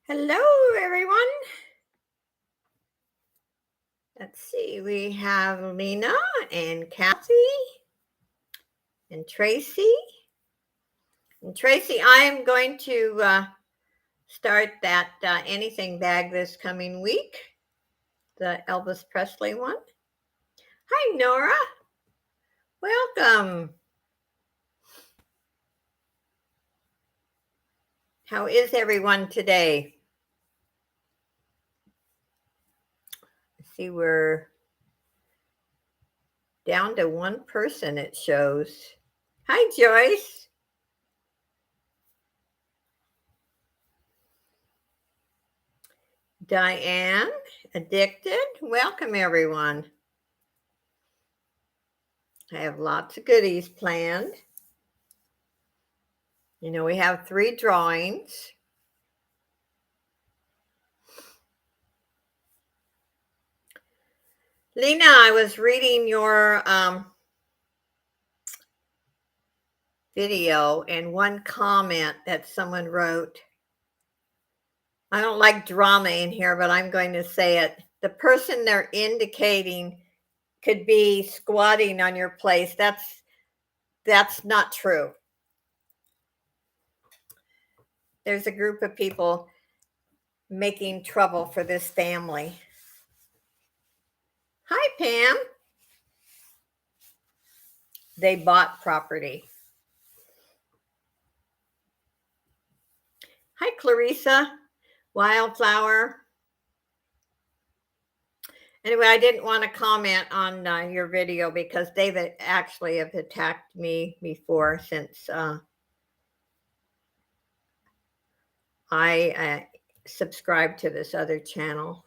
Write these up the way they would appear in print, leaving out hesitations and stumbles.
Hello, everyone. Let's see. We have Lena and Kathy and Tracy. And Tracy, I am going to start that anything bag this coming week, the Elvis Presley one. Hi, Nora. Welcome. How is everyone today? Let's see, we're down to one person, it shows. Hi, Joyce. Diane, Addicted. Welcome, everyone. I have lots of goodies planned. You know, we have 3 drawings. Lena, I was reading your video, and one comment that someone wrote, I don't like drama in here, but I'm going to say it. The person they're indicating could be squatting on your place. That's not true. There's a group of people making trouble for this family. Hi, Pam. They bought property. Hi, Clarissa. Wildflower. Anyway, I didn't want to comment on your video because David actually have attacked me before since I subscribed to this other channel.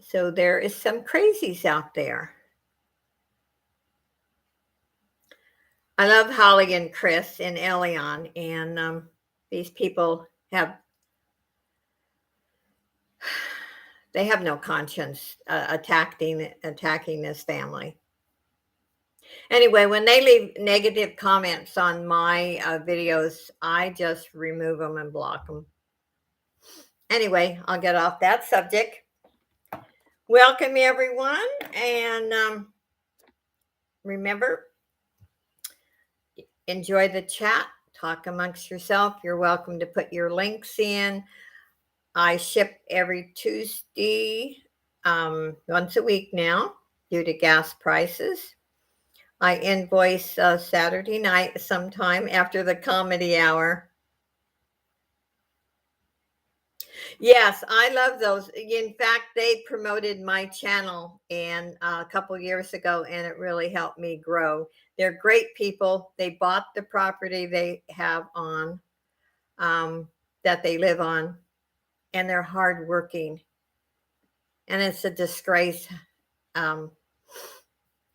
So there is some crazies out there. I love Holly and Chris and Elion, and these people have no conscience attacking this family. Anyway, when they leave negative comments on my videos, I just remove them and block them. Anyway, I'll get off that subject. Welcome, everyone. And remember, enjoy the chat. Talk amongst yourself. You're welcome to put your links in. I ship every Tuesday, once a week now, due to gas prices. I invoice Saturday night sometime after the comedy hour. Yes, I love those. In fact, they promoted my channel and a couple years ago, and it really helped me grow. They're great people. They bought the property they have on, that they live on, and they're hardworking. And it's a disgrace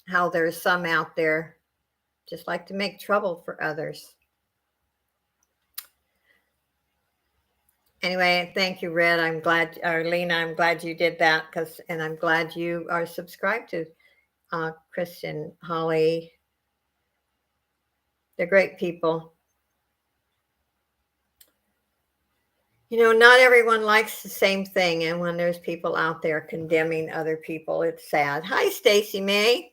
how there's some out there just like to make trouble for others. Anyway, thank you, Red. I'm glad, Lena, I'm glad you did that, and I'm glad you are subscribed to Chris and Holly. They're great people. You know, not everyone likes the same thing, and when there's people out there condemning other people, it's sad. Hi, Stacy May.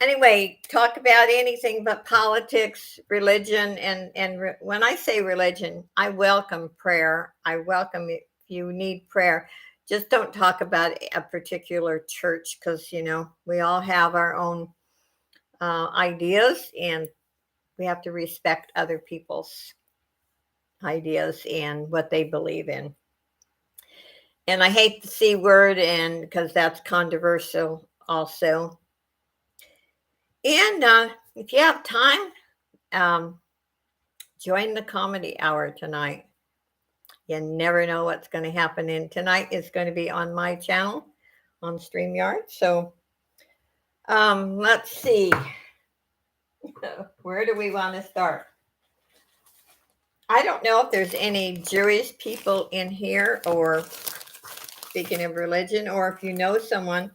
Anyway, talk about anything but politics, religion, and when I say religion, I welcome prayer. I welcome if you need prayer. Just don't talk about a particular church, because you know we all have our own ideas, and we have to respect other people's ideas and what they believe in. And I hate the C word, and because that's controversial also. And if you have time, join the comedy hour tonight. You never know what's going to happen. And tonight is going to be on my channel on StreamYard. So let's see. Where do we want to start? I don't know if there's any Jewish people in here, or speaking of religion, or if you know someone.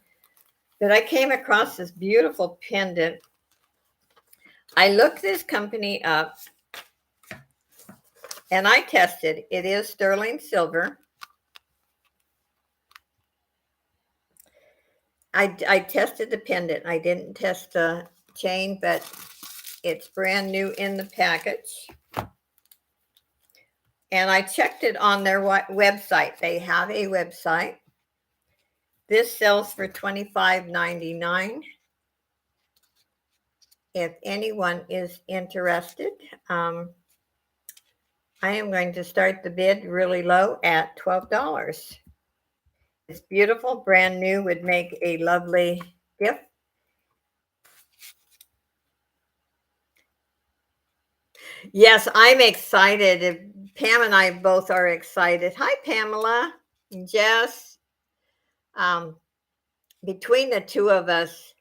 But I came across this beautiful pendant. I looked this company up and I tested. It is sterling silver. I tested the pendant. I didn't test the chain, but it's brand new in the package. And I checked it on their website. They have a website. This sells for $25.99. If anyone is interested, I am going to start the bid really low at $12. It's beautiful, brand new, would make a lovely gift. Yes, I'm excited. Pam and I both are excited. Hi, Pamela and Jess. Um, between the two of us,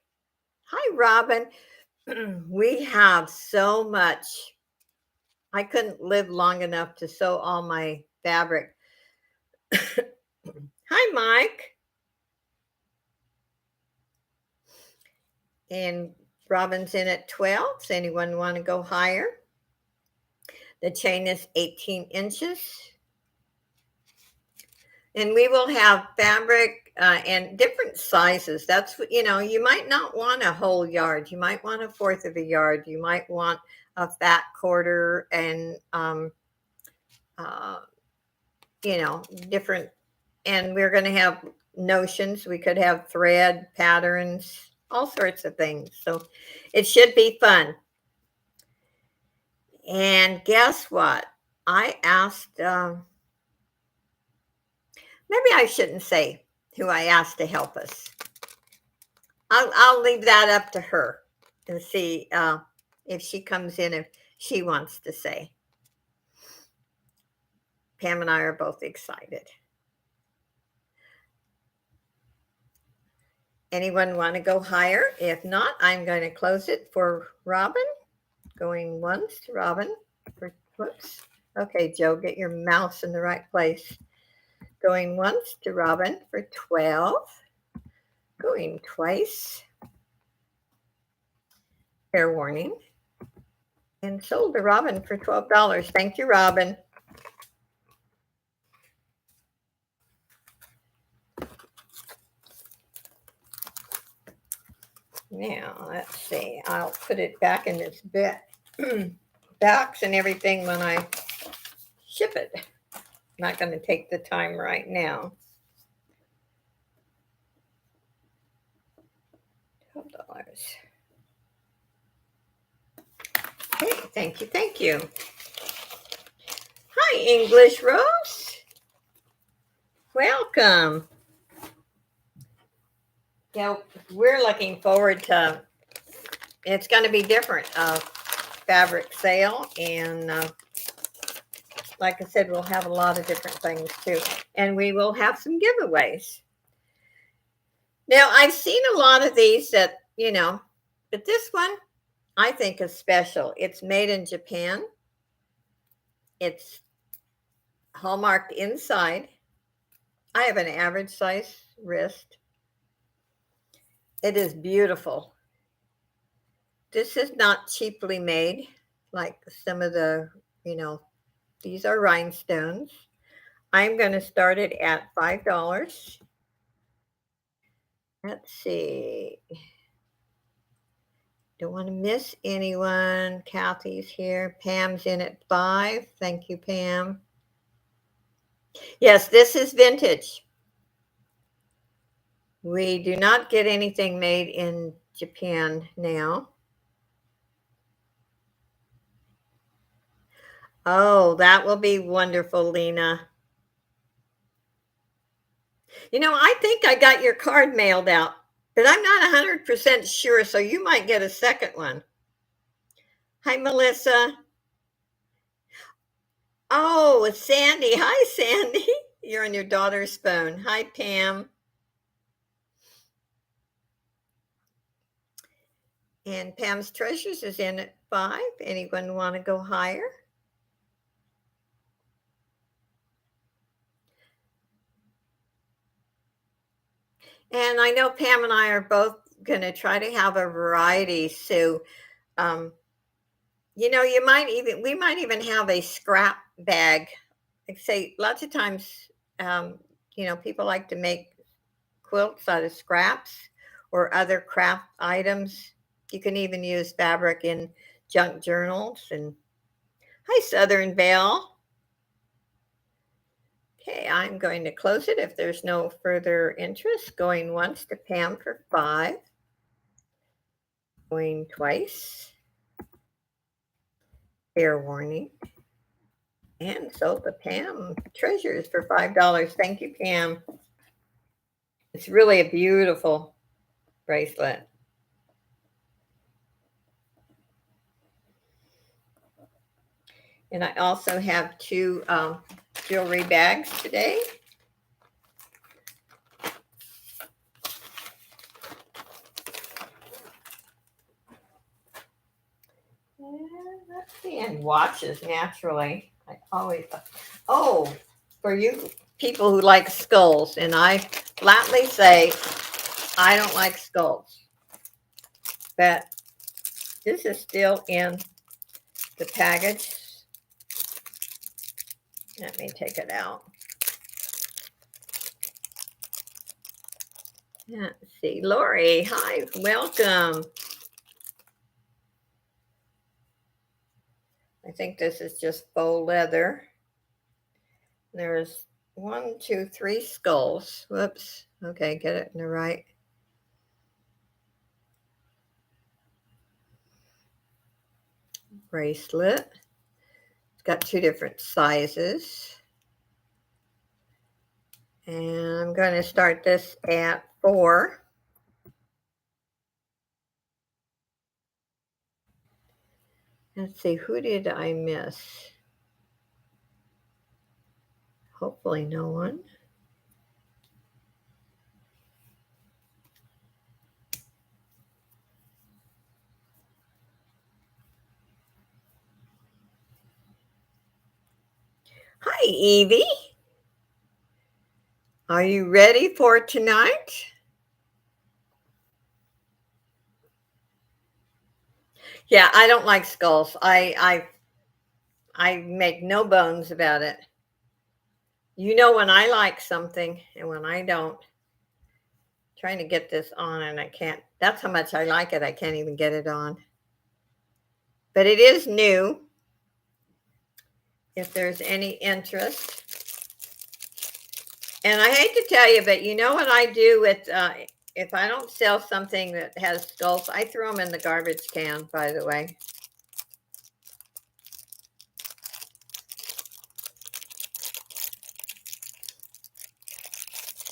hi, Robin. We have so much. I couldn't live long enough to sew all my fabric. Hi, Mike. And Robin's in at 12. Does anyone want to go higher? The chain is 18 inches. And we will have fabric and different sizes. That's, you might not want a whole yard. You might want a fourth of a yard. You might want a fat quarter and, uh, different. And we're going to have notions. We could have thread, patterns, all sorts of things. So it should be fun. And guess what? I asked, maybe I shouldn't say who I asked to help us. I'll leave that up to her and see if she comes in, if she wants to say. Pam and I are both excited. Anyone want to go higher? If not, I'm going to close it for Robin. Going once to Robin. Whoops. Okay, Joe, get your mouse in the right place. Going once to Robin for 12. Going twice. Fair warning. And sold to Robin for $12. Thank you, Robin. Now, let's see. I'll put it back in this box and everything when I ship it. I'm not going to take the time right now. $12. Okay, thank you, thank you. Hi, English Rose. Welcome. Yeah, we're looking forward to, it's going to be different, fabric sale. And like I said, we'll have a lot of different things too. And we will have some giveaways. Now, I've seen a lot of these that, but this one I think is special. It's made in Japan. It's hallmarked inside. I have an average size wrist. It is beautiful. This is not cheaply made like some of the, these are rhinestones. I'm going to start it at $5. Let's see. Don't want to miss anyone. Kathy's here. Pam's in at 5. Thank you, Pam. Yes, this is vintage. We do not get anything made in Japan now. Oh, that will be wonderful, Lena. I think I got your card mailed out, but I'm not 100% sure, so you might get a second one. Hi, Melissa. Oh, it's Sandy. Hi, Sandy. You're on your daughter's phone. Hi, Pam. And Pam's Treasures is in at 5. Anyone want to go higher? And I know Pam and I are both going to try to have a variety. So we might even have a scrap bag. Like say, lots of times, um, people like to make quilts out of scraps or other craft items. You can even use fabric in junk journals. And hi, Southern Belle. Okay, I'm going to close it if there's no further interest. Going once to Pam for 5. Going twice. Fair warning. And sold to Pam Treasures for $5. Thank you, Pam. It's really a beautiful bracelet. And I also have 2 jewelry bags today. Let's see, and watches naturally. I always, for you people who like skulls, and I flatly say I don't like skulls, but this is still in the package. Let me take it out. Let's see, Lori, hi, welcome. I think this is just faux leather. There's 1, 2, 3 skulls. Whoops. Okay, get it in the right. Bracelet. It's got 2 different sizes. And I'm going to start this at 4. Let's see, who did I miss? Hopefully no one. Hi, Evie. Are you ready for tonight? Yeah, I don't like skulls. I make no bones about it. You know when I like something and when I don't. Trying to get this on and I can't. That's how much I like it. I can't even get it on. But it is new. If there's any interest. And I hate to tell you, but you know what I do with if I don't sell something that has skulls, I throw them in the garbage can, by the way.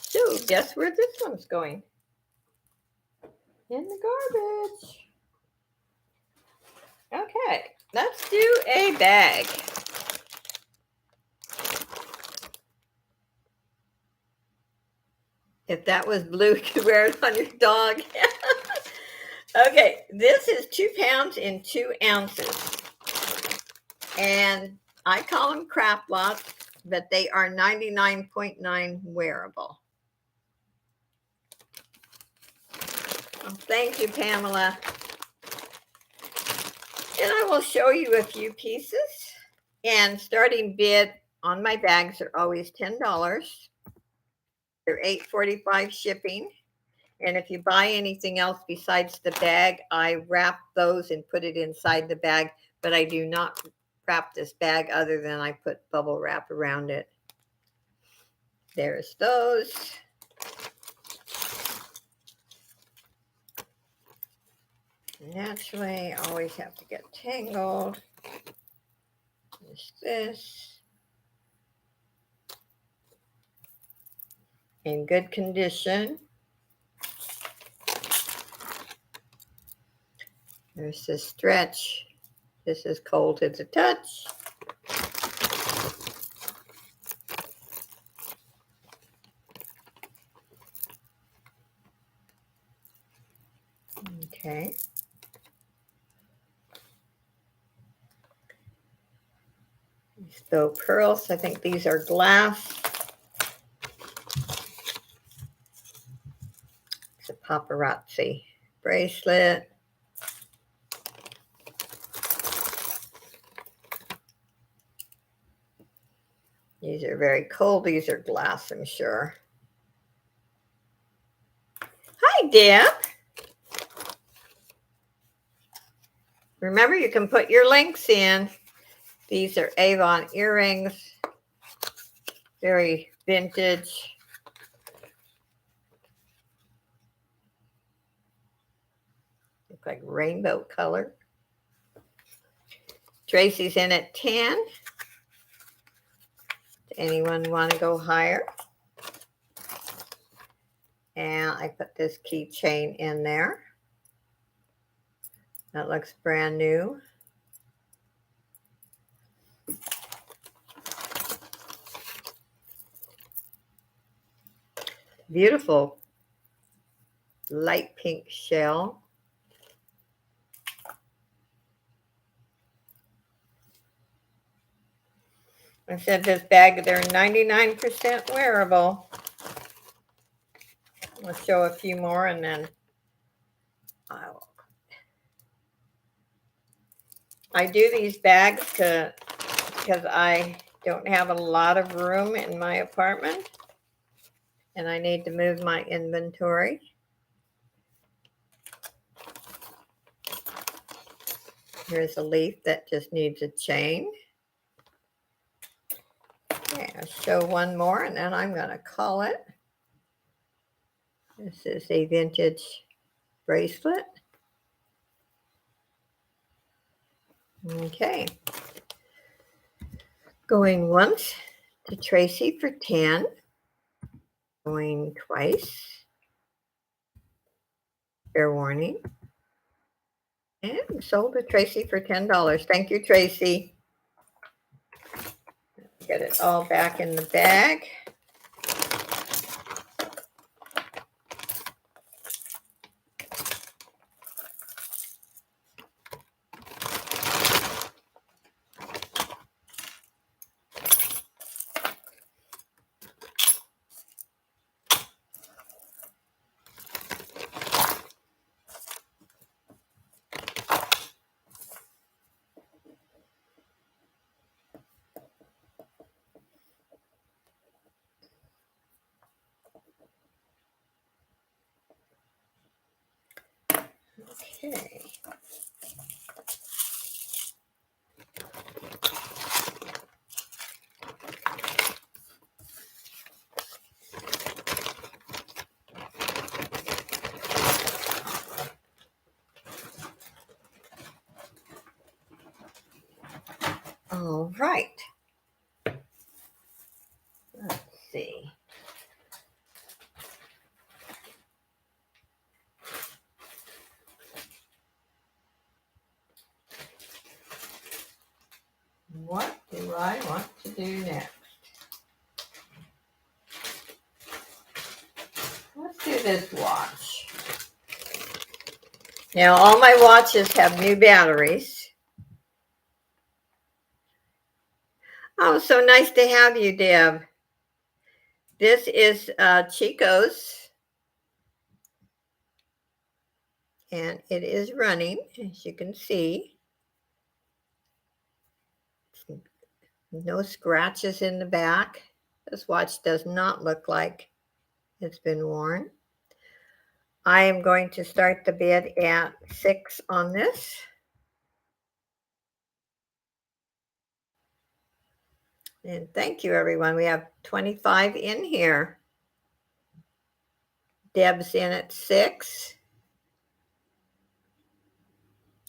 So guess where this one's going? In the garbage. Okay, let's do a bag. If that was blue, you could wear it on your dog. Okay, this is 2 pounds and 2 ounces. And I call them crap lots, but they are 99.9 wearable. Well, thank you, Pamela. And I will show you a few pieces. And starting bid on my bags are always $10. They're $8.45 shipping. And if you buy anything else besides the bag, I wrap those and put it inside the bag. But I do not wrap this bag other than I put bubble wrap around it. There's those. Naturally, I always have to get tangled. There's this. In good condition. There's this stretch. This is cold to the touch. Okay. These faux pearls, I think these are glass. It's a paparazzi bracelet. These are very cold. These are glass, I'm sure. Hi, Deb. Remember, you can put your links in. These are Avon earrings. Very vintage. Look like rainbow color. Tracy's in at 10. Does anyone want to go higher? And I put this keychain in there. That looks brand new. Beautiful light pink shell. I said this bag, they're 99% wearable. I'll show a few more and then I do these bags because I don't have a lot of room in my apartment and I need to move my inventory. Here's a leaf that just needs a chain. Okay, I'll show one more and then I'm going to call it. This is a vintage bracelet. Okay. Going once to Tracy for 10. Going twice. Fair warning. And sold to Tracy for $10. Thank you, Tracy. Get it all back in the bag. Okay. All right. Let's see. What do I want to do next? Let's do this watch. Now, all my watches have new batteries. Oh, so nice to have you, Deb. This is Chico's. And it is running, as you can see. No scratches in the back. This watch does not look like it's been worn. I am going to start the bid at 6 on this. And thank you, everyone. We have 25 in here. Deb's in at 6.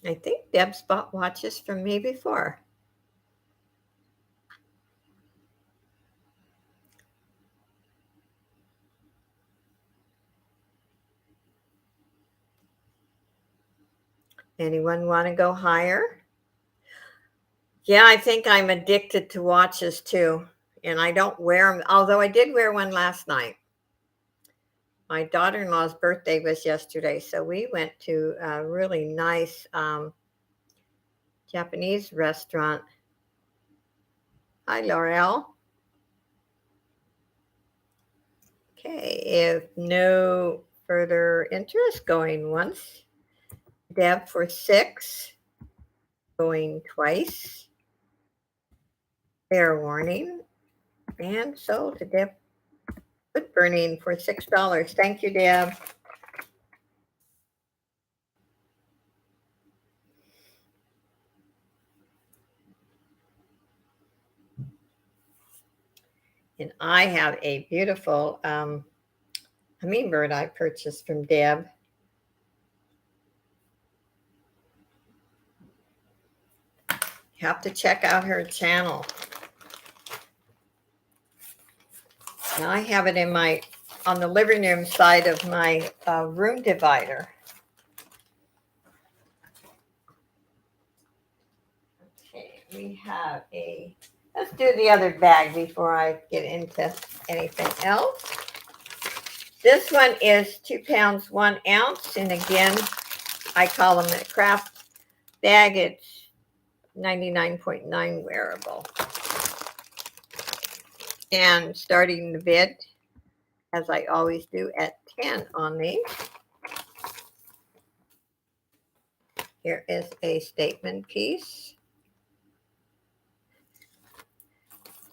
I think Deb's bought watches from me before. Anyone want to go higher? Yeah, I think I'm addicted to watches too. And I don't wear them, although I did wear one last night. My daughter-in-law's birthday was yesterday, so we went to a really nice Japanese restaurant. Hi, Laurel. Okay, if no further interest, going once. Deb for 6, going twice. Fair warning. And sold to Deb Wood Burning for $6. Thank you, Deb. And I have a beautiful hummingbird I purchased from Deb. You have to check out her channel. And I have it on the living room side of my room divider. Okay, we have let's do the other bag before I get into anything else. This one is 2 pounds, 1 ounce. And again, I call them a craft bag. It's 99.9 wearable. And starting the vid, as I always do, at 10 on these. Here is a statement piece.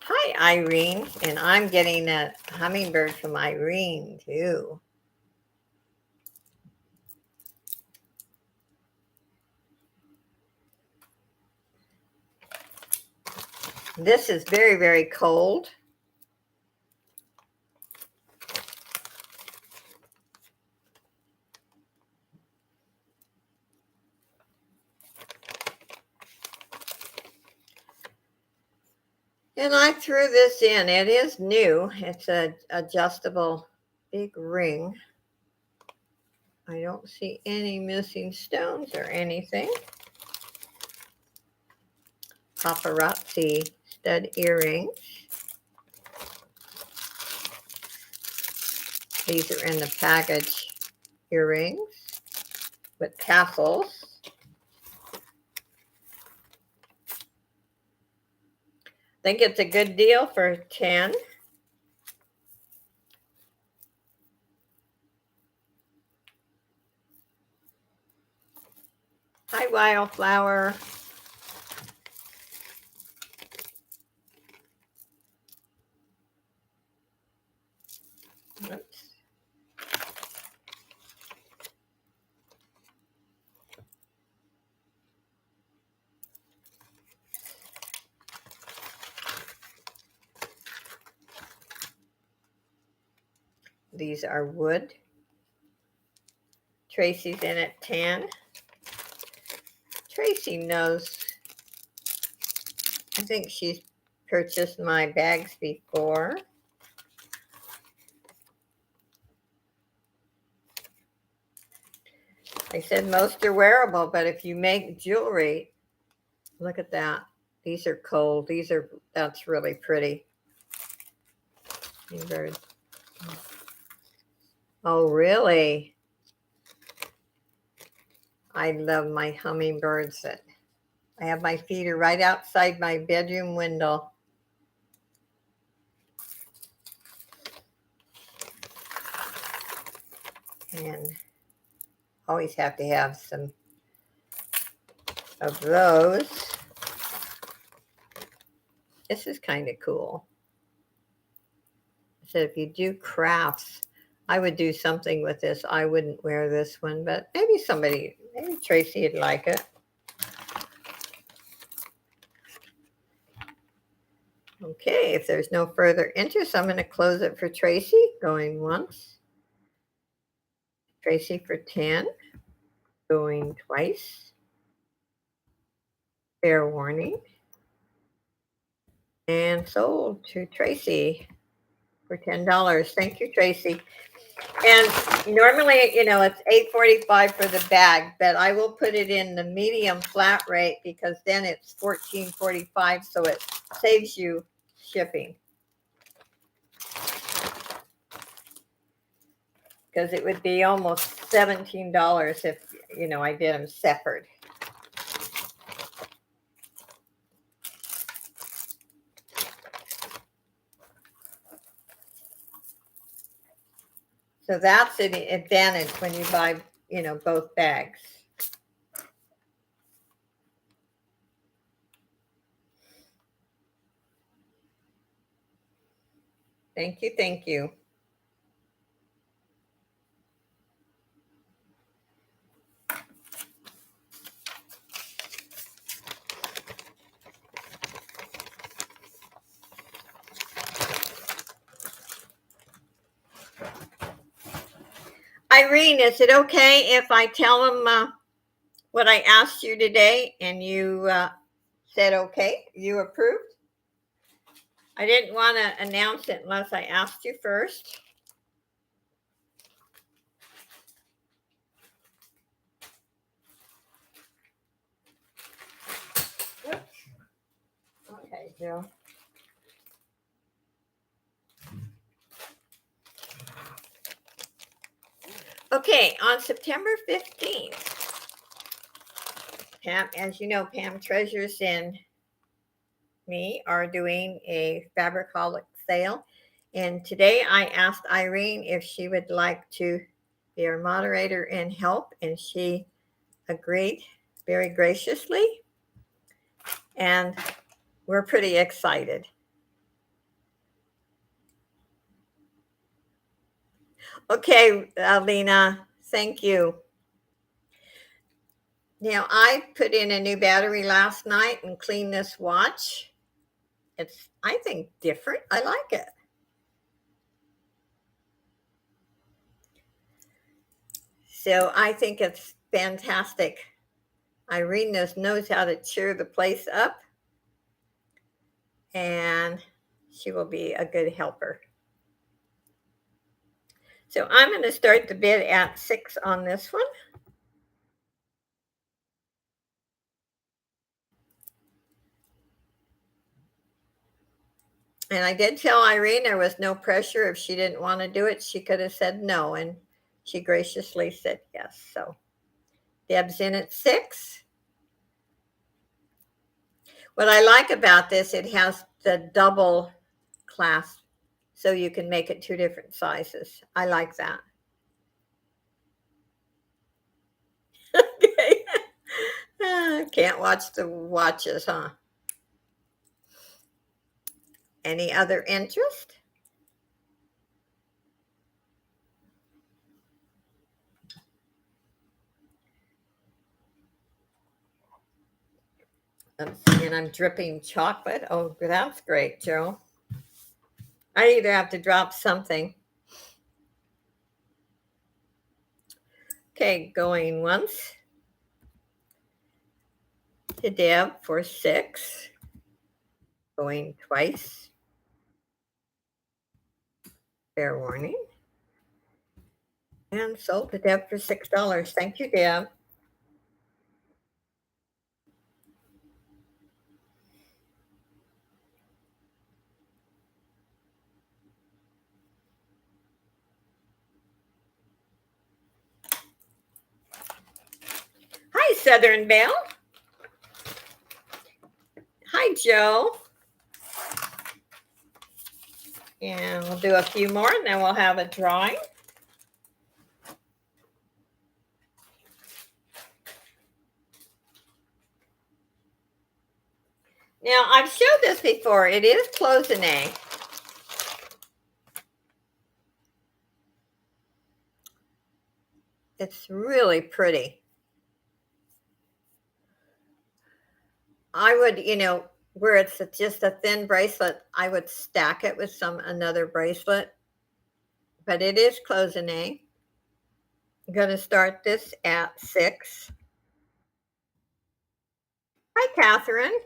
Hi, Irene. And I'm getting a hummingbird from Irene, too. This is very, very cold. And I threw this in. It is new. It's an adjustable big ring. I don't see any missing stones or anything. Paparazzi stud earrings. These are in the package earrings with tassels. I think it's a good deal for 10. Hi, Wildflower. Oops. These are wood. Tracy's in at 10. Tracy knows. I think she's purchased my bags before. I said most are wearable, but if you make jewelry, look at that. These are cold. That's really pretty. Hummingbird. Oh, really? I love my hummingbirds. I have my feeder right outside my bedroom window. And always have to have some of those. This is kind of cool. So if you do crafts, I would do something with this. I wouldn't wear this one, but maybe Tracy would like it. Okay, if there's no further interest, I'm going to close it for Tracy. Going once. Tracy for 10. Going twice. Fair warning. And sold to Tracy for $10. Thank you, Tracy. And normally, it's $8.45 for the bag, but I will put it in the medium flat rate because then it's $14.45, so it saves you shipping. Because it would be almost $17 if, I did them separate. So that's an advantage when you buy, both bags. Thank you. Thank you. Irene, is it okay if I tell them what I asked you today and you said okay? You approved? I didn't want to announce it unless I asked you first. Okay, Joe. Okay, on September 15th, Pam, as you know, Pam Treasures and me are doing a Fabricolic sale. And today I asked Irene if she would like to be our moderator and help, and she agreed very graciously. And we're pretty excited. Okay, Alina, thank you. Now, I put in a new battery last night and cleaned this watch. It's, I think, different. I like it. So I think it's fantastic. Irene knows how to cheer the place up, and she will be a good helper. So I'm going to start the bid at 6 on this one. And I did tell Irene there was no pressure. If she didn't want to do it, she could have said no. And she graciously said yes. So Deb's in at 6. What I like about this, it has the double clasp, so you can make it 2 different sizes. I like that. Okay. Can't watch the watches, huh? Any other interest? And I'm dripping chocolate. Oh, that's great, Joe. I either have to drop something. Okay, going once to Deb for 6. Going twice. Fair warning. And sold to Deb for $6. Thank you, Deb. Hi, Southern Belle. Hi, Joe. And we'll do a few more and then we'll have a drawing. Now, I've showed this before. It is cloisonne. It's really pretty. I would, where it's just a thin bracelet, I would stack it with another bracelet. But it is cloisonne. I'm going to start this at 6. Hi, Catherine.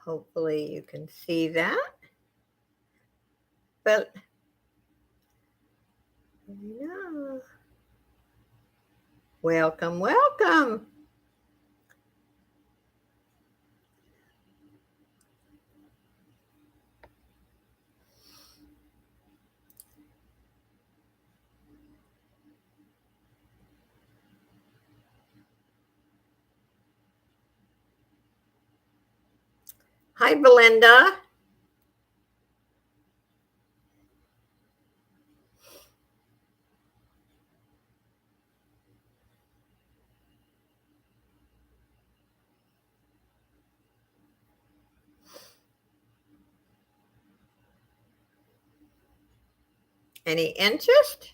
Hopefully you can see that. But yeah. Welcome, welcome. Hi, Belinda. Any interest?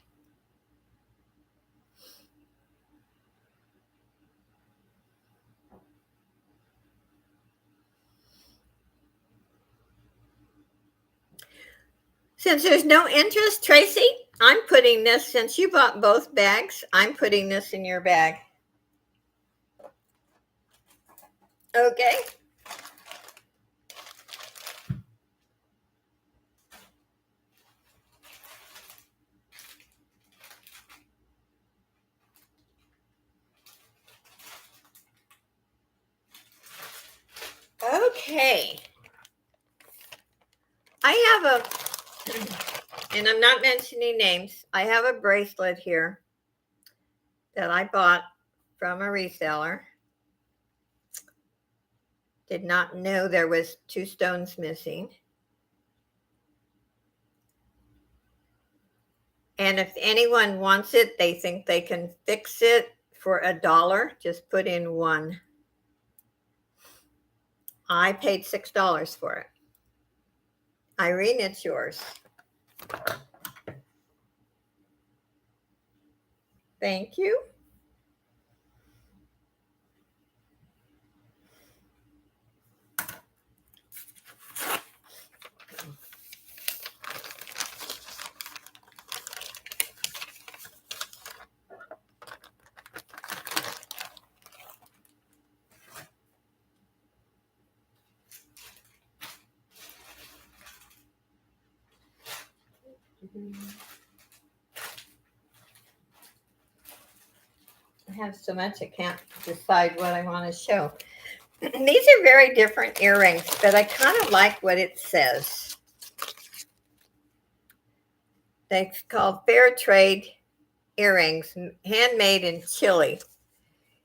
Since there's no interest, Tracy, I'm putting this, since you bought both bags, I'm putting this in your bag. Okay. Okay. I have a, and I'm not mentioning names, I have a bracelet here that I bought from a reseller. Did not know there was 2 stones missing. And if anyone wants it, they think they can fix it for $1, just put in 1. I paid $6 for it. Irene, it's yours. Thank you. I have so much I can't decide what I want to show. These are very different earrings, but I kind of like what it says. They're called Fair Trade earrings, handmade in Chile.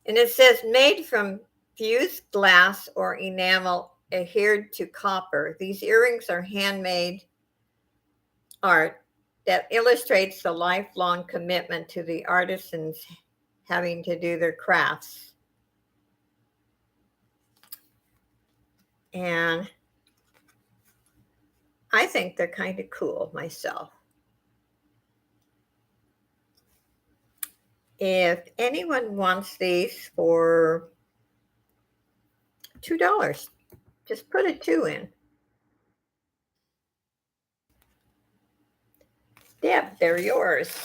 And it says made from fused glass or enamel adhered to copper. These earrings are handmade art that illustrates the lifelong commitment to the artisans having to do their crafts. And I think they're kind of cool myself. If anyone wants these for $2, just put a 2 in. Deb, they're yours.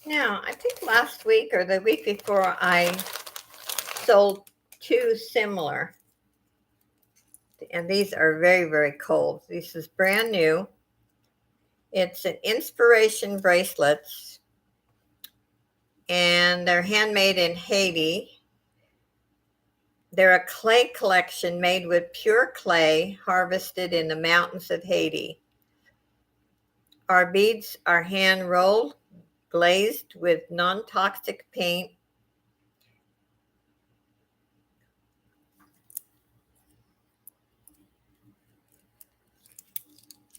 Now, I think last week or the week before, I sold 2 similar. And these are very, very cold. This is brand new. It's an inspiration bracelets, and they're handmade in Haiti. They're a clay collection made with pure clay harvested in the mountains of Haiti. Our beads are hand rolled, glazed with non-toxic paint.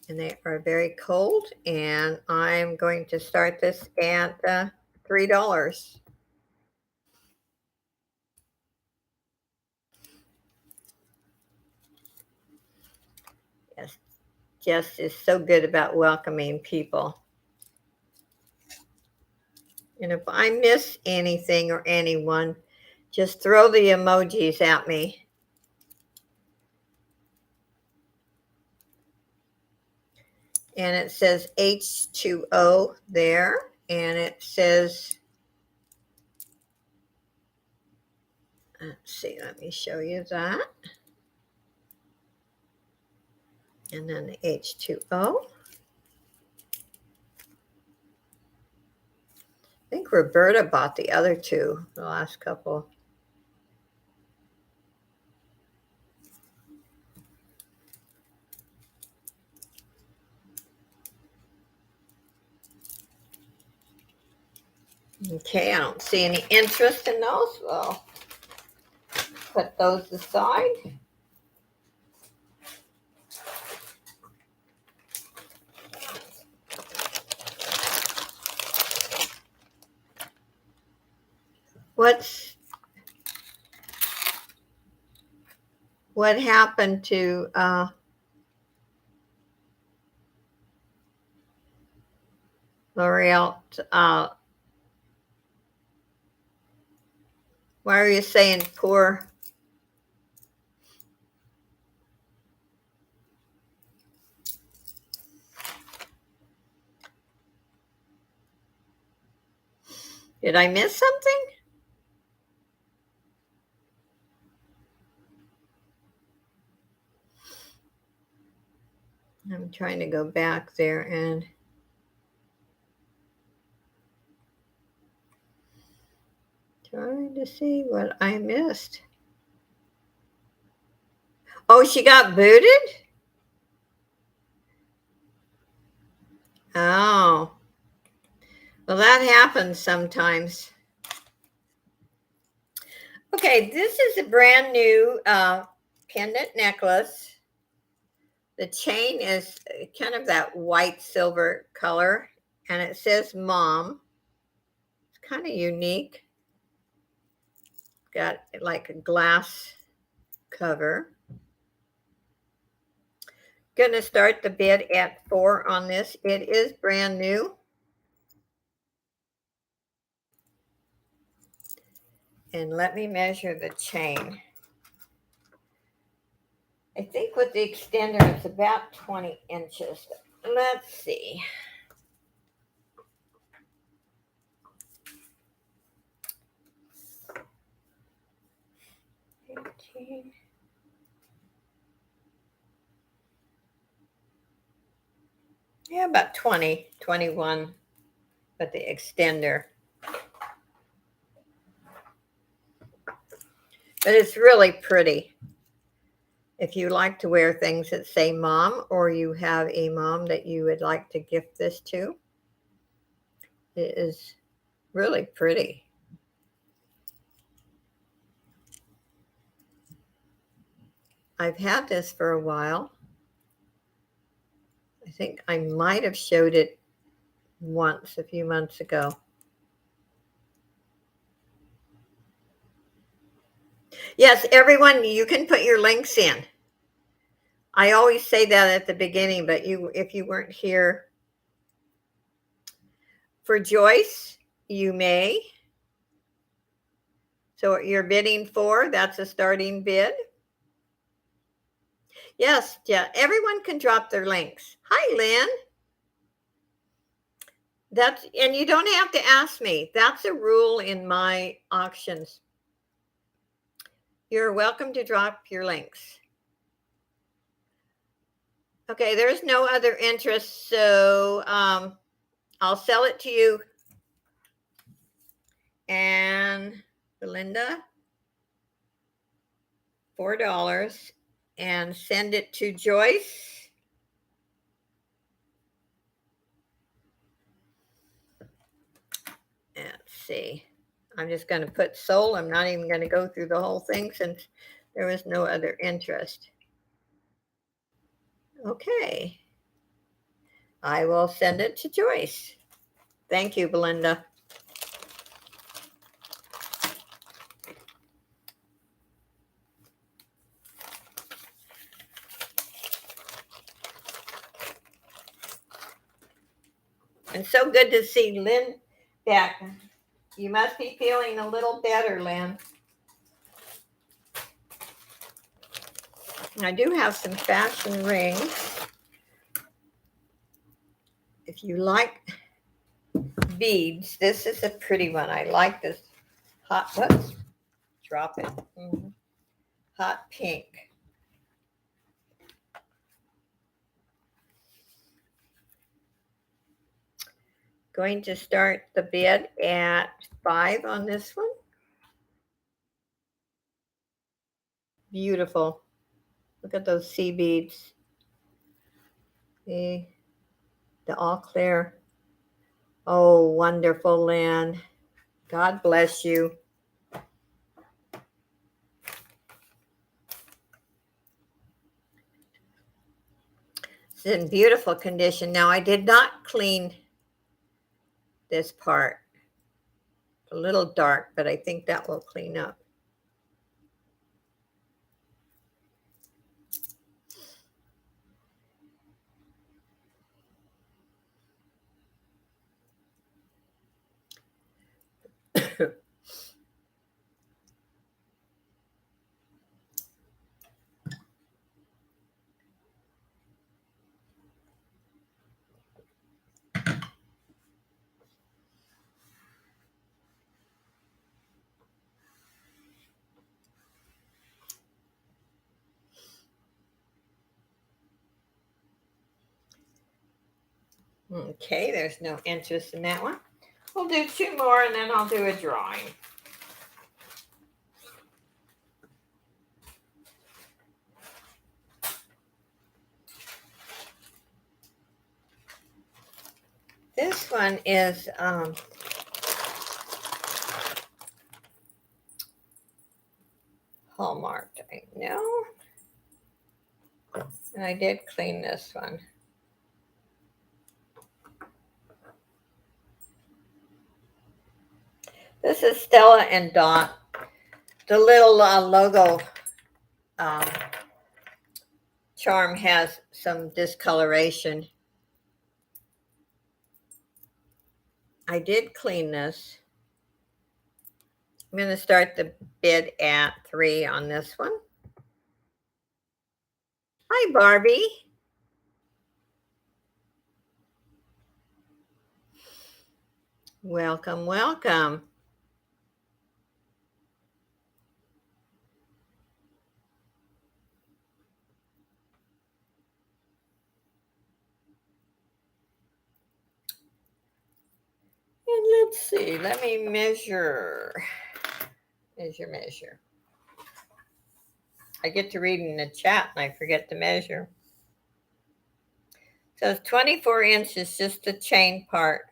And they are very cold, and I'm going to start this at $3. Yes, Jess is so good about welcoming people. And if I miss anything or anyone, just throw the emojis at me. And it says H2O there, and it says, let's see, let me show you that. And then the H2O. I think Roberta bought the other 2, the last couple. Okay, I don't see any interest in those. We'll put those aside. What happened to L'Oreal? Why are you saying poor? Did I miss something? I'm trying to go back there and trying to see what I missed. Oh, she got booted? Oh, well, that happens sometimes. Okay, this is a brand new pendant necklace. The chain is kind of that white silver color, and it says mom. It's kind of unique. Got like a glass cover. Gonna start the bid at 4 on this. It is brand new. And let me measure the chain. I think with the extender, it's about 20 inches. Let's see. 18. Yeah, about 20, 21 with the extender. But it's really pretty. If you like to wear things that say mom, or you have a mom that you would like to gift this to, it is really pretty. I've had this for a while. I think I might have showed it once a few months ago. Yes, everyone, you can put your links in. I always say that at the beginning, but if you weren't here for Joyce, you may. So what you're bidding for, that's a starting bid. Yes, yeah, everyone can drop their links. Hi, Lynn. And you don't have to ask me. That's a rule in my auctions. You're welcome to drop your links. Okay, there's no other interest, so I'll sell it to you. And Belinda, $4, and send it to Joyce. Let's see. I'm just going to put sold. I'm not even going to go through the whole thing since there was no other interest. Okay. I will send it to Joyce. Thank you, Belinda. And so good to see Lynn back. You must be feeling a little better, Lynn. I do have some fashion rings. If you like beads, this is a pretty one. I like this whoops, drop it. Hot pink. Going to start the bid at 5 on this one. Beautiful. Look at those sea beads. The all clear. Oh, wonderful, Lynn. God bless you. It's in beautiful condition. Now, I did not clean this part. A little dark, but I think that will clean up. Okay, there's no interest in that one. We'll do two more and then I'll do a drawing. This one is Hallmarked, I know. And I did clean this one. This is Stella and Dot. The little logo charm has some discoloration. I did clean this. I'm going to start the bid at 3 on this one. Hi, Barbie. Welcome, welcome. And let's see, let me measure. Measure. I get to read in the chat and I forget to measure. So it's 24 inches, just the chain part.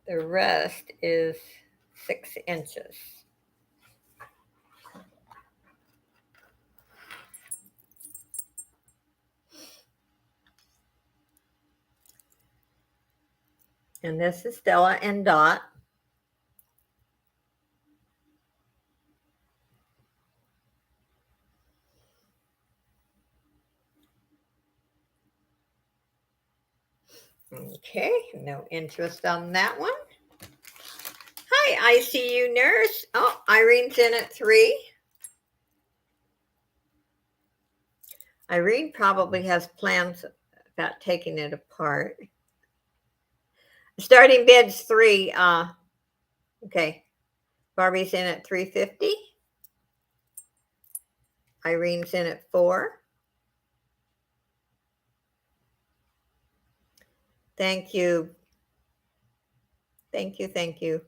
The rest is 6 inches. And this is Stella and Dot. Okay, no interest on that one. Hi, ICU nurse. Oh, Irene's in at 3. Irene probably has plans about taking it apart. Starting bid's 3. Okay. Barbie's in at 350. Irene's in at 4. Thank you. Thank you.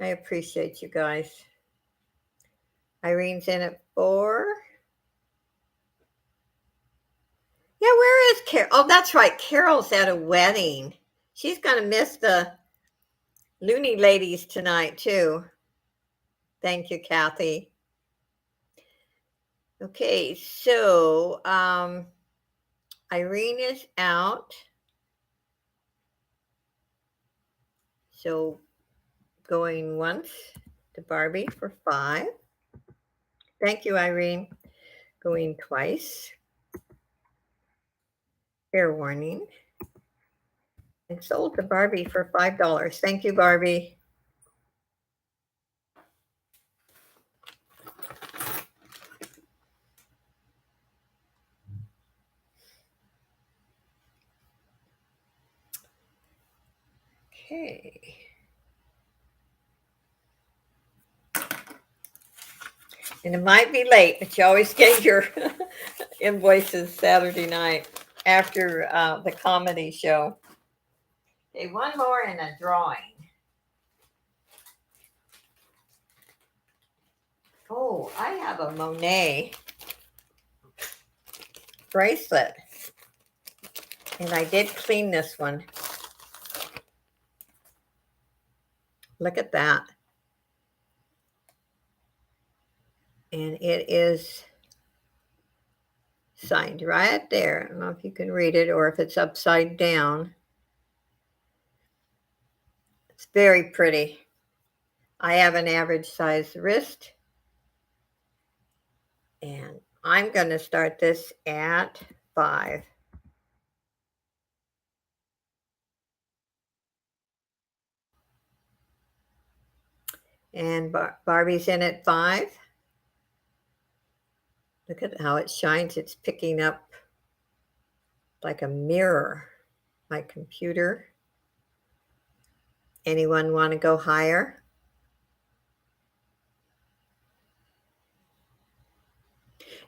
I appreciate you guys. Irene's in at 4. Yeah, where is Carol? Oh, that's right. Carol's at a wedding. She's going to miss the Looney ladies tonight, too. Thank you, Kathy. Okay, so Irene is out. So going once to Barbie for 5. Thank you, Irene. Going twice. Fair warning. And sold to Barbie for $5. Thank you, Barbie. Okay. And it might be late, but you always get your invoices Saturday night after the comedy show. Okay, one more and a drawing. Oh, I have a Monet bracelet. And I did clean this one. Look at that. And it is signed right there. I don't know if you can read it or if it's upside down. It's very pretty. I have an average size wrist. And I'm going to start this at 5. And Barbie's in at 5. Look at how it shines. It's picking up like a mirror. My computer. Anyone want to go higher?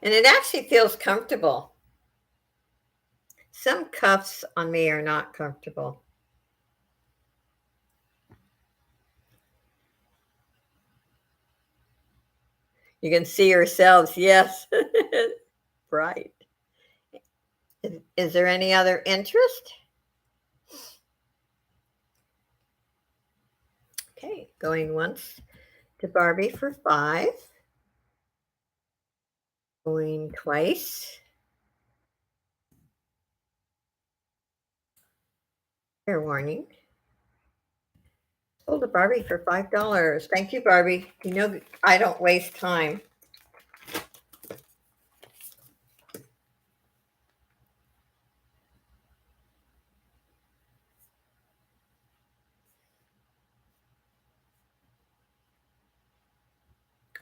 And it actually feels comfortable. Some cuffs on me are not comfortable. You can see yourselves. Yes. Bright. Is there any other interest? Okay, going once to Barbie for 5. Going twice. Fair warning. Sold a Barbie for $5. Thank you, Barbie. You know I don't waste time.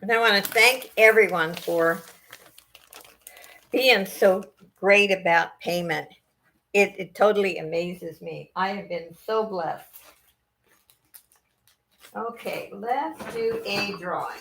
And I want to thank everyone for being so great about payment. It totally amazes me. I have been so blessed. Okay, let's do a drawing.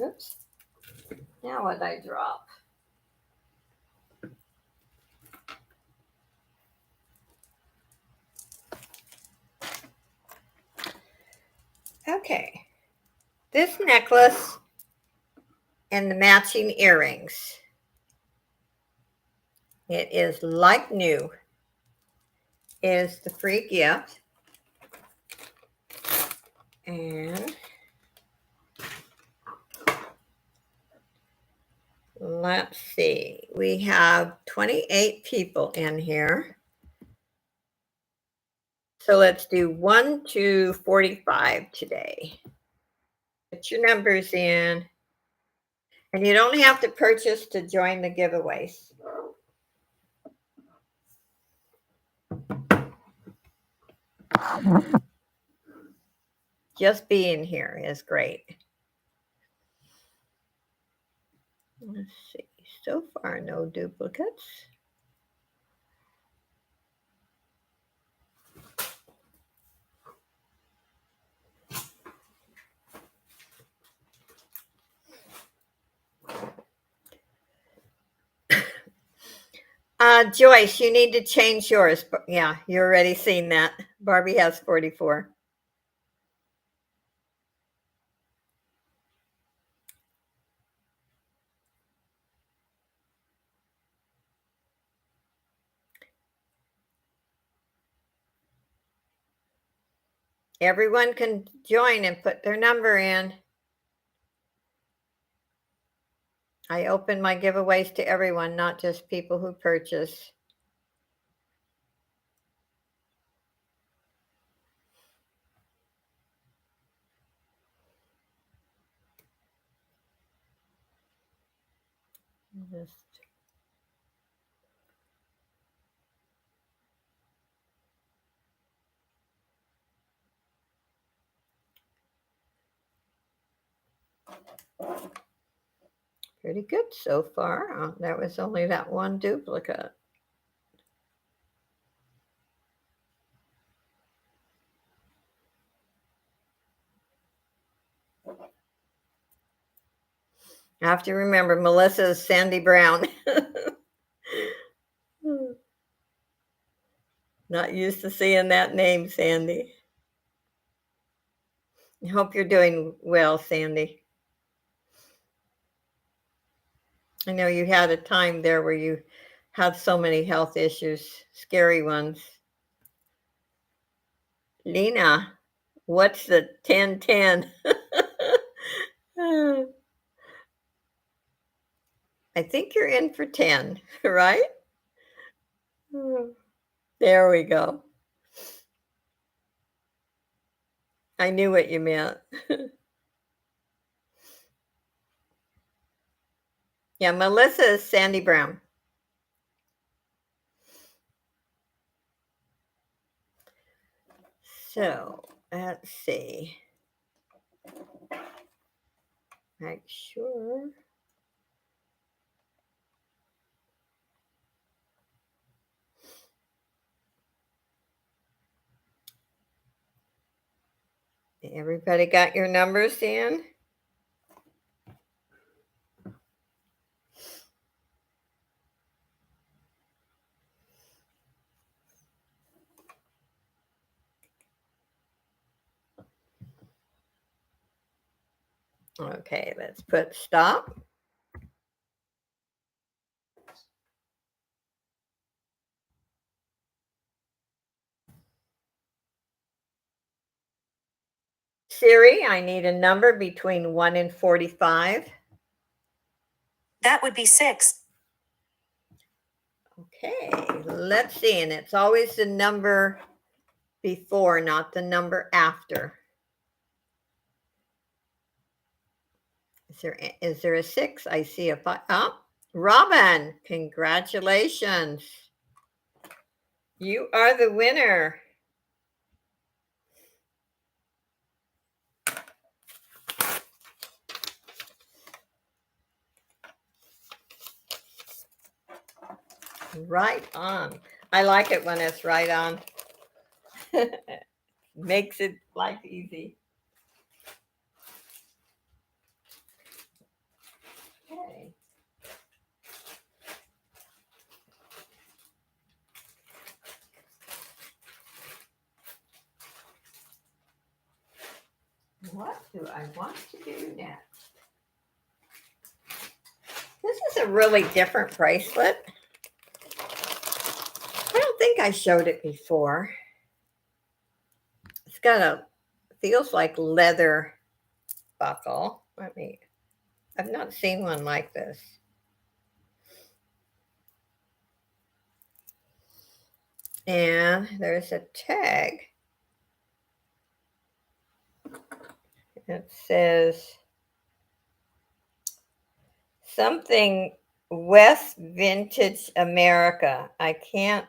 Oops. Now what did I drop? Okay. This necklace and the matching earrings. It is like new. Is the free gift. And let's see. We have 28 people in here. So let's do 1 to 45 today. Put your numbers in. And you don't have to purchase to join the giveaways. Just being here is great. Let's see. So far, no duplicates. Joyce, you need to change yours. Yeah, you're already seen that. Barbie has 44. Everyone can join and put their number in. I open my giveaways to everyone, not just people who purchase. Just pretty good so far. There was only that one duplicate. I have to remember Melissa's Sandy Brown. Not used to seeing that name, Sandy. I hope you're doing well, Sandy. I know you had a time there where you had so many health issues, scary ones. Lena, what's the 1010? I think you're in for 10, right? There we go. I knew what you meant. Yeah, Melissa is Sandy Brown. So let's see. Make sure. Everybody got your numbers in? Okay, let's put stop. Siri, I need a number between 1 and 45. That would be 6. Okay, let's see. And it's always the number before, not the number after. Is there a 6? I see a 5. Oh, Robin, congratulations. You are the winner. Right on. I like it when it's right on. Makes it life easy. Okay. What do I want to do next? This is a really different bracelet. I don't think I showed it before. It's got a, feels like leather buckle. I've not seen one like this. And there's a tag. It says something West Vintage America. I can't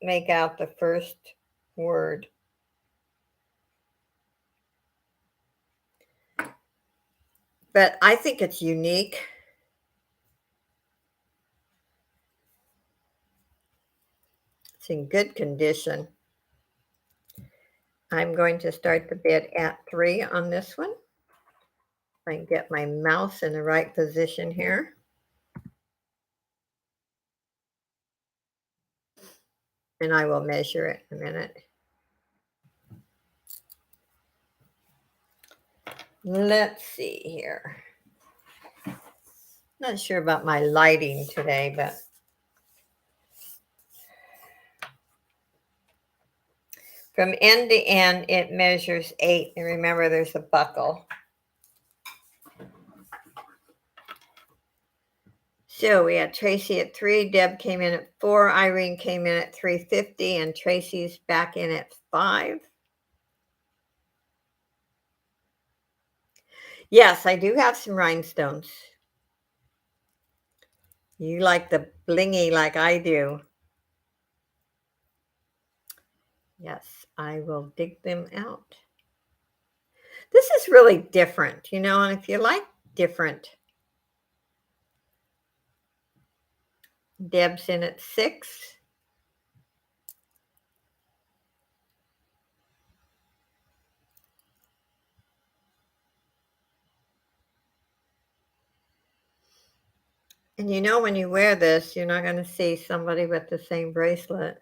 make out the first word. But I think it's unique. It's in good condition. I'm going to start the bid at 3 on this one. I can get my mouse in the right position here. And I will measure it in a minute. Let's see here. Not sure about my lighting today, but from end to end, it measures 8. And remember, there's a buckle. So we had Tracy at 3, Deb came in at 4, Irene came in at 350, and Tracy's back in at 5. Yes, I do have some rhinestones. You like the blingy like I do. Yes, I will dig them out. This is really different, and if you like different, Deb's in at 6. And you know, when you wear this, you're not going to see somebody with the same bracelet.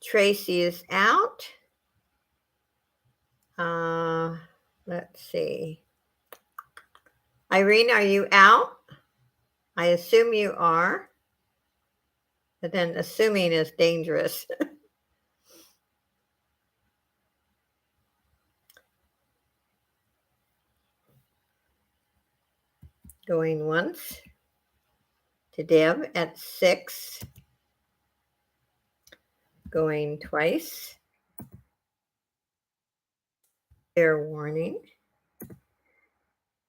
Tracy is out. Uh, let's see. Irene, are you out? I assume you are. But then assuming is dangerous. Going once to Deb at 6. Going twice. Fair warning.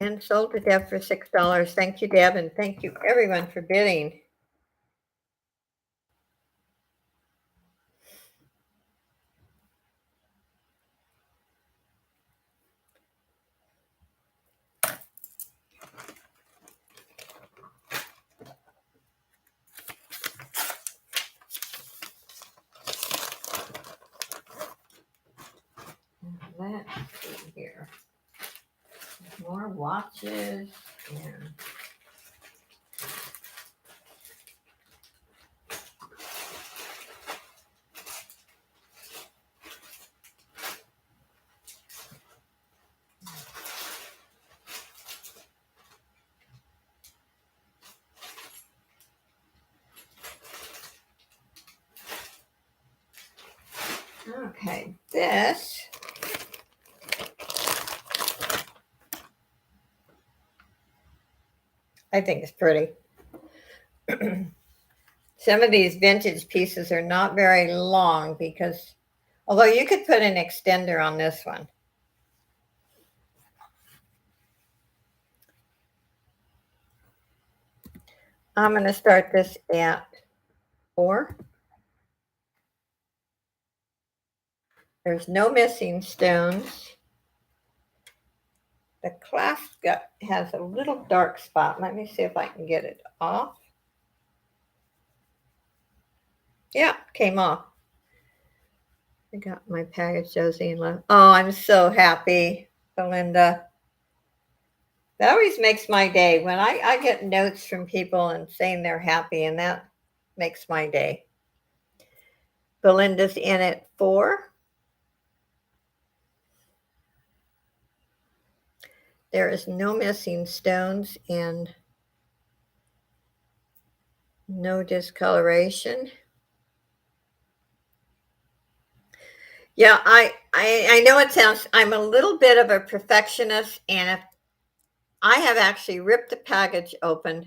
And sold to Deb for $6. Thank you, Deb, and thank you everyone for bidding. Let's see here. More watches. Yeah. Okay, this I think is pretty. Some of these vintage pieces are not very long because, although you could put an extender on this one. I'm going to start this at 4. There's no missing stones. The clasp has a little dark spot. Let me see if I can get it off. Yeah, came off. I got my package, Josie, and left. Oh, I'm so happy, Belinda. That always makes my day when I get notes from people and saying they're happy, and that makes my day. Belinda's in at 4. There is no missing stones and no discoloration. Yeah, I know it sounds, I'm a little bit of a perfectionist, and if I have actually ripped the package open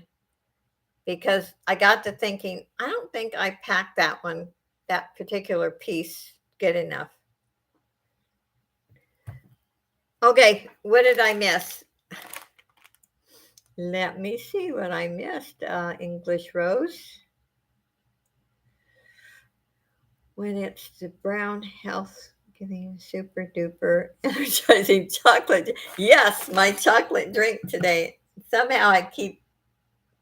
because I got to thinking, I don't think I packed that particular piece good enough. Okay, what did I miss? Let me see what I missed. English Rose. When it's the brown health giving super duper energizing chocolate. Yes, my chocolate drink today. Somehow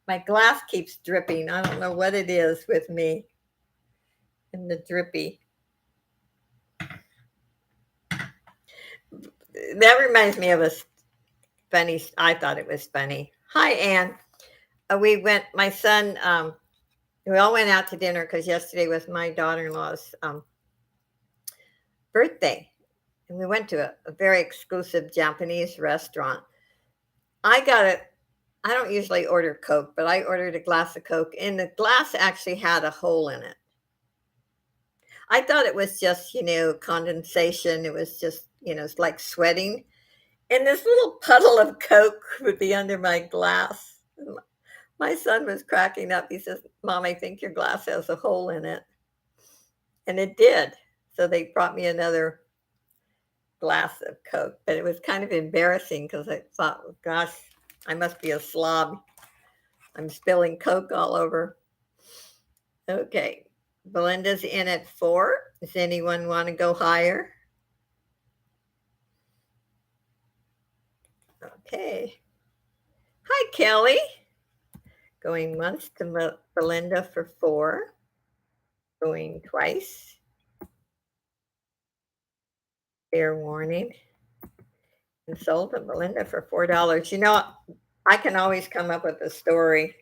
my glass keeps dripping. I don't know what it is with me and the drippy. That reminds me of a funny, I thought it was funny. Hi, Ann. My son, we all went out to dinner because yesterday was my daughter-in-law's birthday. And we went to a very exclusive Japanese restaurant. I don't usually order Coke, but I ordered a glass of Coke, and the glass actually had a hole in it. I thought it was just, condensation. It was just, it's like sweating. And this little puddle of Coke would be under my glass. My son was cracking up. He says, Mom, I think your glass has a hole in it. And it did. So they brought me another glass of Coke. But it was kind of embarrassing because I thought, gosh, I must be a slob. I'm spilling Coke all over. Okay. Belinda's in at 4. Does anyone want to go higher? Okay. Hi, Kelly. Going once to Belinda for 4. Going twice. Fair warning. and sold to Belinda for $4. You know, I can always come up with a story.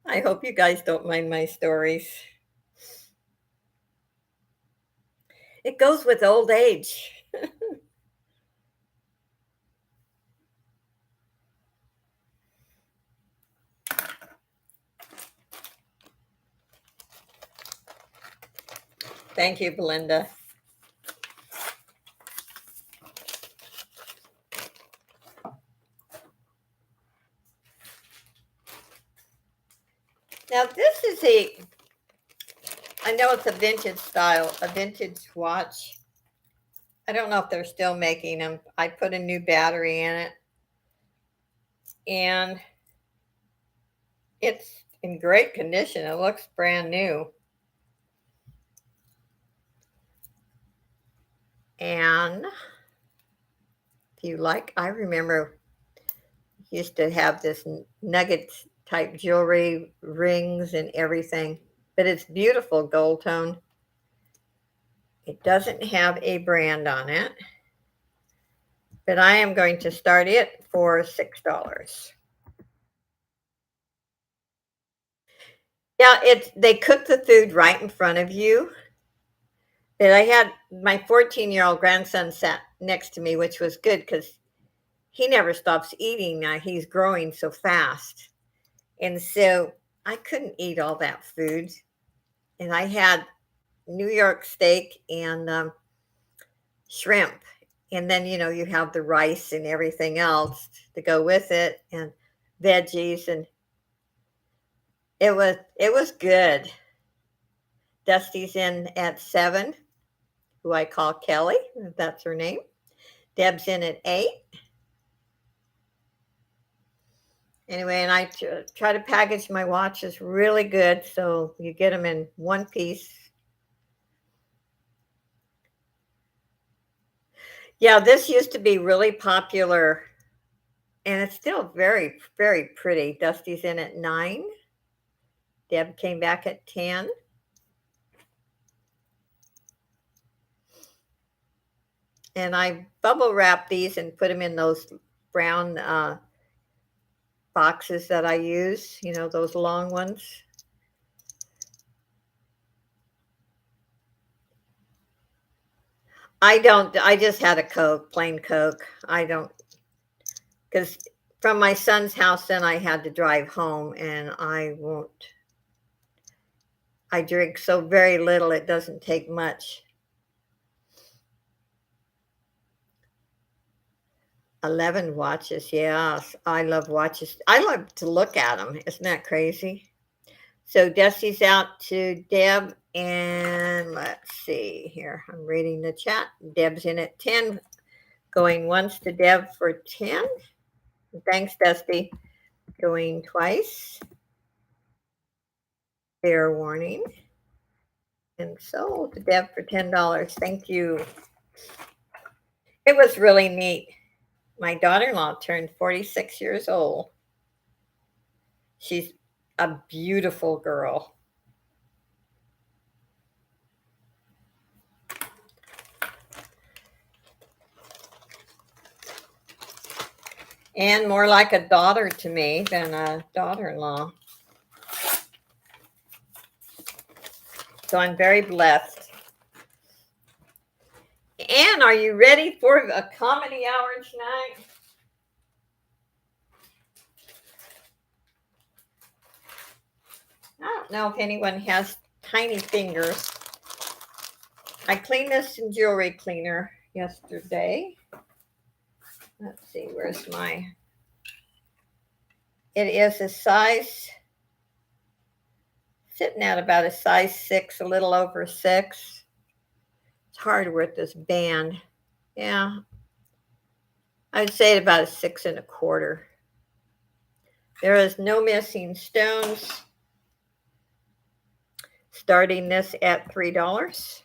I hope you guys don't mind my stories. It goes with old age. Thank you, Belinda. Now this is I know it's a vintage style, a vintage watch. I don't know if they're still making them. I put a new battery in it and it's in great condition. It looks brand new. And if you like, I remember used to have this nugget type jewelry, rings and everything, but it's beautiful gold tone. It doesn't have a brand on it, but I am going to start it for $6. Yeah, they cook the food right in front of you. But I had my 14-year-old grandson sat next to me, which was good because he never stops eating now. He's growing so fast. And so I couldn't eat all that food. And I had New York steak and shrimp. And then, you have the rice and everything else to go with it and veggies. And it was good. Dusty's in at 7, who I call Kelly. That's her name. Deb's in at 8. Anyway, and I try to package my watches really good so you get them in one piece. Yeah, this used to be really popular and it's still very, very pretty. Dusty's in at 9. Deb came back at 10. And I bubble wrap these and put them in those brown boxes that I use, those long ones. I just had a Coke, plain Coke. I don't, because from my son's house, then I had to drive home and I drink so very little, it doesn't take much. 11 watches, yes. I love watches. I love to look at them. Isn't that crazy? So Dusty's out to Deb, and let's see here. I'm reading the chat. Deb's in at 10, going once to Deb for 10. Thanks, Dusty. Going twice. Fair warning. And sold to Deb for $10. Thank you. It was really neat. My daughter-in-law turned 46 years old. She's a beautiful girl. And more like a daughter to me than a daughter-in-law. So I'm very blessed. Anne, are you ready for a comedy hour tonight? I don't know if anyone has tiny fingers. I cleaned this in jewelry cleaner yesterday. Let's see, where's my... It is a size, sitting at about a size 6, a little over 6. It's hard with this band. Yeah, I'd say about a 6.25. There is no missing stones. Starting this at $3.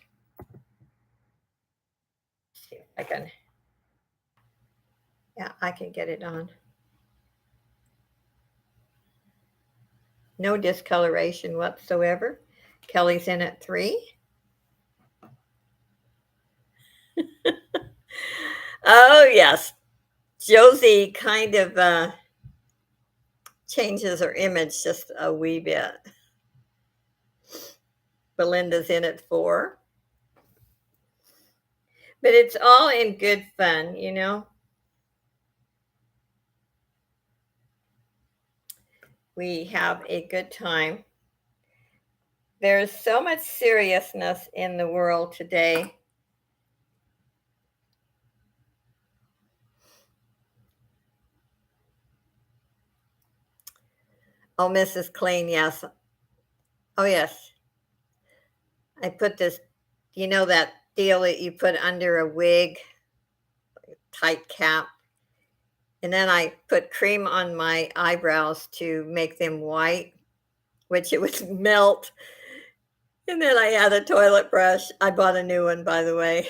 See if I can. Yeah, I can get it on. No discoloration whatsoever. Kelly's in at 3. Oh, yes. Josie kind of changes her image just a wee bit. Belinda's in at 4. But it's all in good fun, you know? We have a good time. There's so much seriousness in the world today. Oh, Mrs. Clean, yes. Oh, yes. I put this, you know, that deal that you put under a wig, tight cap. And then I put cream on my eyebrows to make them white, which it would melt. And then I had a toilet brush. I bought a new one, by the way.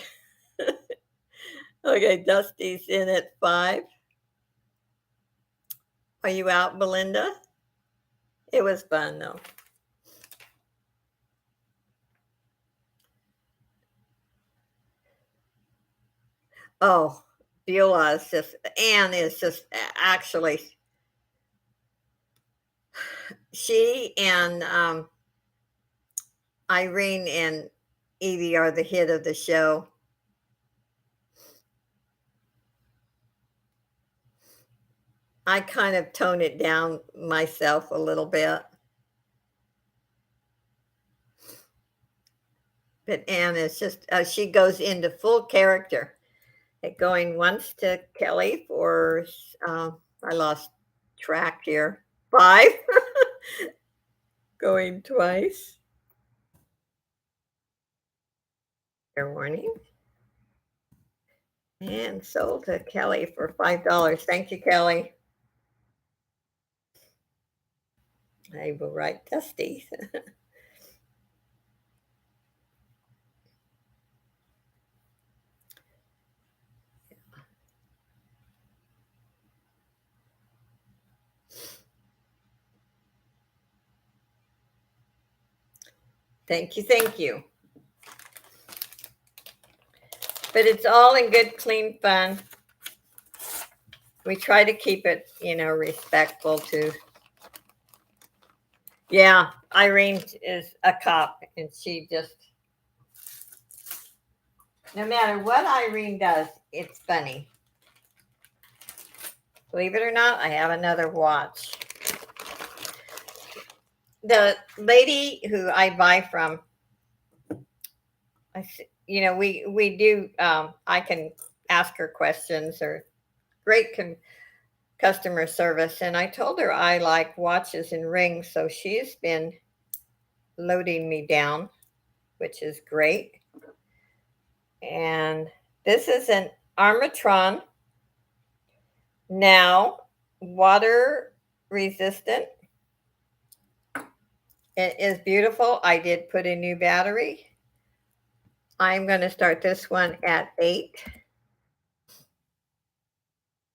Okay, Dusty's in at 5. Are you out, Belinda? It was fun, though. Oh, Beulah is just, Anne is just actually, she and Irene and Evie are the hit of the show. I kind of tone it down myself a little bit. But Anne is just, she goes into full character. Going once to Kelly for, I lost track here, 5. Going twice. Fair warning. And sold to Kelly for $5. Thank you, Kelly. I will write Dusty. Thank you, thank you. But it's all in good, clean fun. We try to keep it, you know, respectful to. Yeah, Irene is a cop, and she just, no matter what Irene does, it's funny. Believe it or not, I have another watch. The lady who I buy from, you know, we do. I can ask her questions, or great customer service, and I told her I like watches and rings, so she's been loading me down, which is great. And this is an Armatron, now water resistant. It is beautiful. I did put a new battery. I'm going to start this one at 8.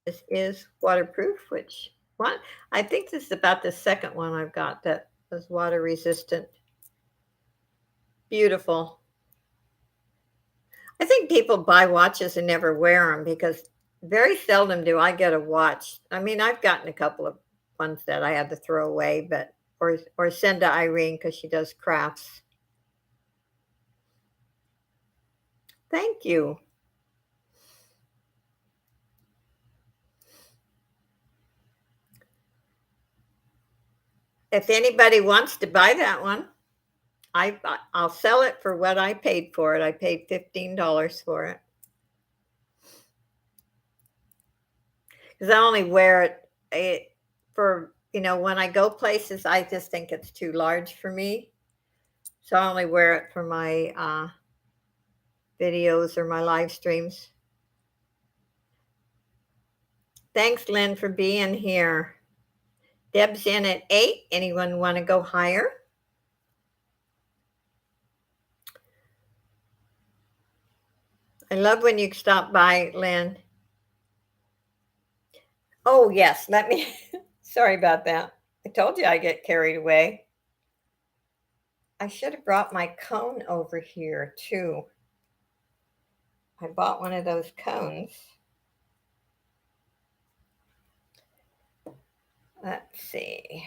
This is waterproof, which one? I think this is about the second one I've got that was water resistant. Beautiful. I think people buy watches and never wear them because very seldom do I get a watch. I mean, I've gotten a couple of ones that I had to throw away, but or send to Irene because she does crafts. Thank you. If anybody wants to buy that one, I'll sell it for what I paid for it. I paid $15 for it because I only wear it for, you know, when I go places. I just think it's too large for me, so I only wear it for my videos or my live streams. Thanks, Lynn, for being here. Deb's in at 8. Anyone want to go higher? I love when you stop by, Lynn. Oh, yes. Let me. Sorry about that. I told you I get carried away. I should have brought my cone over here, too. I bought one of those cones. Let's see.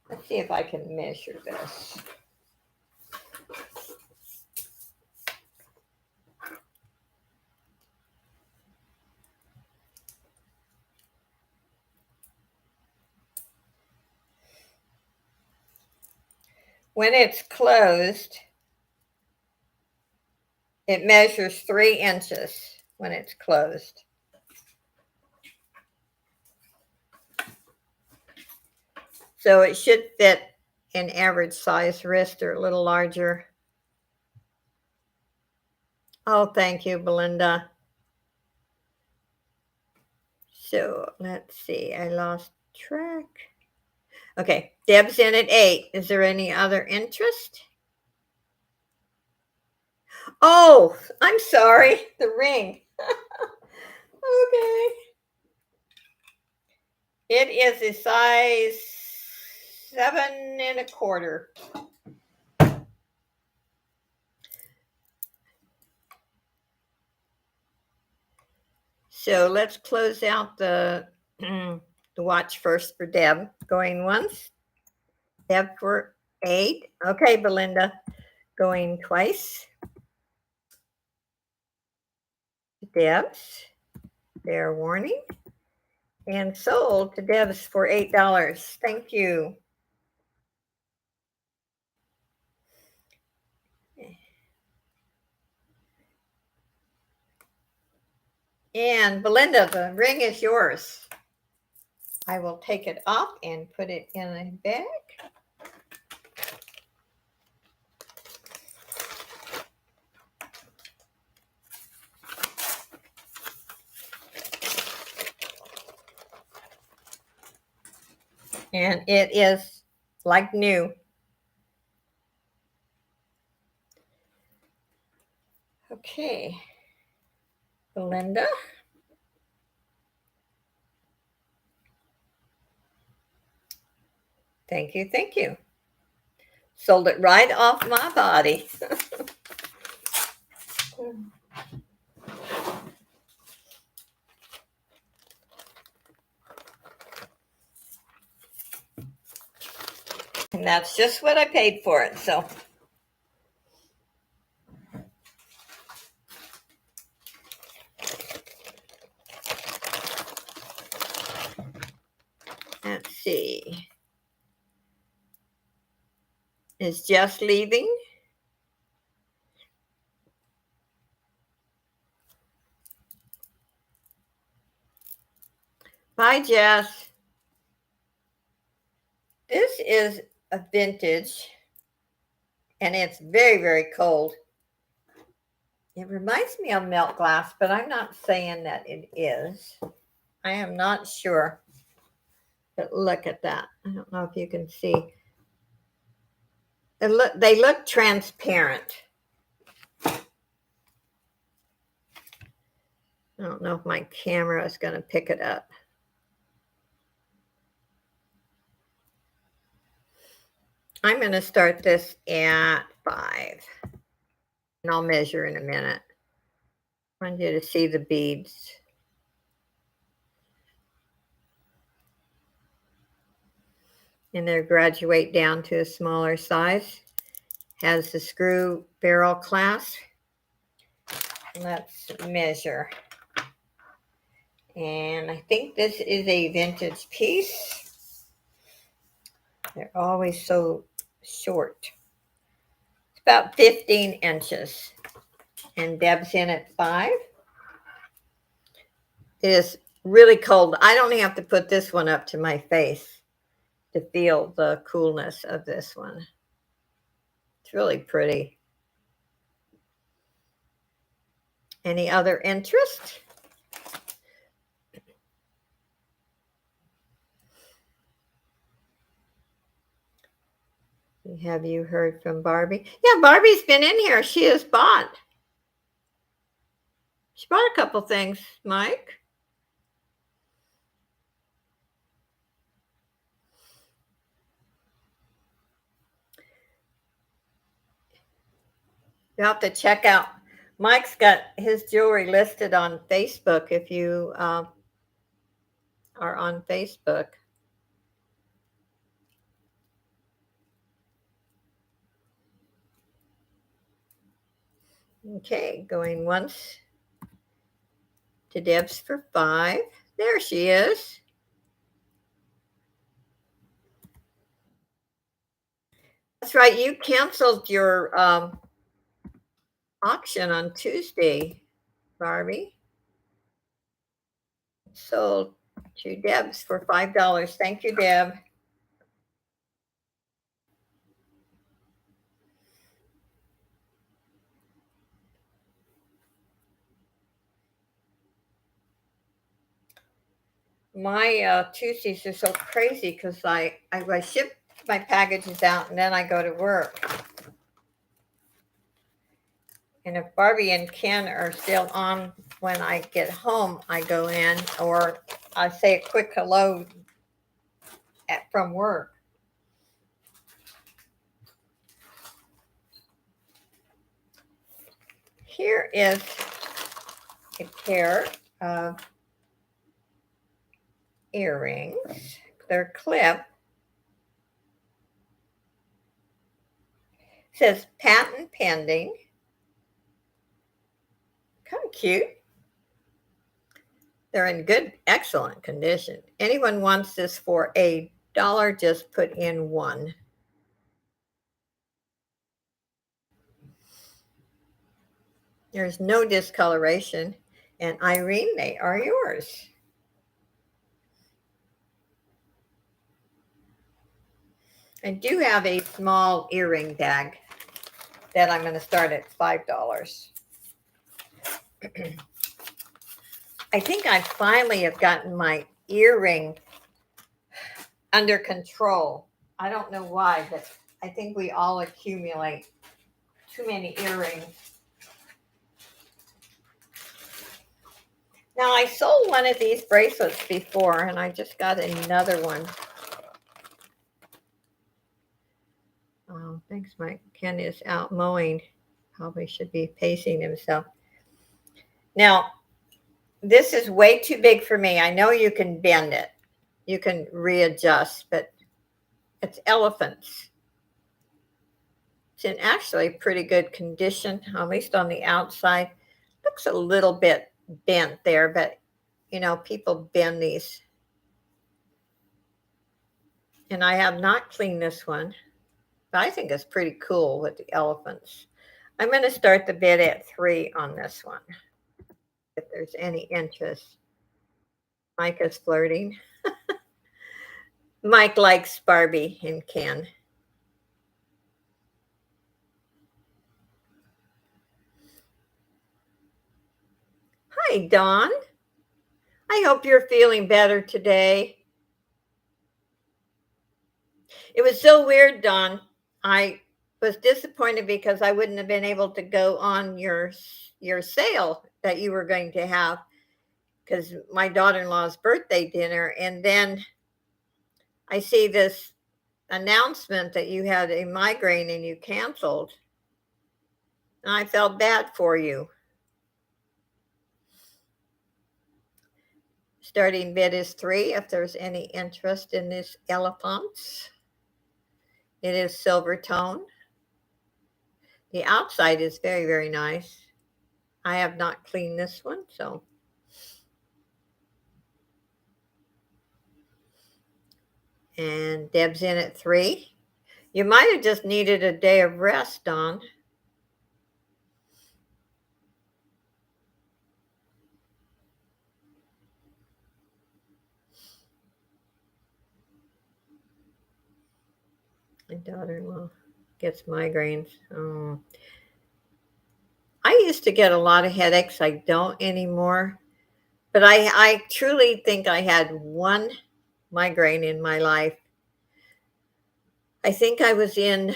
Let's see if I can measure this. When it's closed, it measures 3 inches when it's closed. So it should fit an average size wrist or a little larger. Oh, thank you, Belinda. So let's see, I lost track. Okay, Deb's in at 8. Is there any other interest? Oh, I'm sorry, the ring. Okay. It is a size 7 1/4. So let's close out the watch first for Deb. Going once. Deb for 8. Okay, Belinda. Going twice. Deb's. Fair warning. And sold to Deb's for $8. Thank you. And Belinda, the ring is yours. I will take it off and put it in a bag. And it is like new. Okay. Belinda. Thank you, thank you. Sold it right off my body. And that's just what I paid for it. So let's see. Is Jess leaving? Bye, Jess. This is a vintage, and it's very, very cold. It reminds me of melt glass, but I'm not saying that it is. I am not sure. But look at that. I don't know if you can see. They look transparent. I don't know if my camera is going to pick it up. I'm going to start this at 5. And I'll measure in a minute. I want you to see the beads. And they graduate down to a smaller size. Has the screw barrel clasp. Let's measure. And I think this is a vintage piece. They're always so short. It's about 15 inches. And Deb's in at 5. It is really cold. I don't have to put this one up to my face to feel the coolness of this one. It's really pretty. Any other interest? Have you heard from Barbie? Yeah, Barbie's been in here. She has bought. She bought a couple things, Mike. You have to check out. Mike's got his jewelry listed on Facebook. If you are on Facebook. Okay, going once to Deb's for 5. There she is. That's right. You canceled your auction on Tuesday, Barbie. Sold to Deb's for $5. Thank you, Deb. My Tuesdays are so crazy because I ship my packages out and then I go to work. And if Barbie and Ken are still on when I get home, I go in or I say a quick hello from work. Here is a pair of earrings. They're clip. It says patent pending. Kind of cute. They're in good, excellent condition. Anyone wants this for $1, just put in 1. There's no discoloration. And Irene, they are yours. I do have a small earring bag that I'm going to start at $5. I think I finally have gotten my earring under control. I don't know why, but I think we all accumulate too many earrings. Now, I sold one of these bracelets before, and I just got another one. Oh, thanks, Mike. Ken is out mowing. Probably should be pacing himself. Now, this is way too big for me. I know you can bend it. You can readjust, but it's elephants. It's in actually pretty good condition, at least on the outside. Looks a little bit bent there, but you know, people bend these. And I have not cleaned this one, but I think it's pretty cool with the elephants. I'm going to start the bid at 3 on this one. If there's any interest. Mike is flirting. Mike likes Barbie and Ken. Hi, Dawn. I hope you're feeling better today. It was so weird, Dawn. I was disappointed because I wouldn't have been able to go on your sale that you were going to have because my daughter-in-law's birthday dinner, and then I see this announcement that you had a migraine and you canceled. And I felt bad for you. Starting bid is 3 if there's any interest in this elephant. It is silver tone. The outside is very, very nice. I have not cleaned this one, so. And Deb's in at 3. You might have just needed a day of rest, Dawn. My daughter-in-law gets migraines. Oh. I used to get a lot of headaches. I don't anymore. But I truly think I had one migraine in my life. I think I was in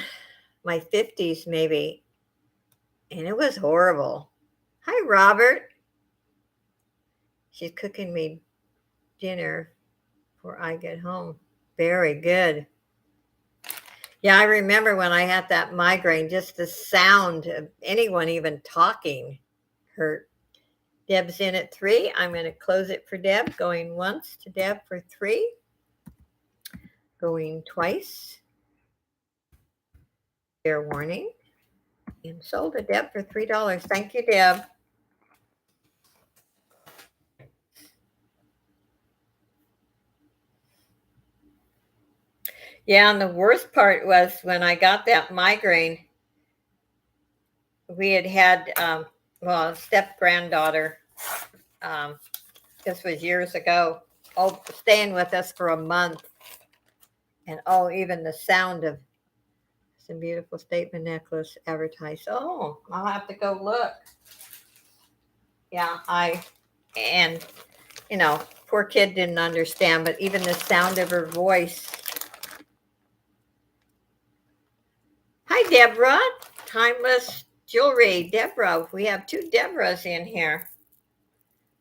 my 50s maybe, and it was horrible. Hi, Robert. She's cooking me dinner before I get home. Very good. Yeah, I remember when I had that migraine, just the sound of anyone even talking hurt. Deb's in at 3. I'm going to close it for Deb. Going once to Deb for 3. Going twice. Fair warning. And sold to Deb for $3. Thank you, Deb. Yeah, and the worst part was when I got that migraine, we had a step-granddaughter, this was years ago, staying with us for a month. And even the sound of some beautiful statement necklace advertised. Oh, I'll have to go look. Yeah, and poor kid didn't understand, but even the sound of her voice. Hi, Deborah. Timeless Jewelry. Deborah, we have 2 Deborahs in here.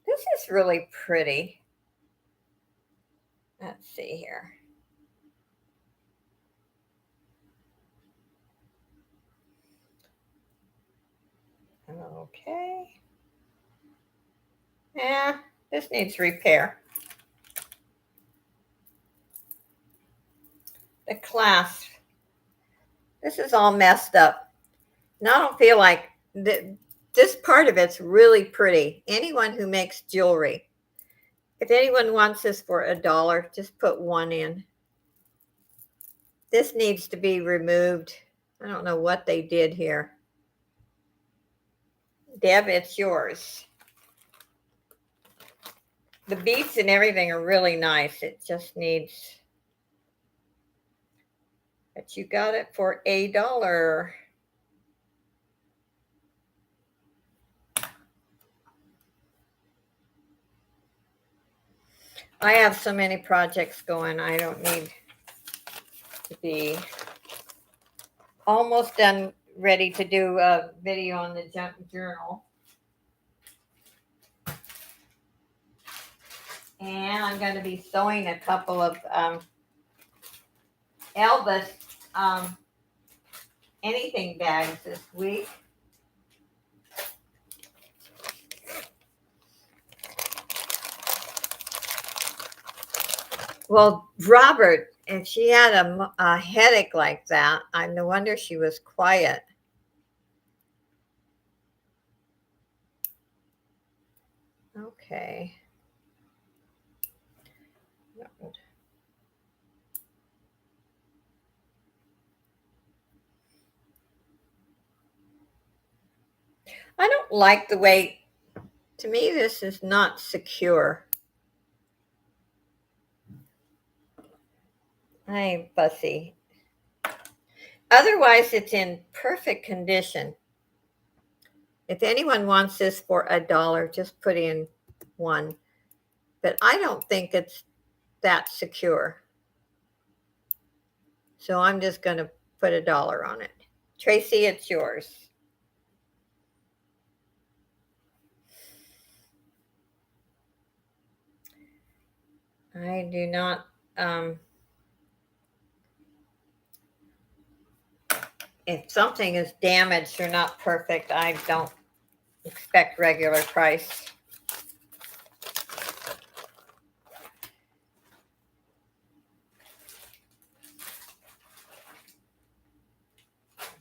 This is really pretty. Let's see here. Okay. Yeah, this needs repair. The clasp. This is all messed up. And I don't feel like this part of it's really pretty. Anyone who makes jewelry, if anyone wants this for $1, just put 1 in. This needs to be removed. I don't know what they did here. Deb, it's yours. The beads and everything are really nice. It just needs, but you got it for $1. I have so many projects going. I don't need to be almost done, ready to do a video on the junk journal. And I'm going to be sewing a couple of Elvis anything bags this week. Well, Robert, if she had a headache like that, no wonder she was quiet. Okay. I don't like the way, to me, this is not secure. I'm fussy. Otherwise, it's in perfect condition. If anyone wants this for $1, just put in 1. But I don't think it's that secure. So I'm just going to put $1 on it. Tracy, it's yours. I do not, if something is damaged or not perfect, I don't expect regular price.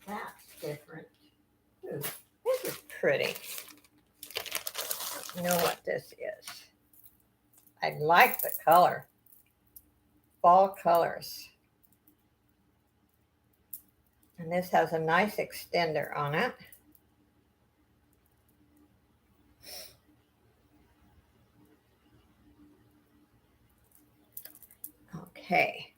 That's different. Ooh, this is pretty. You know what this is? I like the color. Fall colors. And this has a nice extender on it. Okay.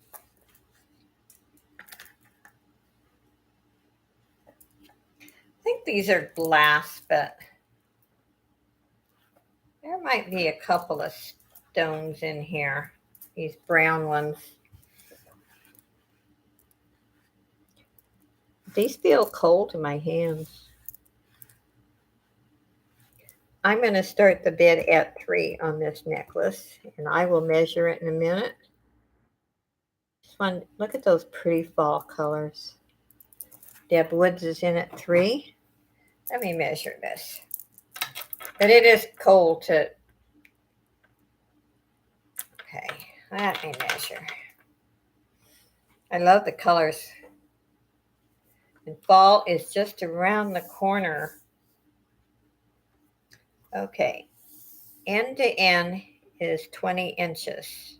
I think these are glass, but there might be a couple of stones in here. These brown ones. These feel cold in my hands. I'm going to start the bid at 3 on this necklace, and I will measure it in a minute. Just one, look at those pretty fall colors. Deb Woods is in at 3. Let me measure this. But it is cold to. Okay, let me measure. I love the colors. And fall is just around the corner. Okay, end to end is 20 inches.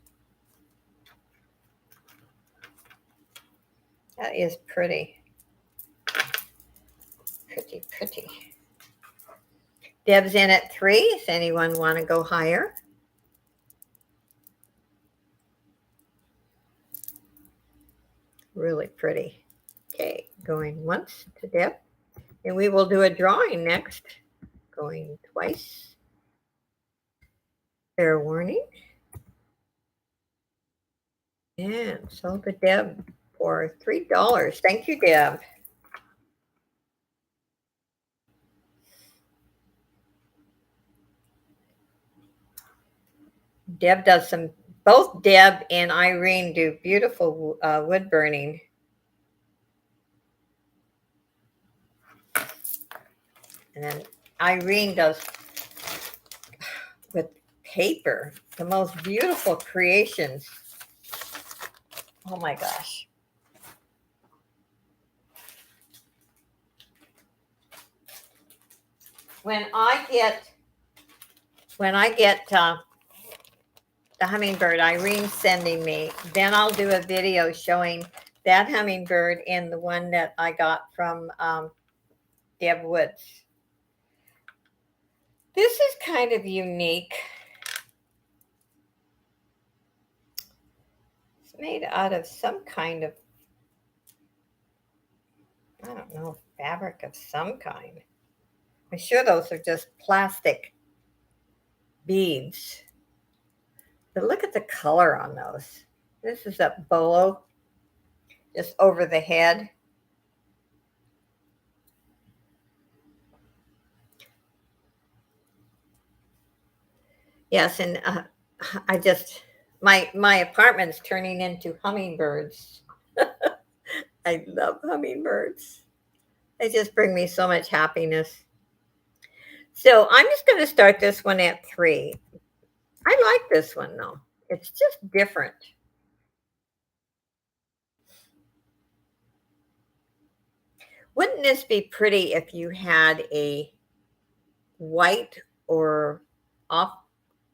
That is pretty. Pretty, pretty. Deb's in at 3. Does anyone want to go higher? Really pretty. Okay, going once to Deb. And we will do a drawing next. Going twice. Fair warning. And sold to Deb for $3. Thank you, Deb. Deb does some, both Deb and Irene do beautiful wood burning. And then Irene does with paper the most beautiful creations. Oh my gosh. When I get the hummingbird Irene's sending me, then I'll do a video showing that hummingbird and the one that I got from Deb Woods. This is kind of unique. It's made out of some kind of, I don't know, fabric of some kind. I'm sure those are just plastic beads. But look at the color on those. This is a bolo, just over the head. Yes, and I just my apartment's turning into hummingbirds. I love hummingbirds. They just bring me so much happiness. So I'm just going to start this one at 3. I like this one though. It's just different. Wouldn't this be pretty if you had a white or off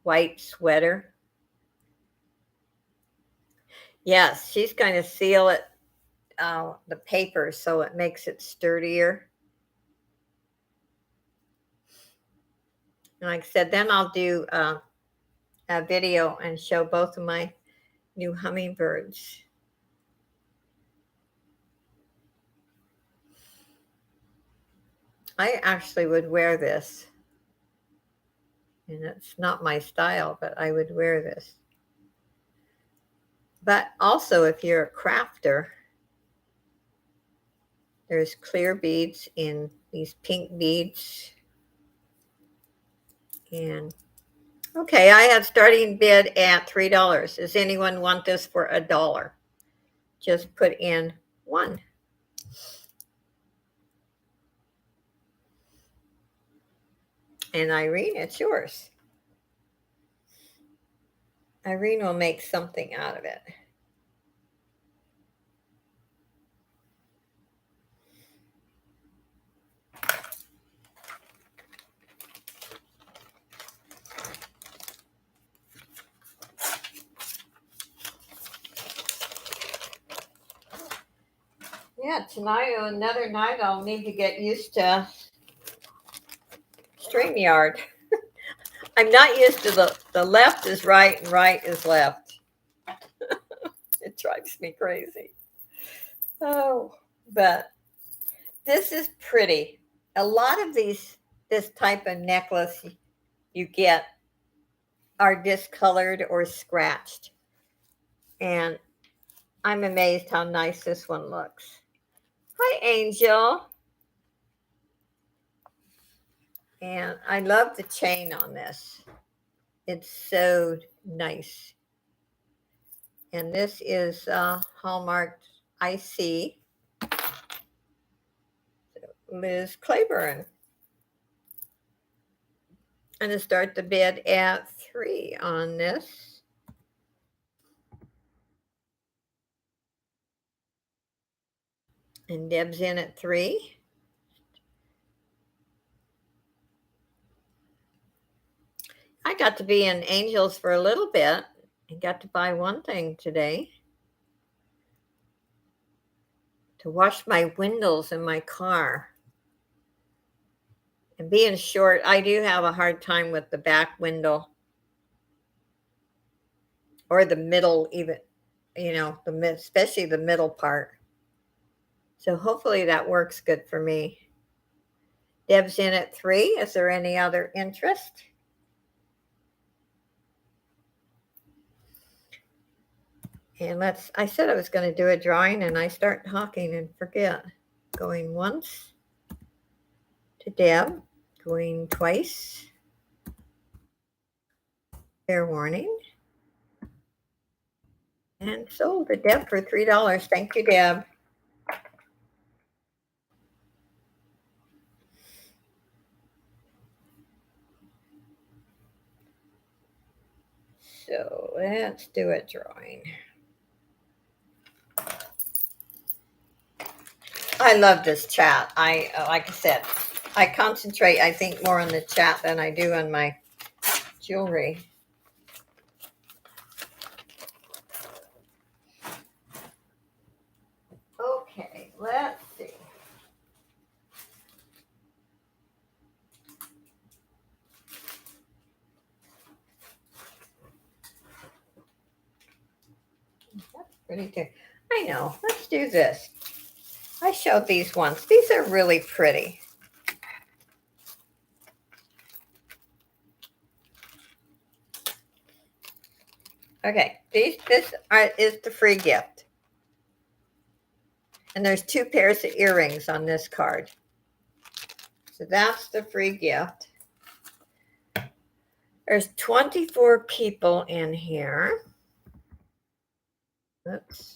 white sweater? Yes, she's going to seal it, the paper, so it makes it sturdier. And like I said, then I'll do a video and show both of my new hummingbirds. I actually would wear this. And it's not my style, but I would wear this. But also, if you're a crafter, there's clear beads in these pink beads. And okay, I have starting bid at $3. Does anyone want this for $1? Just put in 1. And Irene, it's yours. Irene will make something out of it. Yeah, tonight or another night, I'll need to get used to StreamYard. I'm not used to the left is right and right is left. It drives me crazy. Oh, but this is pretty. A lot of this type of necklace you get are discolored or scratched. And I'm amazed how nice this one looks. Hi, Angel. And I love the chain on this. It's so nice. And this is Hallmark IC. Liz Claiborne. I'm going to start the bid at 3 on this. And Deb's in at 3. I got to be in Angels for a little bit and got to buy one thing today. To wash my windows in my car. And being short, I do have a hard time with the back window or the middle, even, especially the middle part. So hopefully that works good for me. Deb's in at 3. Is there any other interest? And I said I was going to do a drawing and I start talking and forget. Going once to Deb, going twice. Fair warning. And sold to Deb for $3. Thank you, Deb. So let's do a drawing. I love this chat. Like I said, I concentrate, I think, more on the chat than I do on my jewelry. Okay, let's see. That's pretty good. I know. Let's do this. I showed these once. These are really pretty. Okay, this is the free gift. And there's 2 pairs of earrings on this card. So that's the free gift. There's 24 people in here. Let's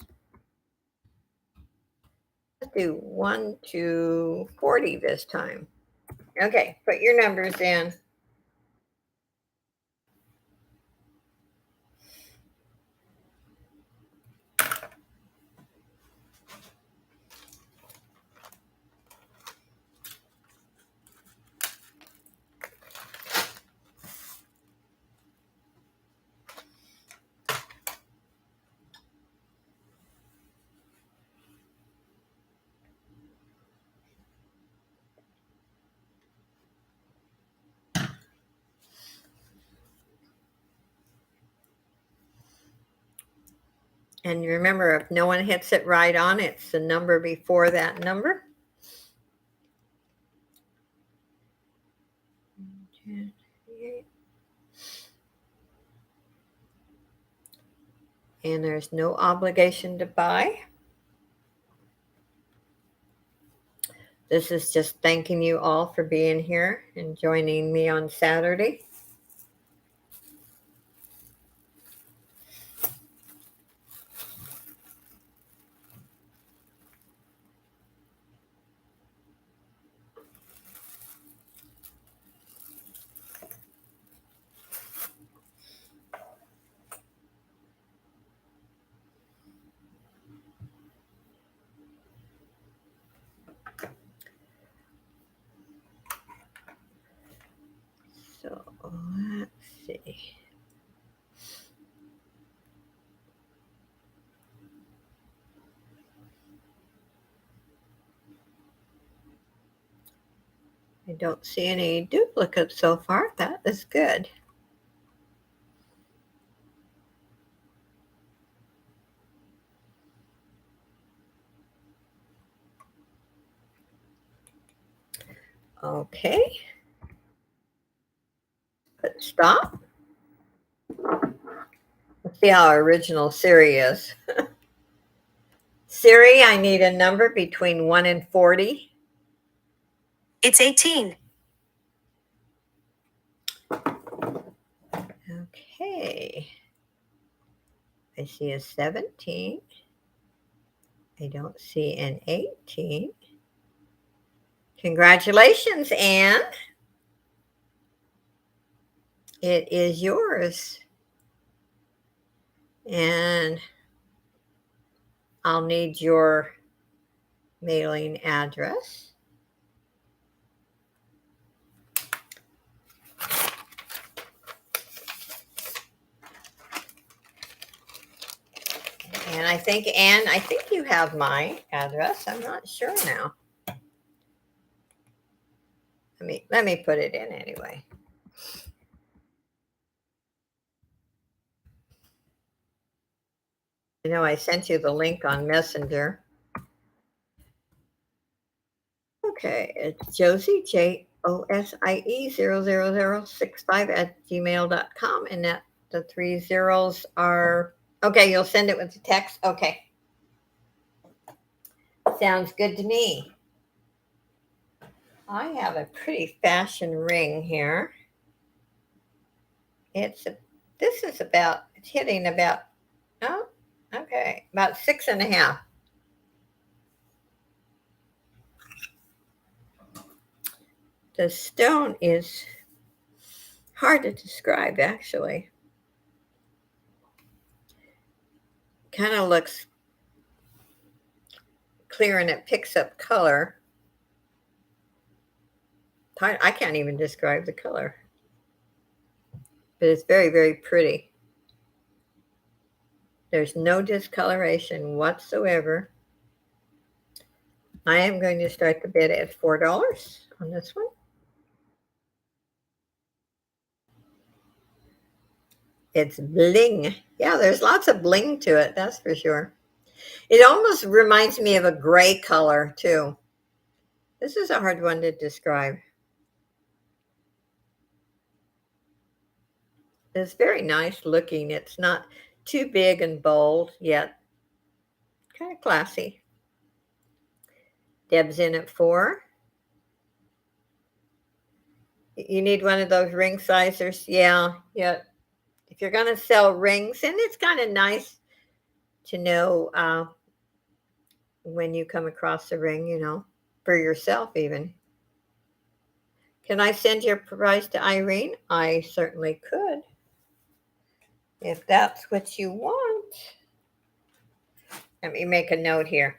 do 1 to 40 this time. Okay, put your numbers in. And remember, if no one hits it right on, it's the number before that number. And there's no obligation to buy. This is just thanking you all for being here and joining me on Saturday. So let's see. I don't see any duplicates so far. That is good. Okay. Put stop. Let's see how original Siri is. Siri, I need a number between 1 and 40. It's 18. Okay. I see a 17. I don't see an 18. Congratulations, Anne. It is yours. And I'll need your mailing address. And I think, Anne, I think you have my address. I'm not sure now. Let me put it in anyway. You know, I sent you the link on Messenger. Okay, it's Josie, JOSIE 00065 at gmail.com. And that the 3 zeros are okay. You'll send it with the text. Okay. Sounds good to me. I have a pretty fashion ring here. This is about, it's hitting about, oh, okay, about 6.5. The stone is hard to describe, actually. Kind of looks clear and it picks up color. I can't even describe the color, but it's very, very pretty. There's no discoloration whatsoever. I am going to start the bid at $4 on this one. It's bling. Yeah, there's lots of bling to it, that's for sure. It almost reminds me of a gray color, too. This is a hard one to describe. It's very nice looking. It's not too big and bold yet. Kind of classy. Deb's in at 4. You need one of those ring sizers? Yeah. If you're going to sell rings, and it's kind of nice to know when you come across a ring, for yourself even. Can I send your price to Irene? I certainly could, if that's what you want. Let me make a note here.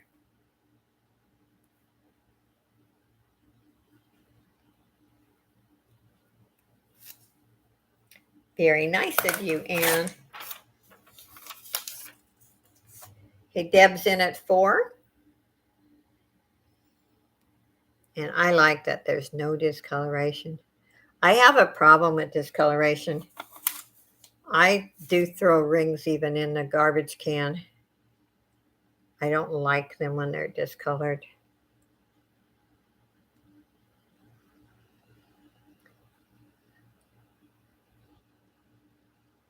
Very nice of you, Anne. Okay, Deb's in at 4. And I like that there's no discoloration. I have a problem with discoloration. I do throw rings even in the garbage can. I don't like them when they're discolored.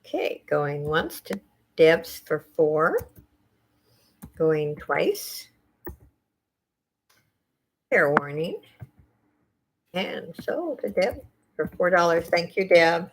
Okay, going once to Deb's for 4. Going twice. Fair warning. And sold to Deb for $4. Thank you, Deb.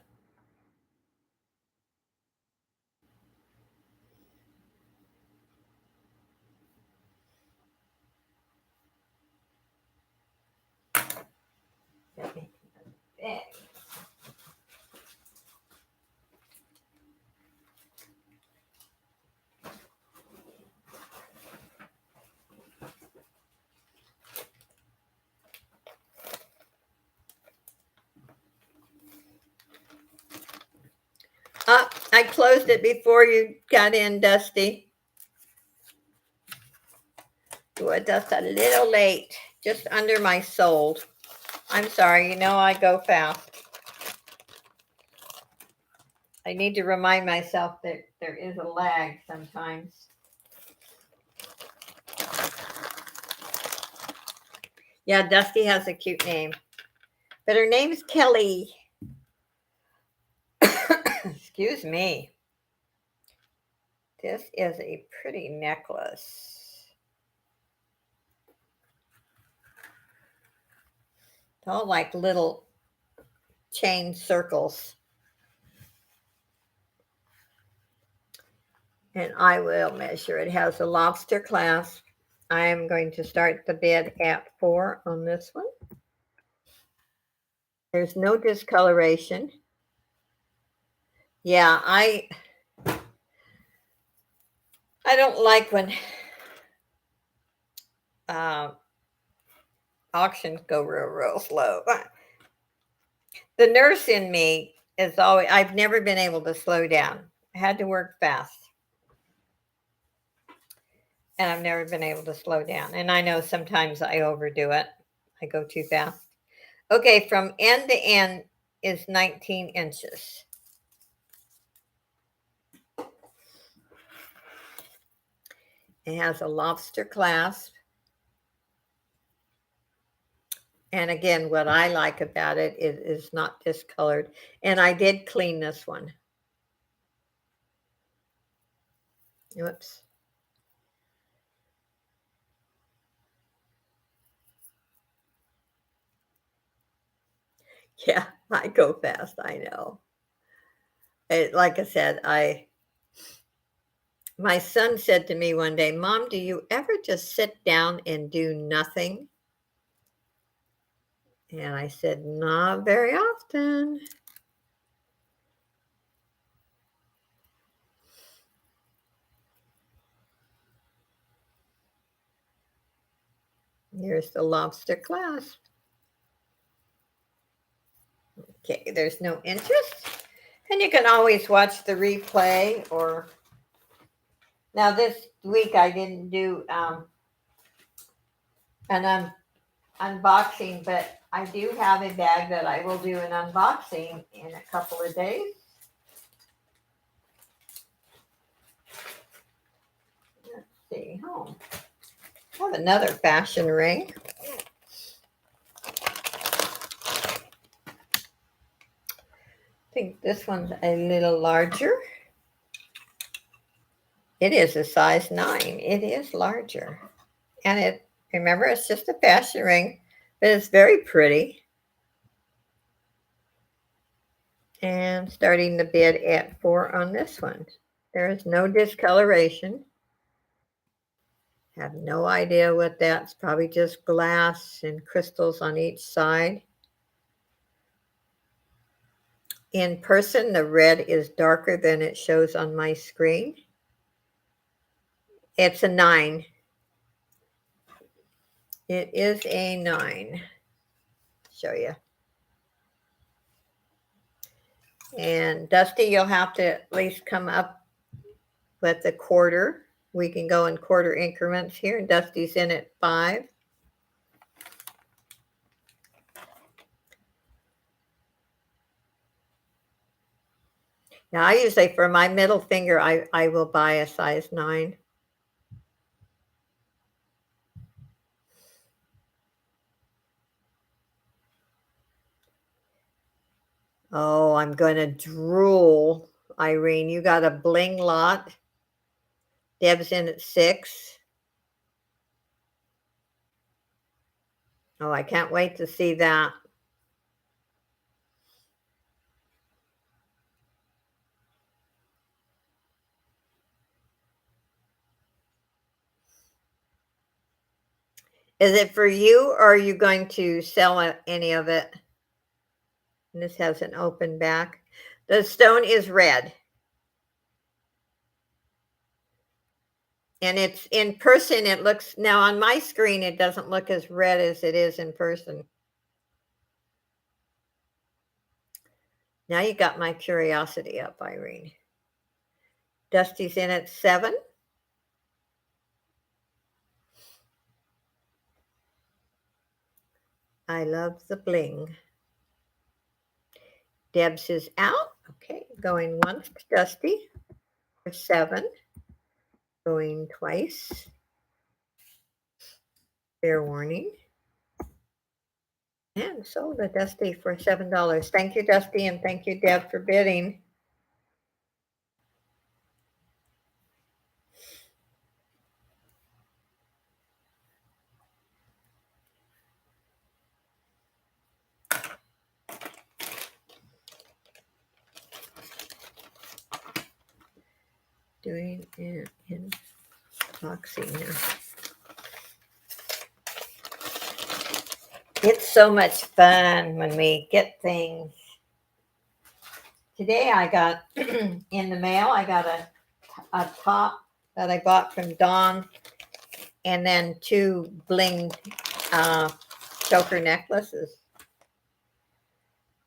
I closed it before you got in, Dusty. You were just a little late, just under my sold. I'm sorry, I go fast. I need to remind myself that there is a lag sometimes. Yeah, Dusty has a cute name, but her name's Kelly. Excuse me. This is a pretty necklace. It's all like little chain circles. And I will measure. It has a lobster clasp. I am going to start the bid at 4 on this one. There's no discoloration. Yeah, I don't like when uh, auctions go real slow. The nurse in me is always, I've never been able to slow down. I had to work fast, and I've never been able to slow down. And I know sometimes I overdo it, I go too fast. Okay, from end to end is 19 inches. It has a lobster clasp. And again, what I like about it is not discolored. And I did clean this one. Oops. Yeah, I go fast. I know. Like I said, my son said to me one day, "Mom, do you ever just sit down and do nothing?" And I said, "Not very often." Here's the lobster clasp. Okay, there's no interest. And you can always watch the replay. Or now this week I didn't do an unboxing, but I do have a bag that I will do an unboxing in a couple of days. Let's see. Oh, I have another fashion ring. I think this one's a little larger. It is a size 9. It is larger. And remember, it's just a fashion ring, but it's very pretty. And starting the bid at 4 on this one. There is no discoloration. Have no idea what that's. Probably just glass and crystals on each side. In person, the red is darker than it shows on my screen. It's a 9. It is a 9. Show you. And Dusty, you'll have to at least come up with a quarter. We can go in quarter increments here. Dusty's in at 5. Now, I usually, for my middle finger, I will buy a size 9. Oh, I'm going to drool. Irene, you got a bling lot. Deb's in at 6. Oh, I can't wait to see that. Is it for you, or are you going to sell any of it? And this has an open back. The stone is red. And it's in person, it looks, now on my screen, it doesn't look as red as it is in person. Now you got my curiosity up, Irene. Dusty's in at 7. I love the bling. Deb's is out. Okay, going once, Dusty. 7. Going twice. Fair warning. And sold a Dusty for $7. Thank you, Dusty, and thank you, Deb, for bidding. Doing it in boxing now. It's so much fun when we get things Today I got in the mail, I got a top that I bought from Dawn, and then two bling uh, choker necklaces.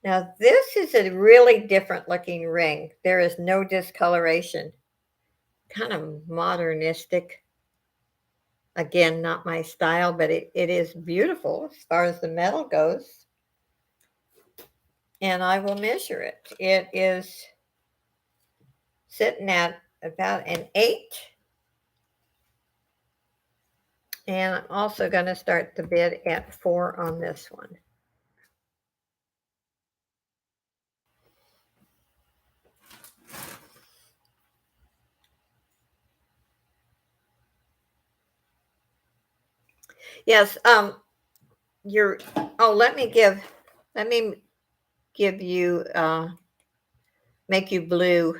Now, this is a really different looking ring. There is no discoloration, kind of modernistic. Again, not my style, but it is beautiful as far as the metal goes. And I will measure it. It is sitting at about an 8. And I'm also going to start the bid at 4 on this one. Yes, you're, oh, let me give you, make you blue,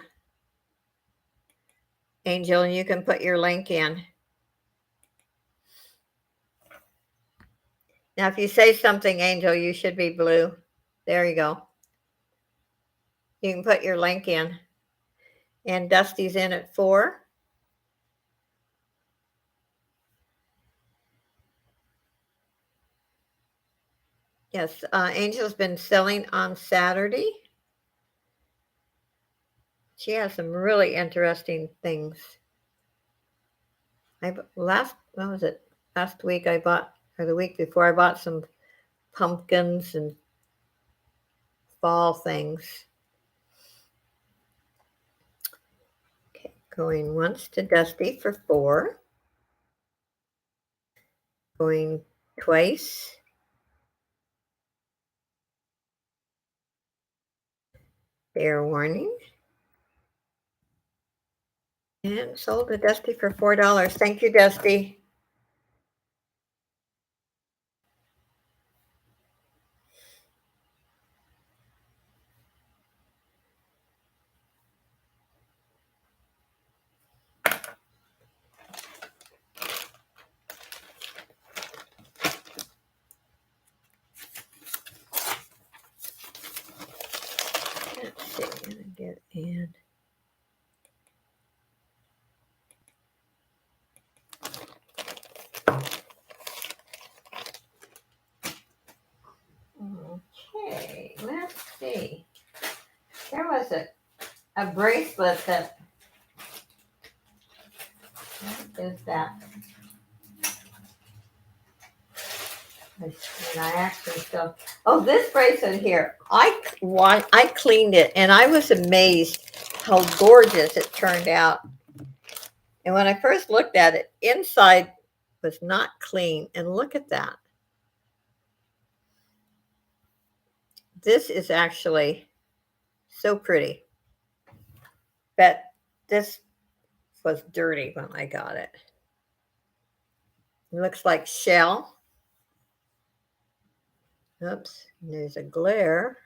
Angel, and you can put your link in. Now, if you say something, Angel, you should be blue. There you go. You can put your link in. And Dusty's in at 4. Yes, Angel's been selling on Saturday. She has some really interesting things. What was it? Last week I bought, or the week before, I bought some pumpkins and fall things. Okay, going once to Dusty for 4. Going twice. Fair warning. And sold to Dusty for $4. Thank you, Dusty. Let's see, I'm gonna get in. Okay, let's see. There was a bracelet that, what is that? And I actually still, oh, this bracelet here, I cleaned it and I was amazed how gorgeous it turned out. And when I first looked at it, inside was not clean. And look at that. This is actually so pretty. But this was dirty when I got it. It looks like shell. Oops, there's a glare.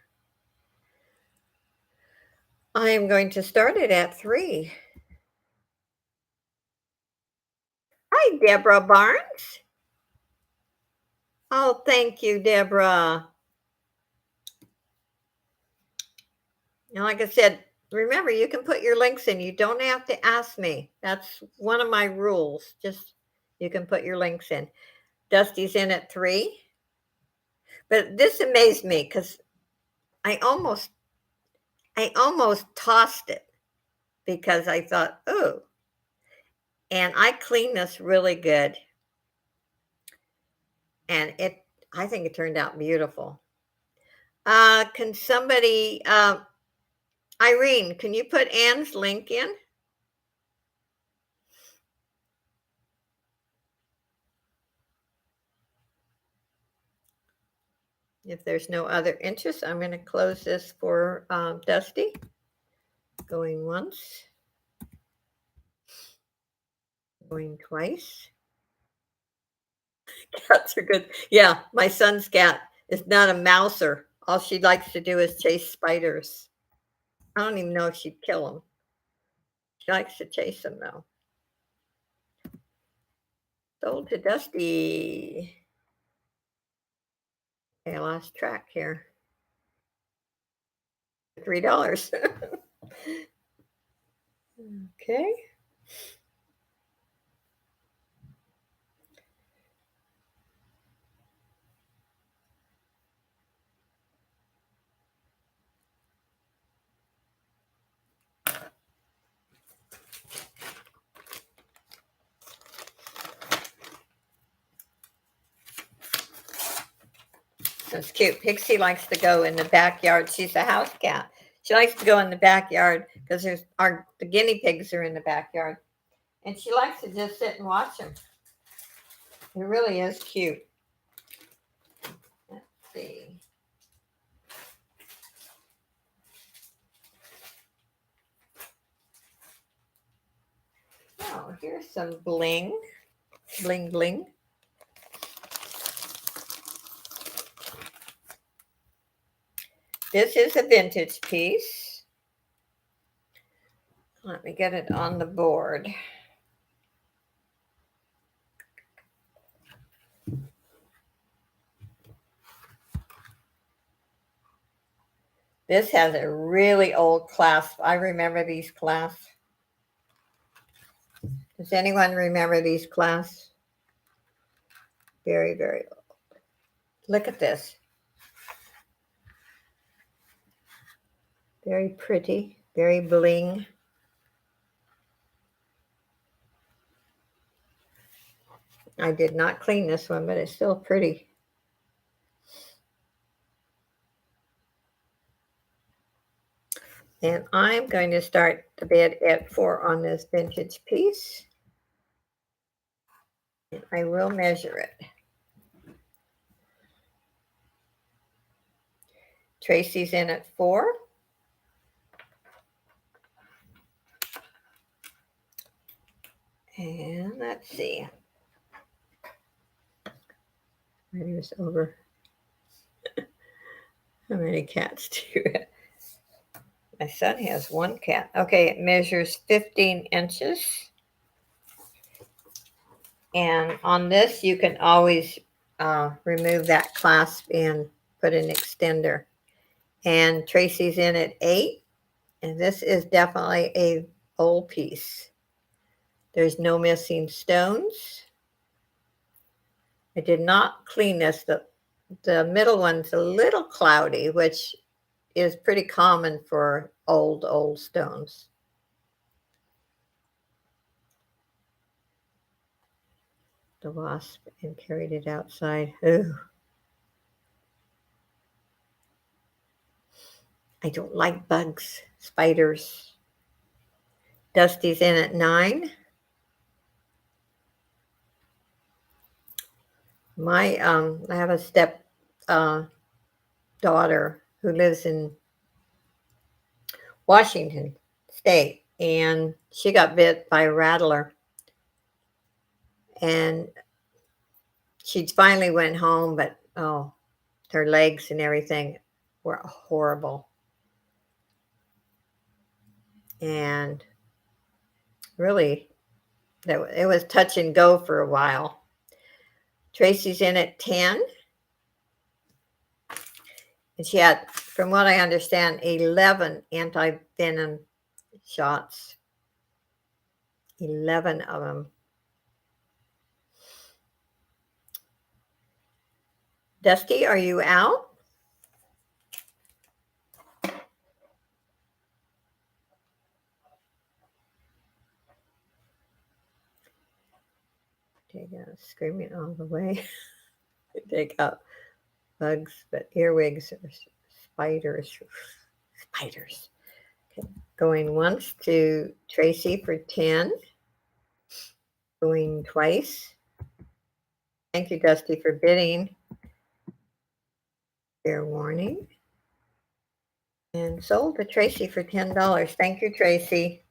I am going to start it at 3. Hi, Deborah Barnes. Oh, thank you, Deborah. And like I said, remember, you can put your links in. You don't have to ask me. That's one of my rules. Just you can put your links in. Dusty's in at 3. But this amazed me because I almost tossed it because I thought, oh, and I cleaned this really good. And I think it turned out beautiful. Can somebody, Irene, can you put Anne's link in? If there's no other interest, I'm going to close this for Dusty. Going once. Going twice. Cats are good. Yeah, my son's cat is not a mouser. All she likes to do is chase spiders. I don't even know if she'd kill them. She likes to chase them, though. Sold to Dusty. Okay, I lost track here. $3. Okay. That's cute. Pixie likes to go in the backyard. She's a house cat. She likes to go in the backyard because the guinea pigs are in the backyard, and she likes to just sit and watch them. It really is cute. Let's see. Oh, here's some bling, bling, bling. This is a vintage piece. Let me get it on the board. This has a really old clasp. I remember these clasps. Does anyone remember these clasps? Very, very old. Look at this. Very pretty, very bling. I did not clean this one, but it's still pretty. And I'm going to start the bid at 4 on this vintage piece. I will measure it. Tracy's in at 4. And let's see. There's over. How many cats do you have? My son has 1 cat. Okay, it measures 15 inches. And on this, you can always remove that clasp and put an extender. And Tracy's in at 8. And this is definitely a old piece. There's no missing stones. I did not clean this. The middle one's a little cloudy, which is pretty common for old stones. The wasp and carried it outside. Ooh. I don't like bugs, spiders. Dusty's in at 9. I have a step daughter who lives in Washington State, and she got bit by a rattler, and she finally went home, but her legs and everything were horrible, and really, it was touch and go for a while. Tracy's in at 10. And she had, from what I understand, 11 anti-venom shots. 11 of them. Dusty, are you out? Take out screaming all the way. Take out bugs, but earwigs or spiders. Spiders. Okay. Going once to Tracy for 10. Going twice. Thank you, Dusty, for bidding. Fair warning. And sold to Tracy for $10. Thank you, Tracy.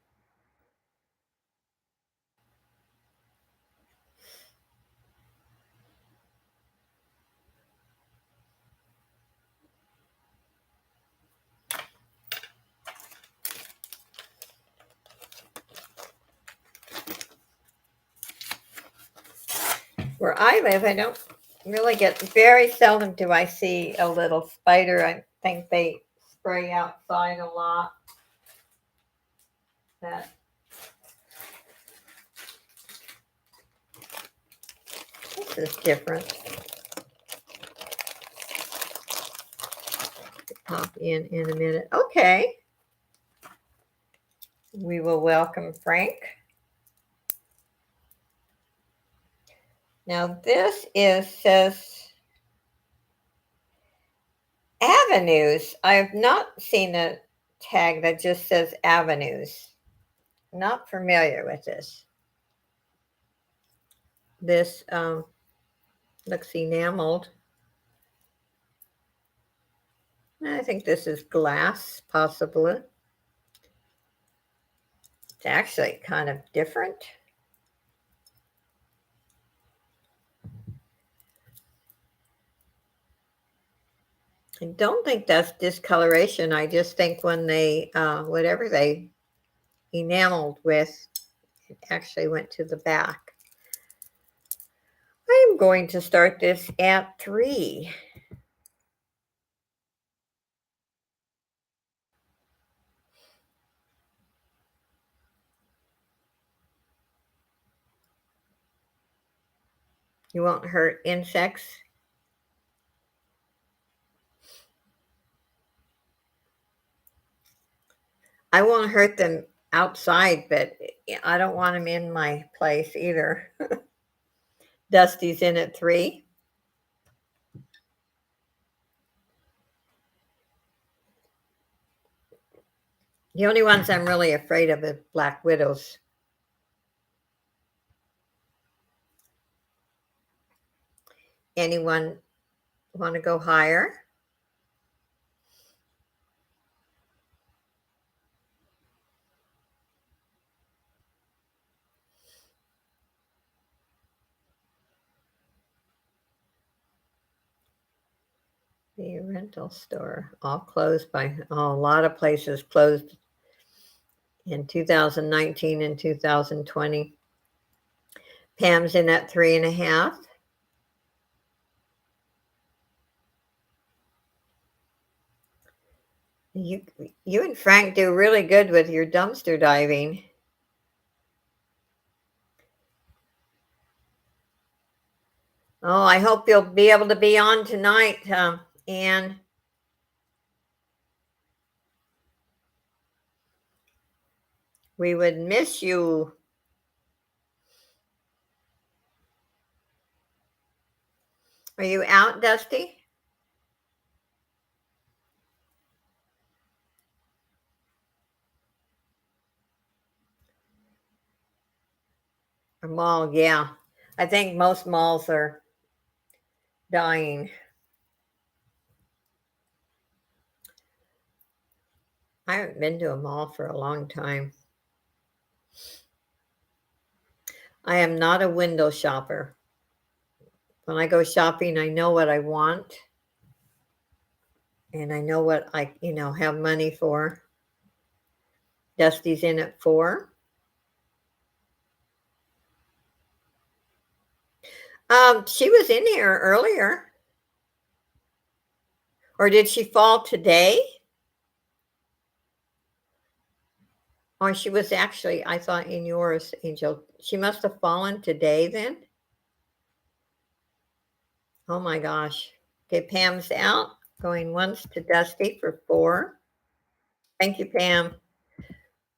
Where I live, I don't really get, very seldom do I see a little spider. I think they spray outside a lot. That this is different. Pop in a minute. Okay. We will welcome Frank. Now this says avenues. I have not seen a tag that just says avenues. Not familiar with this. This looks enameled. I think this is glass, possibly. It's actually kind of different. I don't think that's discoloration. I just think when they, whatever they enameled with, it actually went to the back. I'm going to start this at 3. You won't hurt insects. I won't hurt them outside, but I don't want them in my place either. Dusty's in at 3. The only ones I'm really afraid of are black widows. Anyone want to go higher? The rental store, all closed by a lot of places closed in 2019 and 2020. Pam's in at 3.5. You and Frank do really good with your dumpster diving. Oh, I hope you'll be able to be on tonight, Anne. We would miss you. Are you out, Dusty? A mall, yeah. I think most malls are dying. I haven't been to a mall for a long time. I am not a window shopper. When I go shopping, I know what I want. And I know what I, have money for. Dusty's in at 4. She was in here earlier. Or did she fall today? Or she was actually, I thought, in yours, Angel. She must have fallen today then. Oh my gosh. Okay, Pam's out. Going once to Dusty for 4. Thank you, Pam.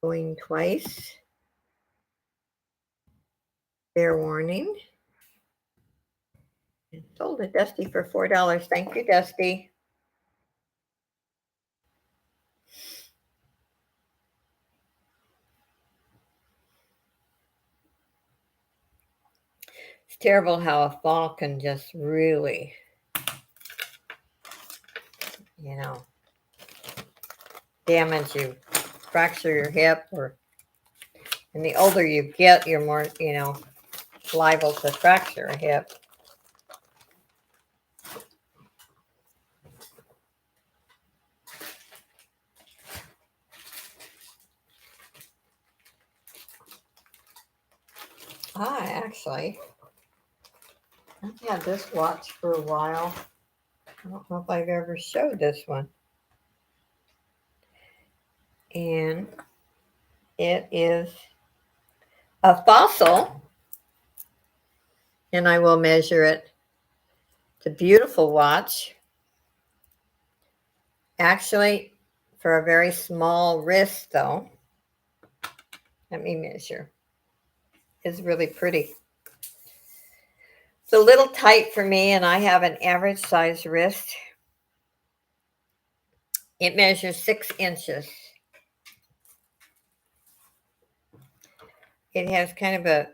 Going twice. Fair warning. And sold to Dusty for $4. Thank you, Dusty. It's terrible how a fall can just really, damage you, fracture your hip, and the older you get, you're more, liable to fracture a hip. Actually, I've had this watch for a while. I don't know if I've ever showed this one. And it is a fossil, and I will measure it. It's a beautiful watch. Actually, for a very small wrist, though, let me measure. It's really pretty. It's a little tight for me, and I have an average size wrist. It measures 6 inches. It has kind of a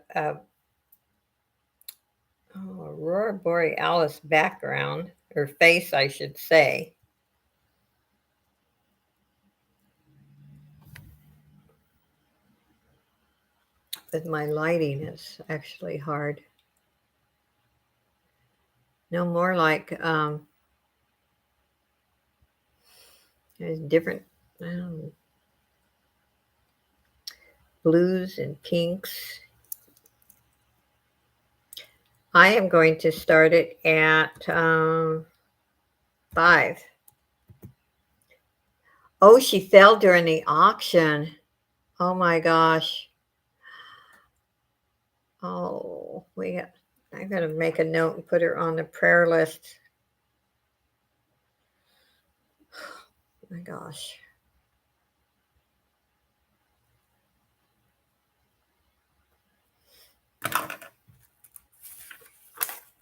Aurora Borealis background, or face, I should say. But my lighting is actually hard. No, more like there's different blues and pinks. I am going to start it at 5. Oh, she fell during the auction. Oh my gosh. Oh, I'm going to make a note and put her on the prayer list. Oh my gosh.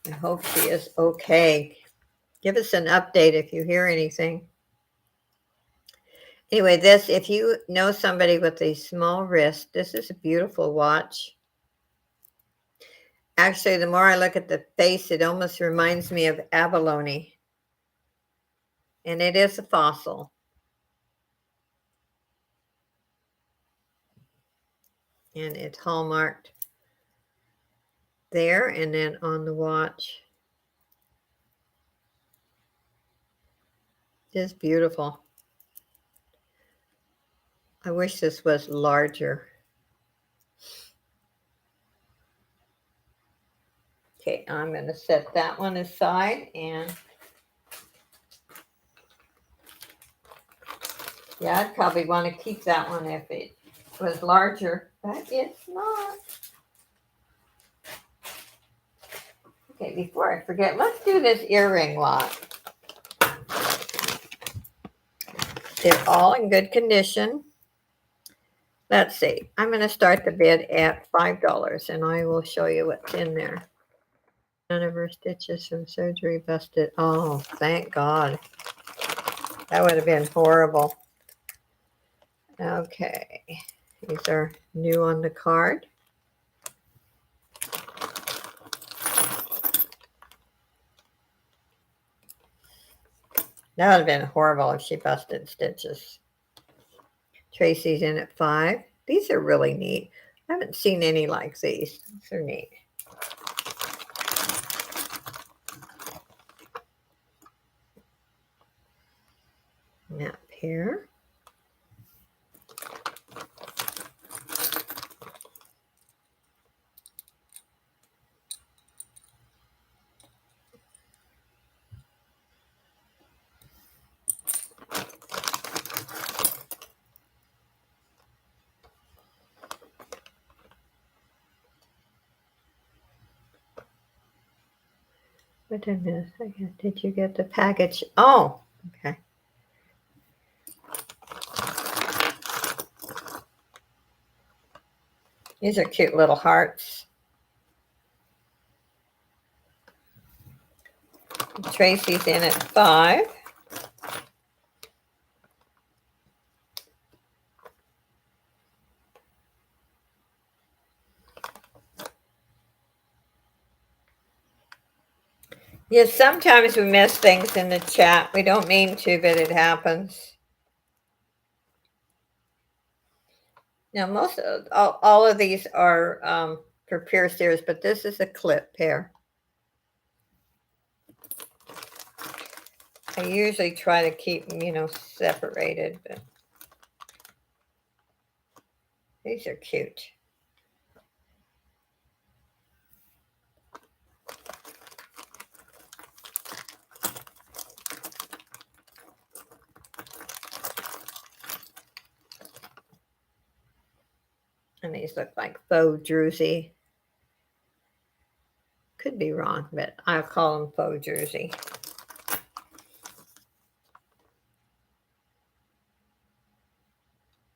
I hope she is okay. Give us an update if you hear anything. Anyway, if you know somebody with a small wrist, this is a beautiful watch. Actually, the more I look at the face, it almost reminds me of abalone. And it is a fossil. And it's hallmarked there and then on the watch. It's beautiful. I wish this was larger. Okay, I'm going to set that one aside, and yeah, I'd probably want to keep that one if it was larger, but it's not. Okay, before I forget, let's do this earring lot. They're all in good condition. Let's see. I'm going to start the bid at $5, and I will show you what's in there. None of her stitches from surgery busted. Oh, thank God. That would have been horrible. Okay. These are new on the card. That would have been horrible if she busted stitches. Tracy's in at 5. These are really neat. I haven't seen any like these. These are neat. That pair. What did I miss? Did you get the package? Oh, okay. These are cute little hearts. Tracy's in at 5. Yes, sometimes we miss things in the chat. We don't mean to, but it happens. Now, all of these are for Pure Series, but this is a clip pair. I usually try to keep them, separated, but these are cute. And these look like faux jersey. Could be wrong, but I'll call them faux jersey.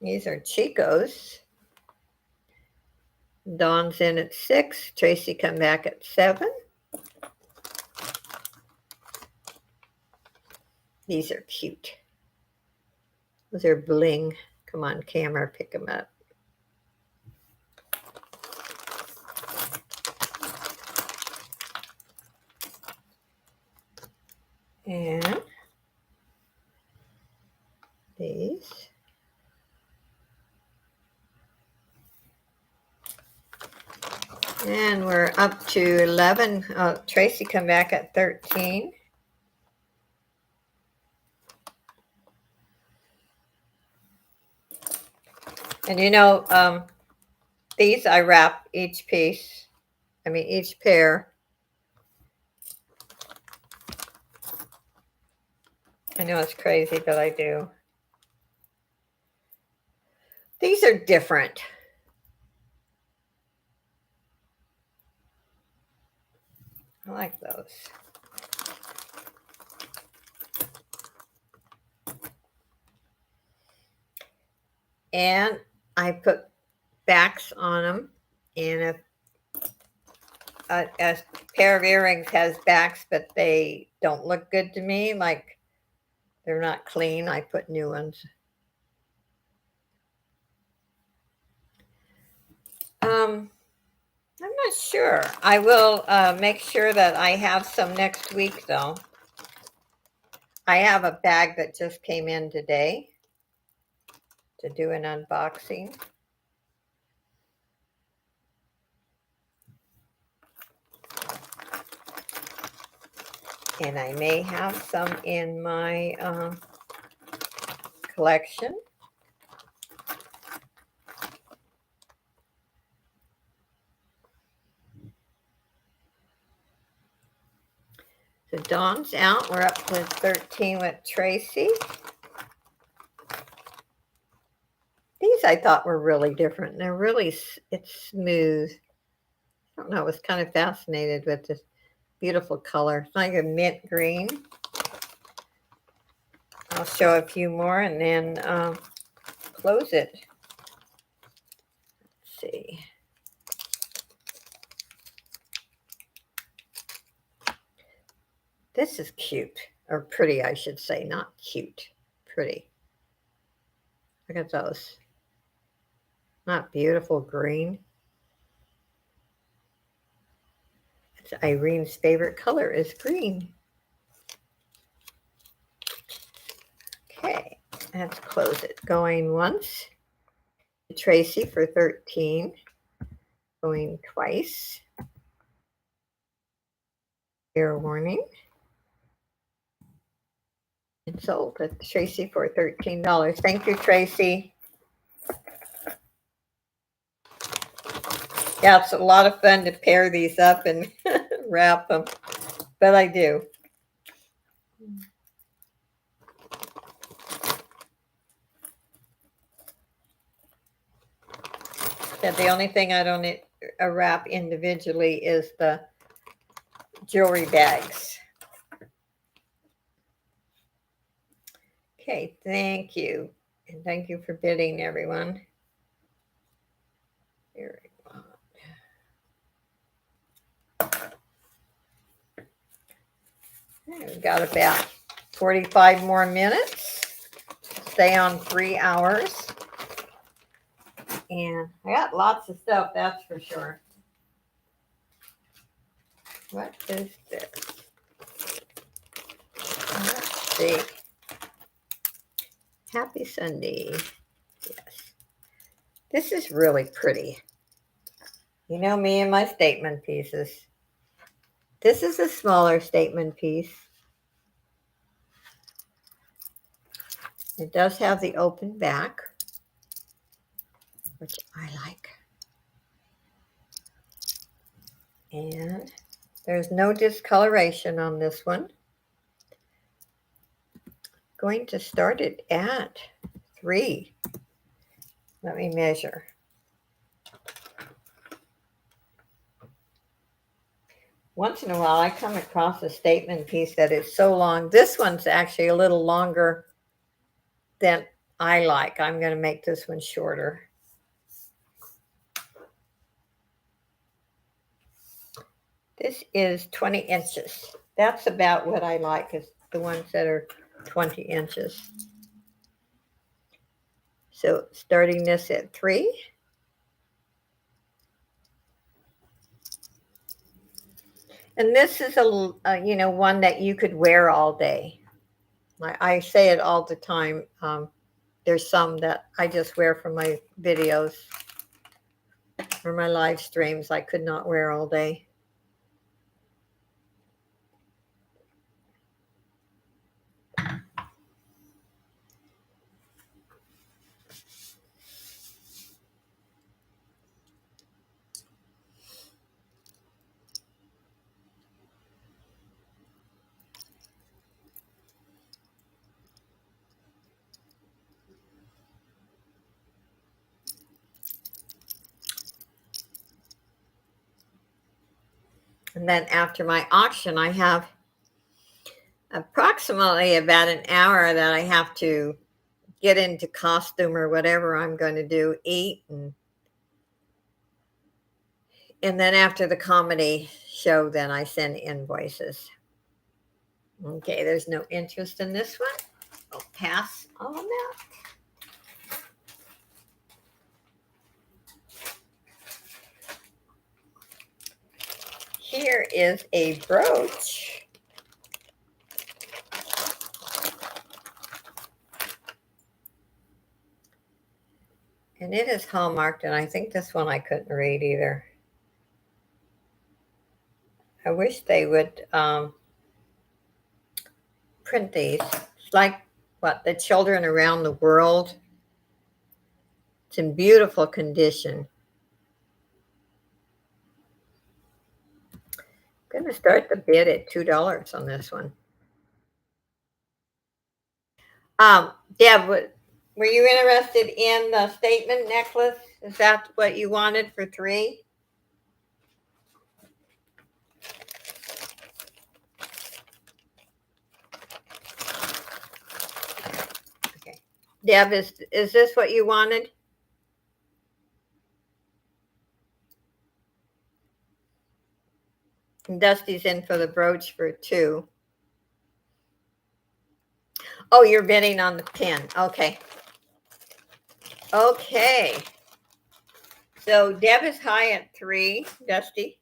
These are Chico's. Dawn's in at 6. Tracy come back at 7. These are cute. Those are bling. Come on, camera, pick them up. And these. And we're up to 11. Oh, Tracy come back at 13. And you know, these I wrap each piece. I mean, each pair. I know it's crazy, but I do. These are different. I like those. And I put backs on them. And a pair of earrings has backs, but they don't look good to me. Like they're not clean. I put new ones. I'm not sure. I will make sure that I have some next week, though. I have a bag that just came in today to do an unboxing. And I may have some in my collection. So Dawn's out. We're up with 13 with Tracy. These I thought were really different. They're really, it's smooth. I don't know. I was kind of fascinated with this beautiful color. It's like a mint green. I'll show a few more and then close it. Let's see. This is cute, or pretty, I should say, not cute, pretty. Look at those. Not beautiful green. It's Irene's favorite color is green. Okay, let's close it. Going once. Tracy for 13. Going twice. Fair warning. And sold at Tracy for $13. Thank you, Tracy. Yeah, it's a lot of fun to pair these up and wrap them, but I do. Yeah, the only thing I don't wrap individually is the jewelry bags. Okay, thank you. And thank you for bidding, everyone. Here we go. We've got about 45 more minutes. Stay on 3 hours. And I got lots of stuff, that's for sure. What is this? Let's see. Happy Sunday. Yes. This is really pretty. You know me and my statement pieces. This is a smaller statement piece. It does have the open back, which I like. And there's no discoloration on this one. Going to start it at 3. Let me measure. once in a while I come across a statement piece that is so long. This one's actually a little longer than I like. I'm going to make this one shorter. This is 20 inches. That's about what I like, is the ones that are 20 inches. So starting this at 3. And this is a one that you could wear all day. I say it all the time. There's some that I just wear for my videos or my live streams. I could not wear all day. And then after my auction, I have approximately about an hour that I have to get into costume or whatever I'm going to do, eat, and then after the comedy show, then I send invoices. Okay, there's no interest in this one. I'll pass on that. Here is a brooch. And it is hallmarked, and I think this one I couldn't read either. I wish they would print these. It's like what, the children around the world. It's in beautiful condition. I'm going to start the bid at $2 on this one. Deb, were you interested in the statement necklace? Is that what you wanted for 3? Okay. Deb, is this what you wanted? And Dusty's in for the brooch for 2. Oh, you're bidding on the pin. Okay. Okay. So Deb is high at 3. Dusty?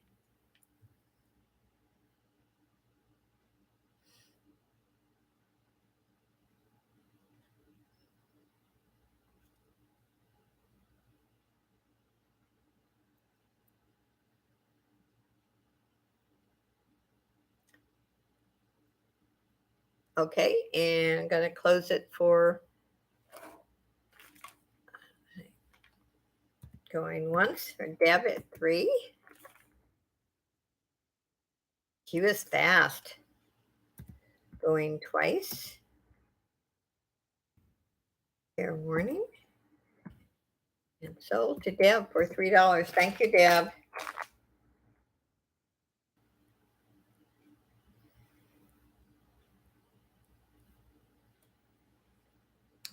Okay, and I'm going to close it for going once for Deb at 3. She was fast. Going twice. Fair warning. And sold to Deb for $3. Thank you, Deb.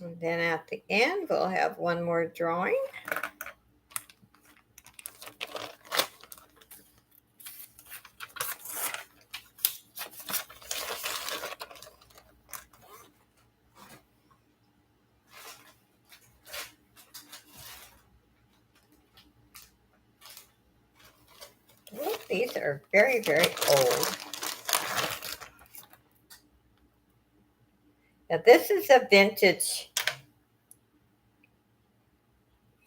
And then at the end, we'll have one more drawing. Look, these are very, very old. Now, this is a vintage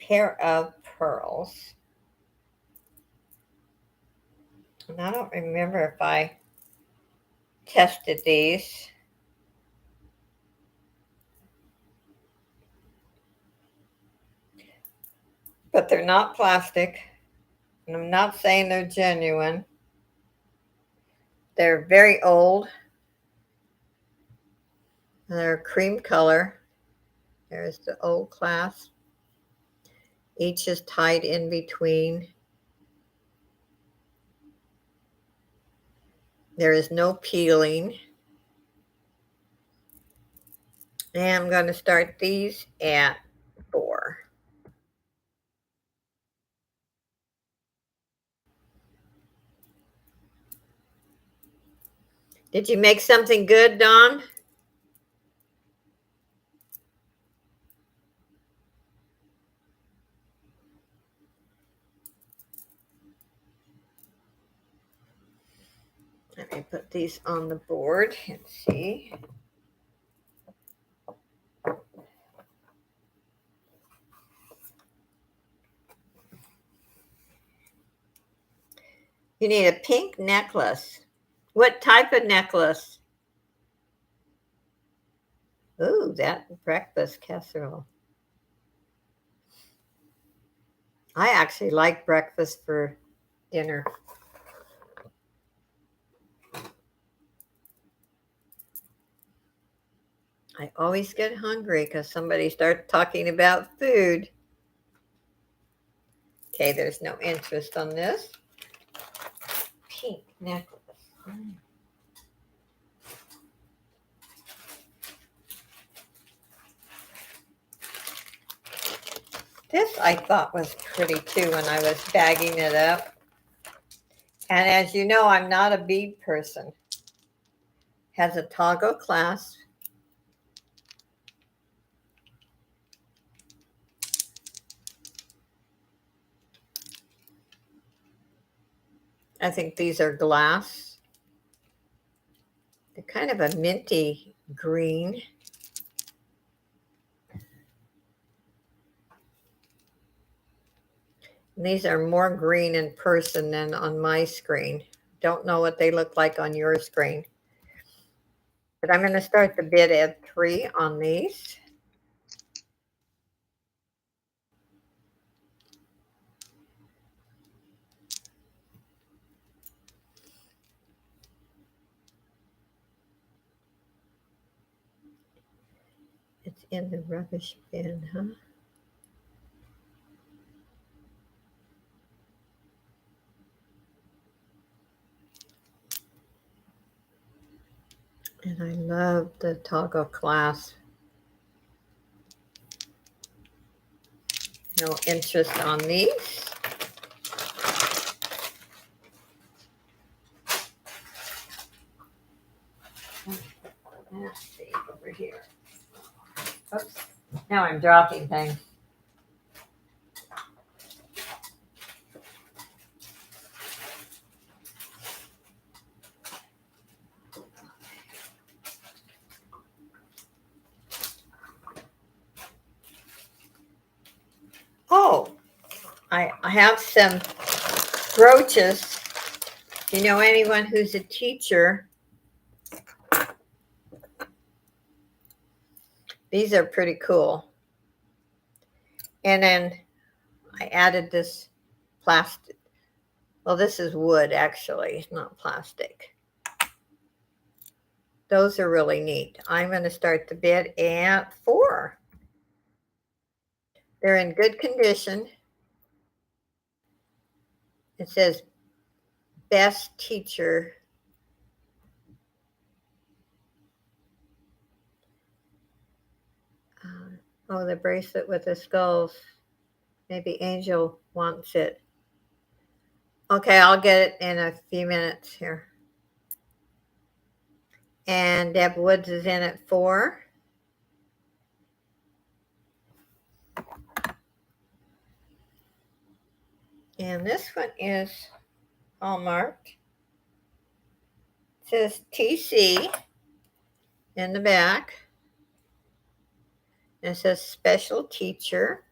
pair of pearls. And I don't remember if I tested these. But they're not plastic. And I'm not saying they're genuine. They're very old. They're cream color. There's the old clasp. Each is tied in between. There is no peeling. And I'm going to start these at 4. Did you make something good, Dawn? Let me put these on the board and see. You need a pink necklace. What type of necklace? Ooh, that breakfast casserole. I actually like breakfast for dinner. I always get hungry because somebody starts talking about food. Okay, there's no interest on this. Pink necklace. This I thought was pretty too when I was bagging it up. And as you know, I'm not a bead person. Has a toggle clasp. I think these are glass. They're kind of a minty green. And these are more green in person than on my screen. Don't know what they look like on your screen. But I'm going to start the bid at 3 on these. It's in the rubbish bin, huh? And I love the toggle clasp. No interest on these. Let's see over here. Oops. Now I'm dropping things. Oh, I have some brooches. You know anyone who's a teacher? These are pretty cool. And then I added this plastic. Well, this is wood actually, not plastic. Those are really neat. I'm going to start the bid at 4. They're in good condition. It says best teacher. Oh, the bracelet with the skulls. Maybe Angel wants it. Okay, I'll get it in a few minutes here. And Deb Woods is in at 4. And this one is all marked. It says TC in the back. And it says special teacher.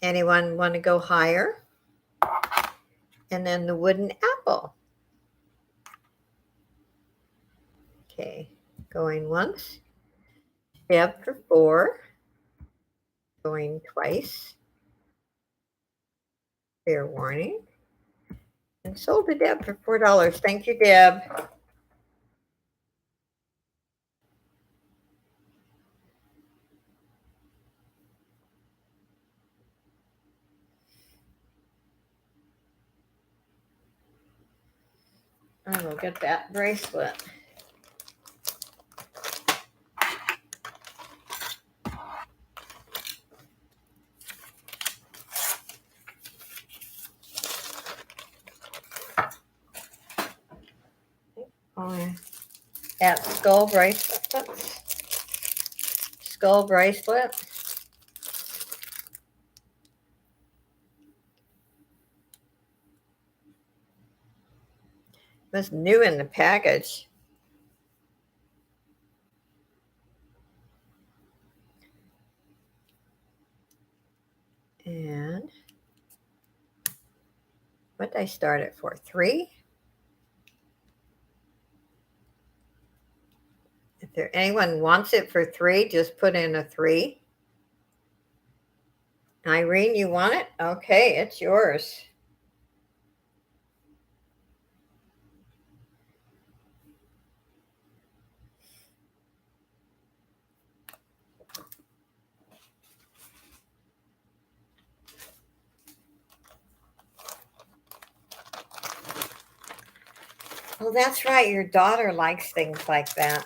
Anyone want to go higher? And then the wooden apple. Okay, going once. Deb for 4. Going twice. Fair warning. And sold to Deb for $4. Thank you, Deb. I will get that bracelet. Oh, yeah. That skull bracelet. Skull bracelet. It was new in the package. And what did I start it for? 3? If there anyone wants it for 3, just put in a 3. Irene, you want it? Okay, it's yours. Oh, that's right. Your daughter likes things like that.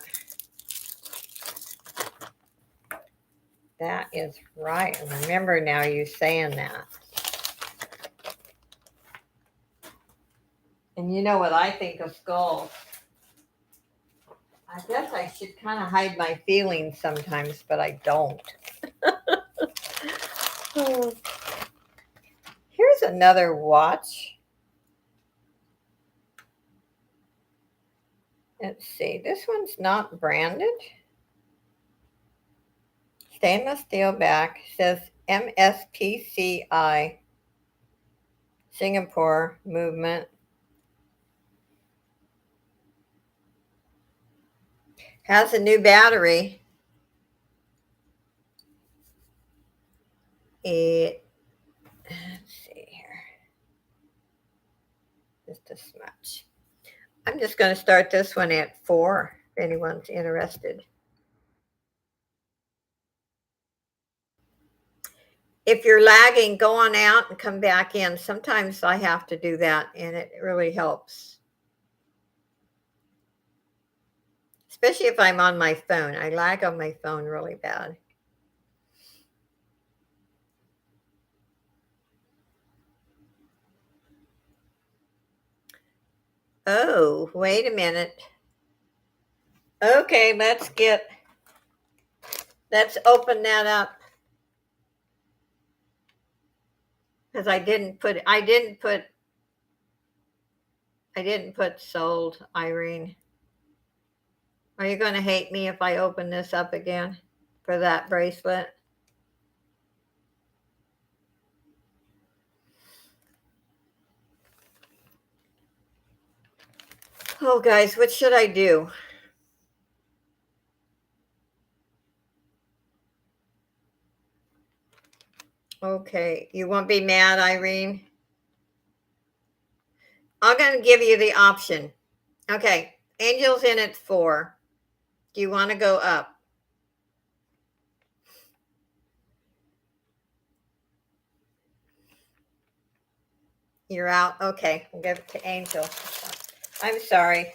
That is right. I remember now you saying that. And you know what I think of skulls? I guess I should kind of hide my feelings sometimes, but I don't. Here's another watch. Let's see. This one's not branded. Stainless steel back. Says MSPCI. Singapore movement. Has a new battery. Let's see here. Just a smudge. I'm just going to start this one at 4 if anyone's interested. If you're lagging, go on out and come back in. Sometimes I have to do that, and it really helps. Especially if I'm on my phone. I lag on my phone really bad. Oh, wait a minute. Okay, let's open that up. Because I didn't put sold, Irene. Are you going to hate me if I open this up again for that bracelet? Oh, guys, what should I do? Okay, you won't be mad, Irene? I'm going to give you the option. Okay, Angel's in at 4. Do you want to go up? You're out? Okay, we'll give it to Angel. I'm sorry.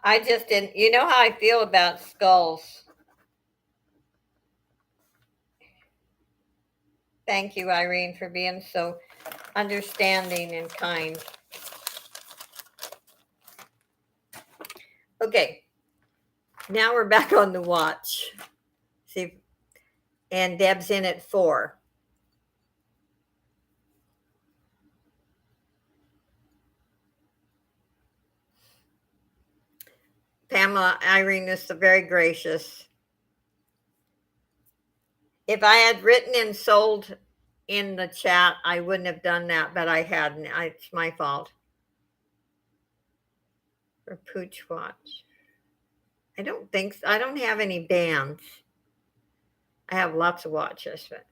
I just didn't. You know how I feel about skulls. Thank you, Irene, for being so understanding and kind. Okay, now we're back on the watch. See, and Deb's in at 4. Pamela, Irene is very gracious. If I had written and sold in the chat, I wouldn't have done that, but I hadn't. It's my fault. For Pooch Watch. I don't think so. I don't have any bands. I have lots of watches, but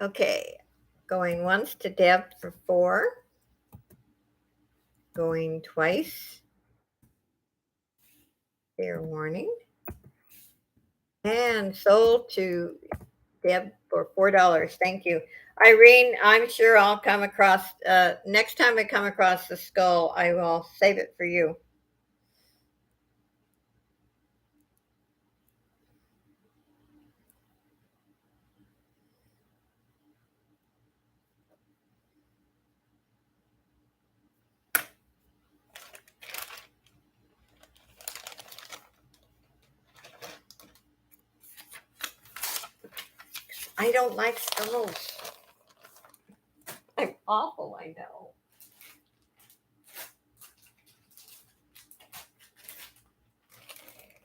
okay. Going once to Deb for 4. Going twice. Fair warning. And sold to Deb for $4. Thank you. Irene, I'm sure I'll come across, next time I come across the skull, I will save it for you. I don't like skulls. I'm awful, I know.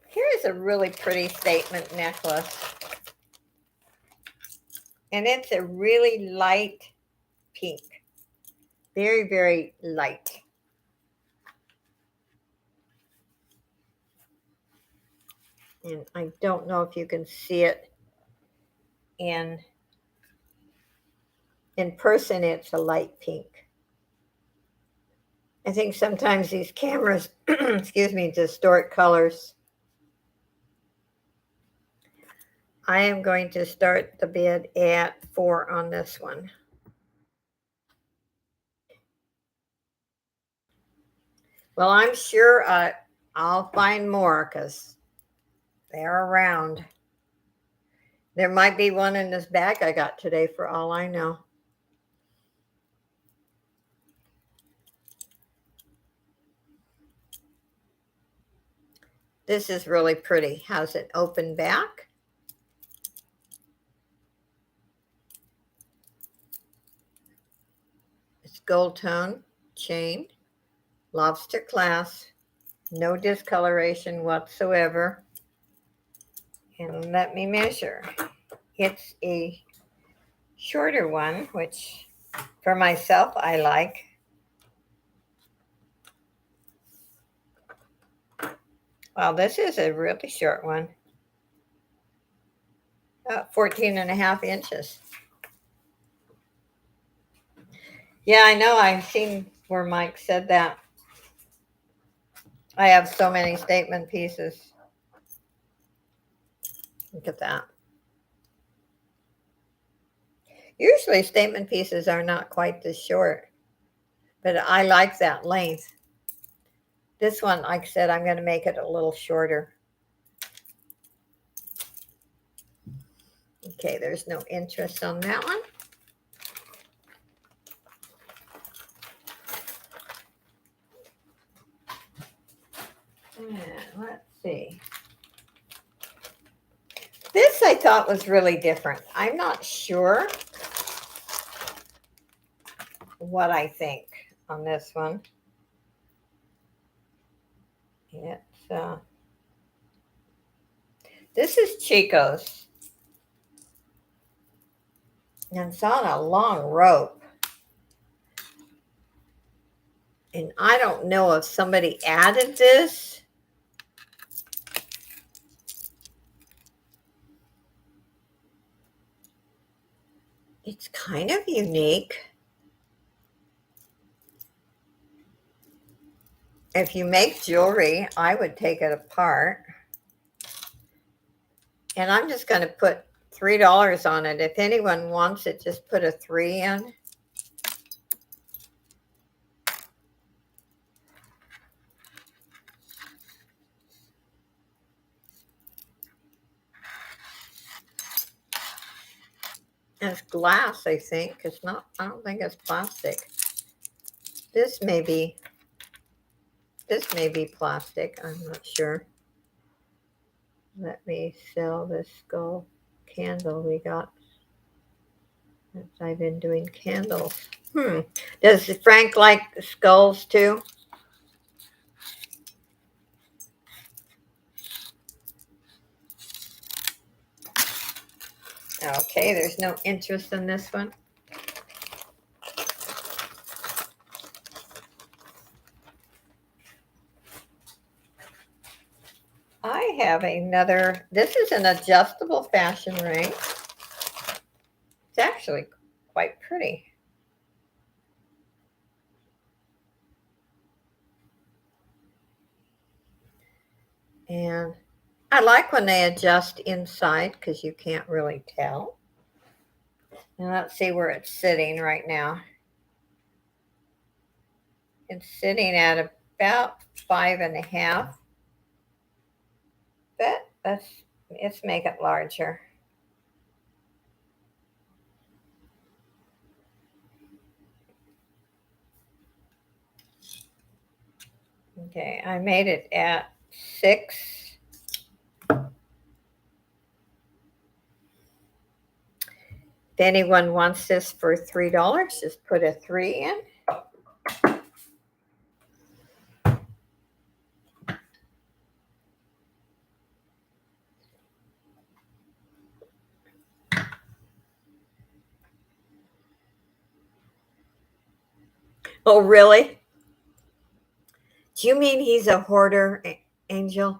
Here's a really pretty statement necklace. And it's a really light pink. Very, very light. And I don't know if you can see it in person. It's a light pink. I think sometimes these cameras, excuse me, distort colors. I am going to start the bid at 4 on this one. Well, I'm sure I'll find more because they're around. There might be one in this bag I got today for all I know. This is really pretty. Has an open back. It's gold tone chain, lobster clasp, no discoloration whatsoever. And let me measure. It's a shorter one, which for myself I like. Well, this is a really short one. 14 and a half inches. Yeah, I know. I've seen where Mike said that. I have so many statement pieces. Look at that. Usually statement pieces are not quite this short, but I like that length. This one, like I said, I'm going to make it a little shorter. Okay, there's no interest on that one. And let's see. This I thought was really different. I'm not sure what I think on this one. It's this is Chico's, and it's on a long rope. And I don't know if somebody added this. It's kind of unique. If you make jewelry, I would take it apart. And I'm just going to put $3 on it. If anyone wants it, just put a 3 in. And it's glass, I think. It's not, I don't think it's plastic. This may be plastic. I'm not sure. Let me sell this skull candle we got. I've been doing candles. Does Frank like skulls too? Okay, there's no interest in this one. I have another, this is an adjustable fashion ring. It's actually quite pretty. And I like when they adjust inside because you can't really tell. And let's see where it's sitting right now. It's sitting at about 5.5. But let's make it larger. Okay, I made it at 6. If anyone wants this for $3, just put a 3 in. Oh, really? Do you mean he's a hoarder, Angel?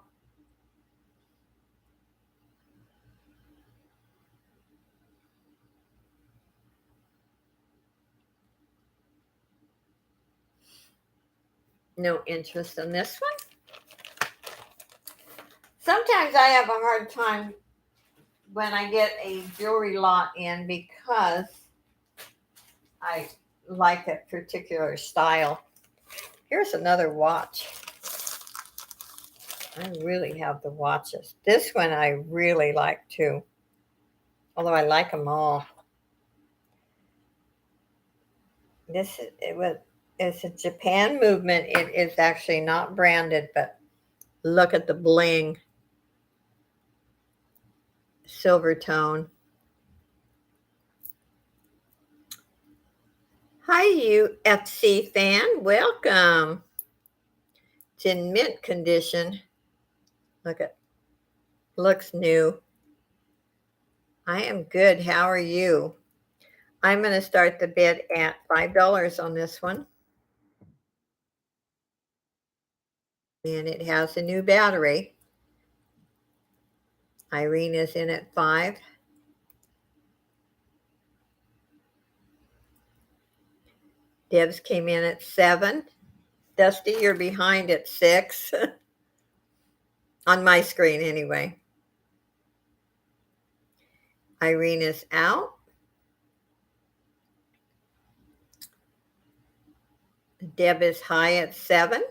No interest in this one? Sometimes I have a hard time when I get a jewelry lot in because I like a particular style. Here's another watch. I really have the watches. This one I really like too, although I like them all. It's a Japan movement. It is actually not branded, but look at the bling. Silver tone. Hi, UFC fan. Welcome. It's in mint condition. Look at, looks new. I am good. How are you? I'm going to start the bid at $5 on this one. And it has a new battery. Irene is in at 5. Debs came in at 7. Dusty, you're behind at 6. On my screen, anyway. Irene is out. Deb is high at 7.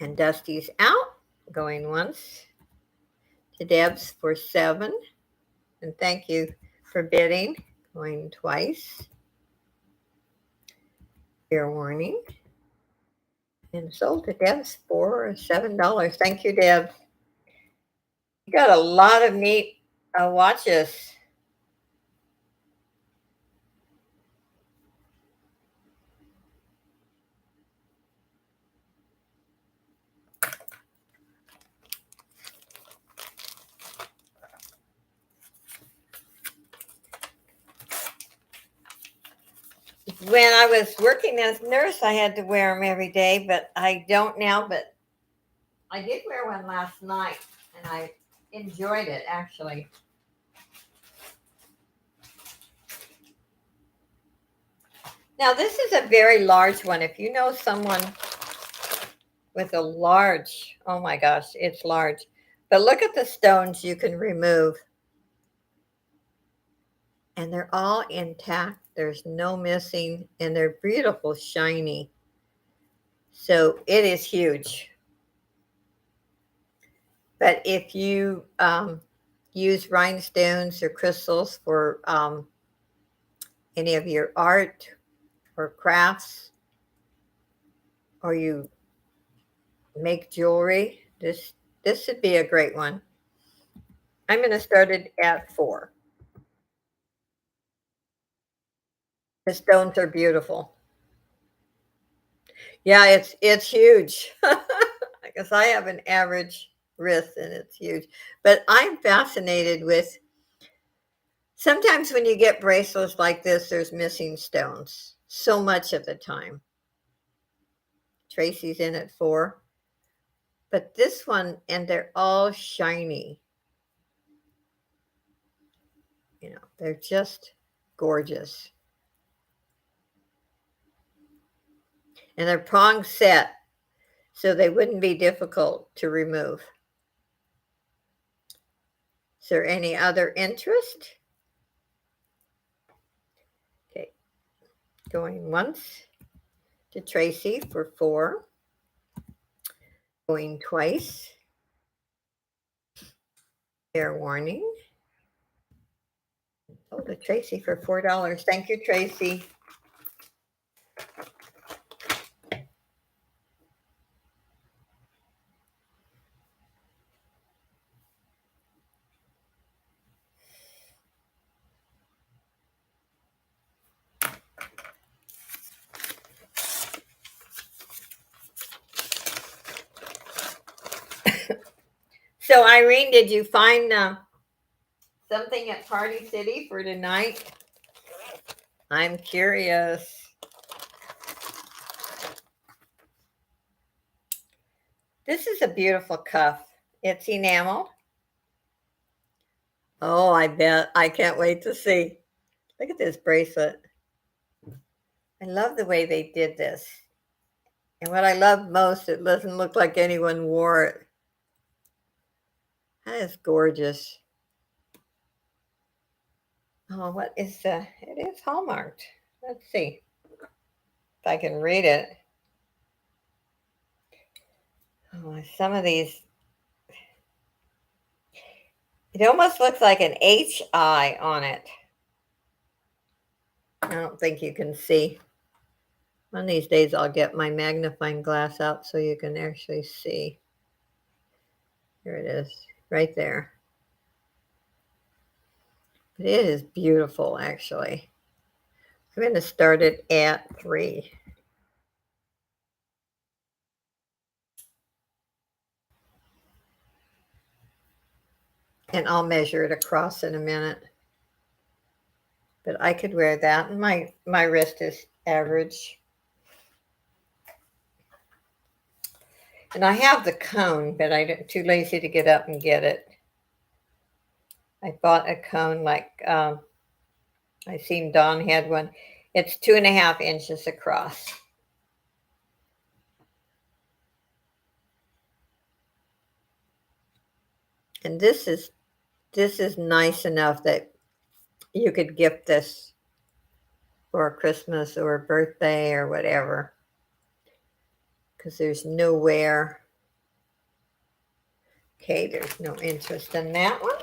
And Dusty's out, going once to Deb's for 7. And thank you for bidding, going twice. Fair warning. And sold to Deb's for $7. Thank you, Deb. You got a lot of neat watches. When I was working as a nurse, I had to wear them every day, but I don't now. But I did wear one last night, and I enjoyed it, actually. Now, this is a very large one. If you know someone with a large, oh my gosh, it's large. But look at the stones you can remove. And they're all intact. There's no missing, and they're beautiful, shiny. So it is huge. But if you use rhinestones or crystals for any of your art or crafts, or you make jewelry, this would be a great one. I'm going to start it at 4. The stones are beautiful. Yeah, it's huge. I guess I have an average wrist and it's huge. But I'm fascinated with, sometimes when you get bracelets like this, there's missing stones so much of the time. Tracy's in at 4. But this one, and they're all shiny. You know, they're just gorgeous. And they're prong set. so they wouldn't be difficult to remove. Is there any other interest? Okay, going once to Tracy for 4. Going twice. Fair warning. Oh, to Tracy for $4. Thank you, Tracy. So, Irene, did you find something at Party City for tonight? I'm curious. This is a beautiful cuff. It's enamel. Oh, I bet. I can't wait to see. Look at this bracelet. I love the way they did this. And what I love most, it doesn't look like anyone wore it. That is gorgeous. Oh, what is the? It is hallmarked. Let's see if I can read it. Oh, some of these, it almost looks like an HI on it. I don't think you can see. One of these days I'll get my magnifying glass out so you can actually see. Here it is, right there. But it is beautiful, actually. I'm going to start it at 3. And I'll measure it across in a minute. But I could wear that, and my wrist is average. And I have the cone, but I'm too lazy to get up and get it. I bought a cone like I seen Dawn had one. It's 2.5 inches across. And this is nice enough that you could gift this for Christmas or a birthday or whatever. Because there's no wear. Okay, there's no interest in that one.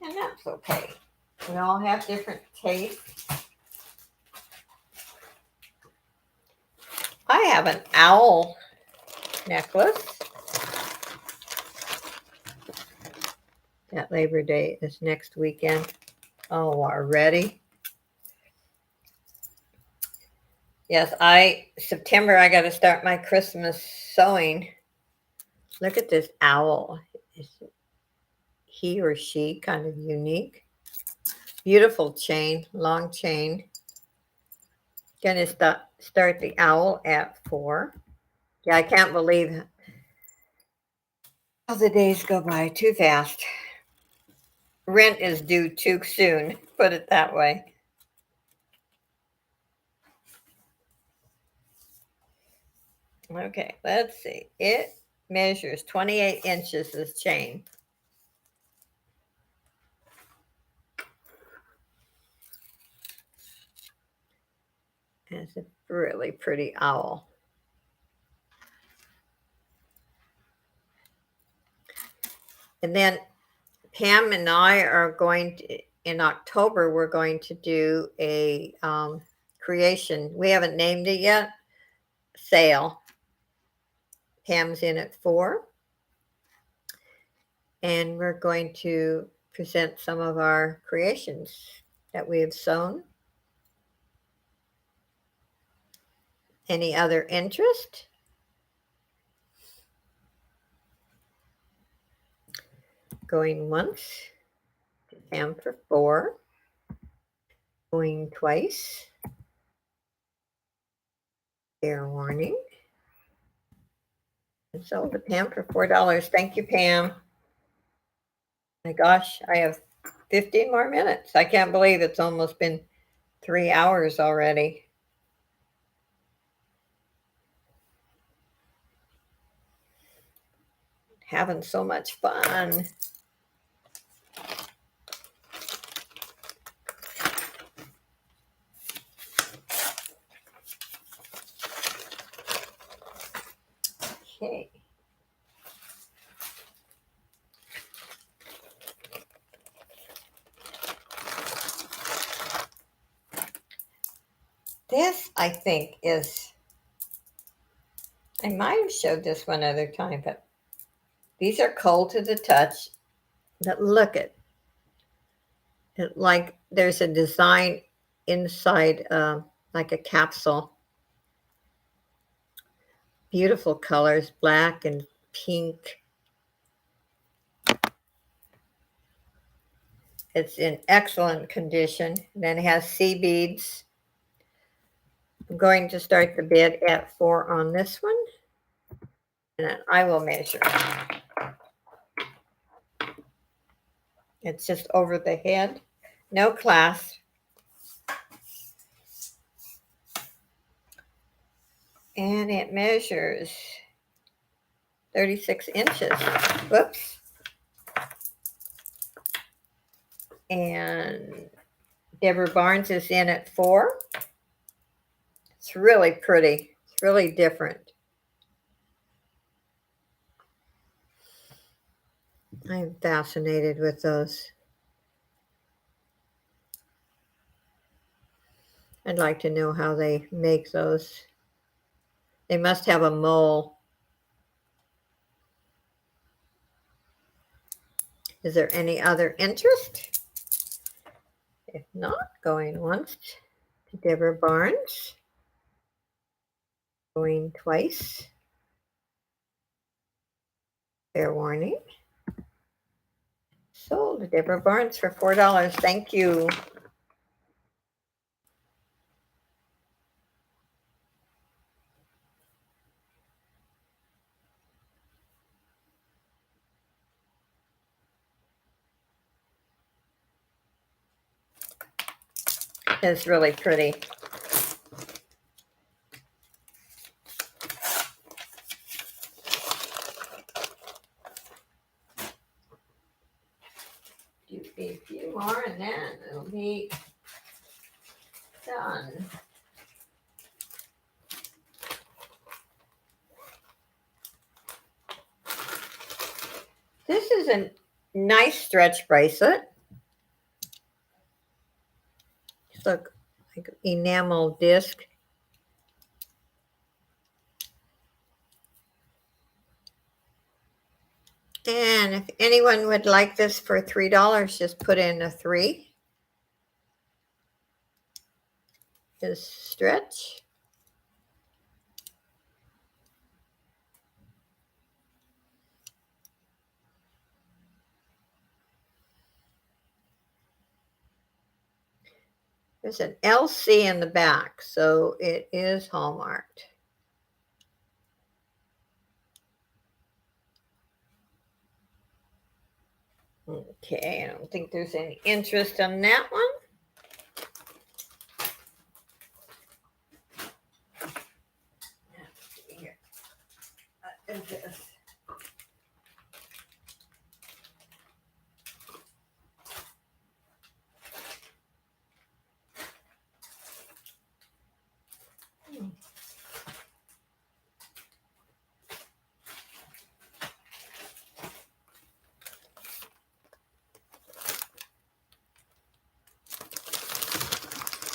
And that's okay. We all have different tastes. I have an owl necklace. That Labor Day is next weekend. Oh, already? Yes, September I got to start my Christmas sewing. Look at this owl. Is he or she kind of unique? Beautiful chain, long chain. Gonna start the owl at 4. Yeah, I can't believe how the days go by too fast. Rent is due too soon, put it that way. Okay, let's see. It measures 28 inches, this chain. It's a really pretty owl. And then Pam and I are going to, in October, we're going to do a creation. We haven't named it yet. Sale. Pam's in at 4. And we're going to present some of our creations that we have sewn. Any other interest? Going once. Pam for 4. Going twice. Fair warning. And sold to Pam for $4. Thank you, Pam. My gosh, I have 15 more minutes. I can't believe it's almost been 3 hours already. having so much fun. Okay. This, I think, is, I might have showed this one other time, but these are cold to the touch. But look at it, like there's a design inside, like a capsule. Beautiful colors, black and pink. It's in excellent condition. Then it has sea beads. I'm going to start the bid at 4 on this one. And then I will measure. It's just over the head. No clasp. And it measures 36 inches. Whoops. And Deborah Barnes is in at 4. It's really pretty. It's really different. I'm fascinated with those. I'd like to know how they make those. They must have a mole. Is there any other interest? If not, going once to Deborah Barnes. Going twice. Fair warning. Sold to Deborah Barnes for $4. Thank you. It's really pretty. Do a few more and then it'll be done. This is a nice stretch bracelet. Look, like enamel disc. And if anyone would like this for $3, just put in a 3. Just stretch. There's an LC in the back, so it is hallmarked. Okay, I don't think there's any interest on that one. Here. What is this?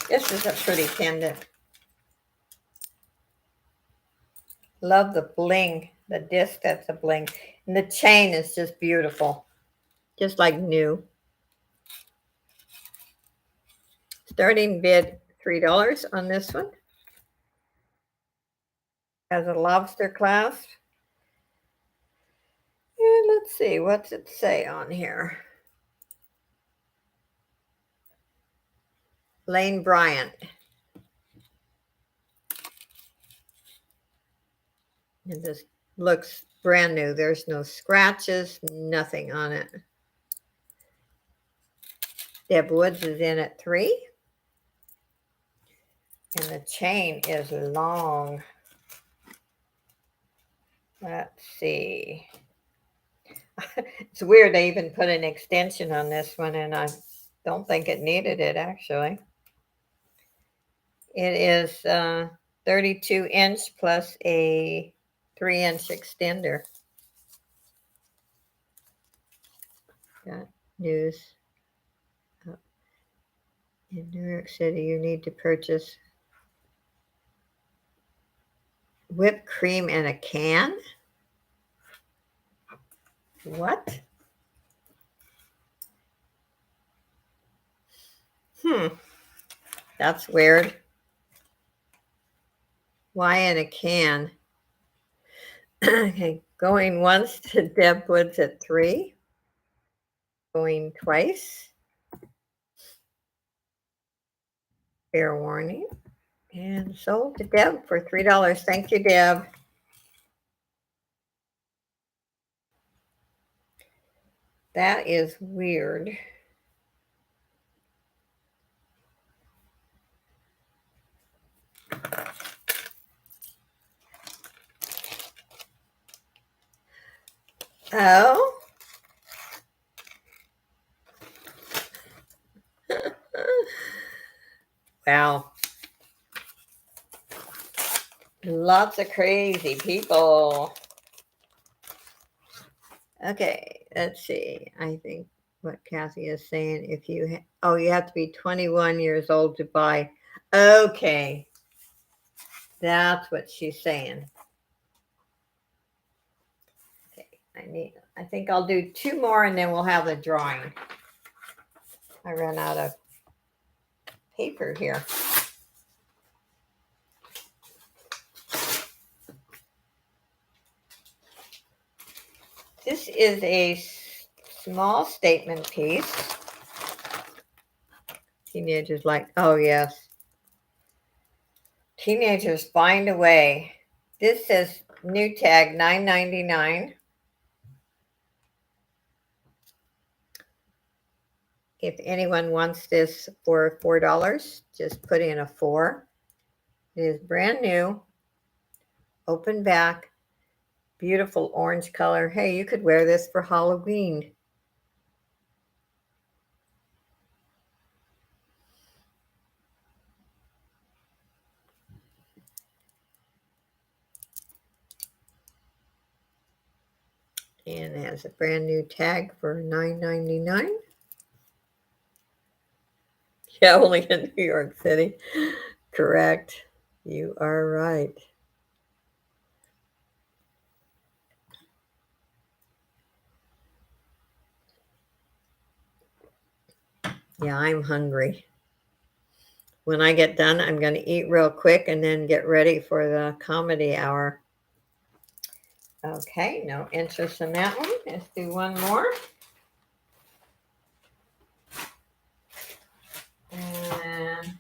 This is a pretty pendant. Love the bling, the disc that's a bling. And the chain is just beautiful, just like new. Starting bid $3 on this one. Has a lobster clasp. And let's see, what's it say on here? Lane Bryant. And this looks brand new. There's no scratches, nothing on it. Deb Woods is in at 3. And the chain is long. Let's see. It's weird they even put an extension on this one, and I don't think it needed it actually. It is 32-inch plus a 3-inch extender. Got news. In New York City, you need to purchase whipped cream in a can. What? That's weird. Why in a can? Okay, going once to Deb Woods at 3. Going twice. Fair warning. And sold to Deb for $3. Thank you, Deb. That is weird. Oh. Wow. Lots of crazy people. Okay, let's see. I think what Kathy is saying, if you you have to be 21 years old to buy. Okay. That's what she's saying. Okay, I think I'll do 2 more and then we'll have the drawing. I ran out of paper here. This is a small statement piece. Teenagers like, oh yes. Teenagers find a way. This says new tag $9.99. If anyone wants this for $4, just put in a 4. It is brand new, open back, beautiful orange color. Hey, you could wear this for Halloween. And it has a brand new tag for $9.99. Yeah, only in New York City. Correct. You are right. Yeah, I'm hungry. When I get done, I'm going to eat real quick and then get ready for the comedy hour. Okay, no interest in that one. Let's do one more. And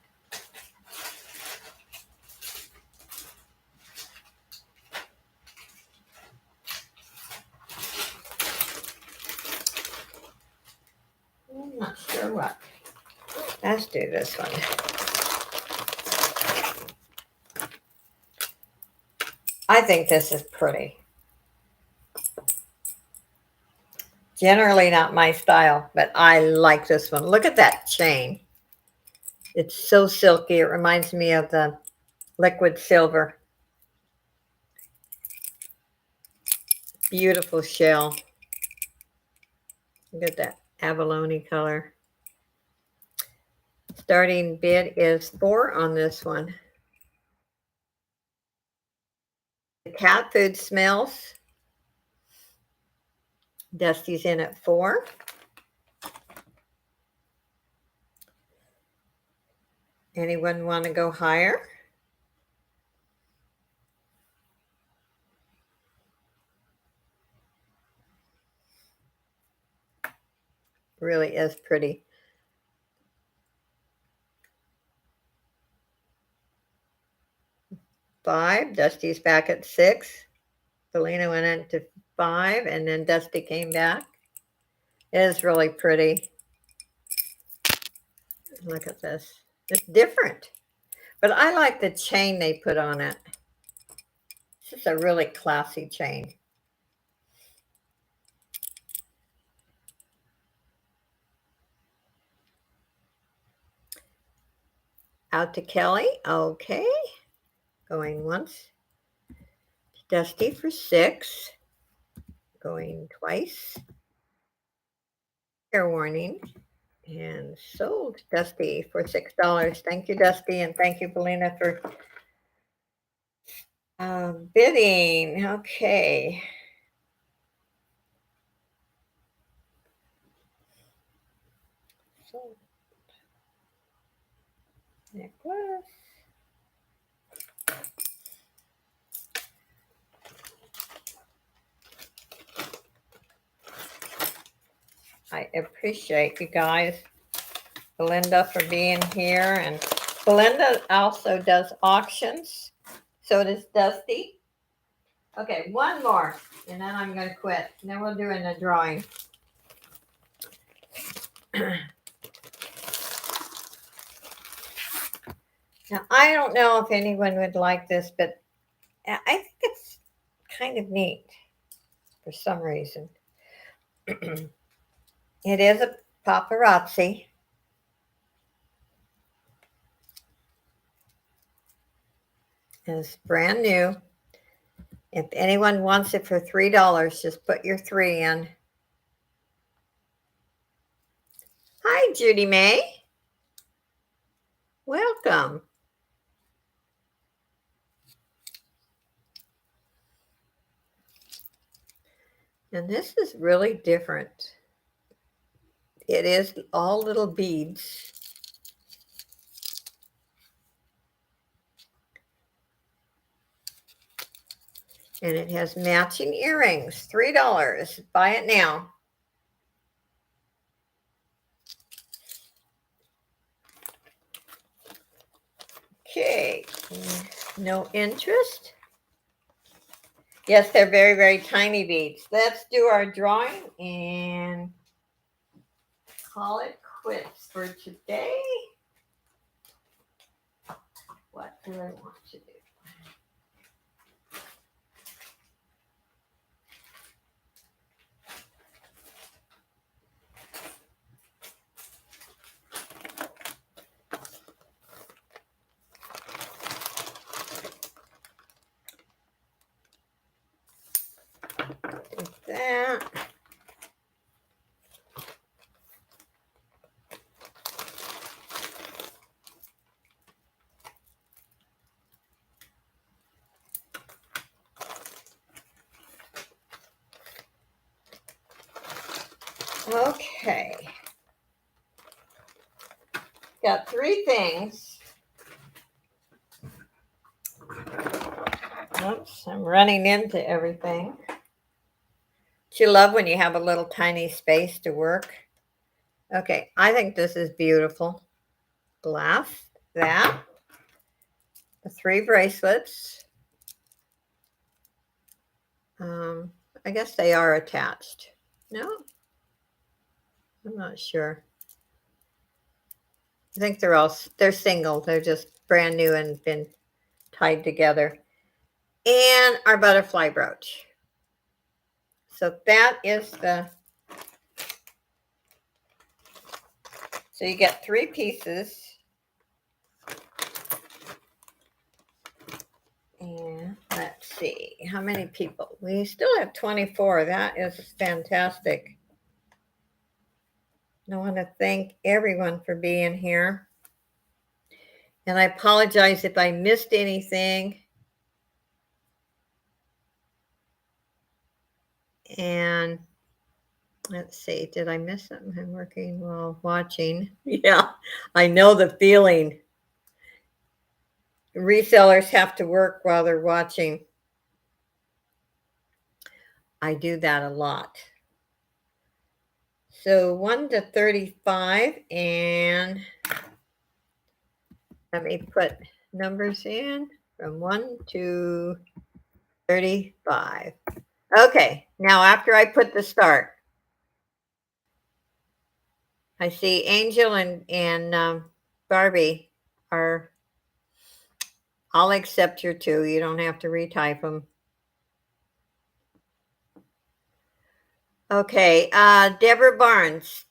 I'm not sure what. Let's do this one. I think this is pretty. Generally not my style, but I like this one. Look at that chain. It's so silky. It reminds me of the liquid silver. Beautiful shell. Look at that abalone color. Starting bid is 4 on this one. The cat food smells. Dusty's in at 4. Anyone want to go higher? Really is pretty. $5. Dusty's back at 6. Felina went into 5, and then Dusty came back. It is really pretty. Look at this. It's different. But I like the chain they put on it. This is a really classy chain. Out to Kelly. Okay. Going once. Dusty for 6. Going twice. Fair warning. And sold Dusty for $6. Thank you, Dusty, and thank you, Belina, for bidding. Okay. Sold. Necklace. I appreciate you guys, Belinda, for being here. And Belinda also does auctions. So does Dusty. Okay, one more, and then I'm going to quit. And then we'll do a drawing. Now, I don't know if anyone would like this, but I think it's kind of neat for some reason. It is a paparazzi. It's brand new. If anyone wants it for $3, just put your 3 in. Hi, Judy May. Welcome. And this is really different. It is all little beads. And it has matching earrings. $3. Buy it now. Okay. No interest? Yes, they're very, very tiny beads. Let's do our drawing and call it quits for today. What do I want to do? Like that. Okay. Got 3 things. Oops, I'm running into everything. Do you love when you have a little tiny space to work? Okay, I think this is beautiful. Glass, that. The 3 bracelets. I guess they are attached. No? I'm not sure. I think they're single. They're just brand new and been tied together. And our butterfly brooch. So that is so you get 3 pieces. And let's see, how many people? We still have 24. That is fantastic. I want to thank everyone for being here. And I apologize if I missed anything. And let's see, did I miss something? I'm working while watching. Yeah, I know the feeling. Resellers have to work while they're watching. I do that a lot. So 1 to 35, and let me put numbers in from 1 to 35. Okay, now after I put the start, I see Angel and Barbie are. I'll accept your 2. You don't have to retype them. Okay, Deborah Barnes,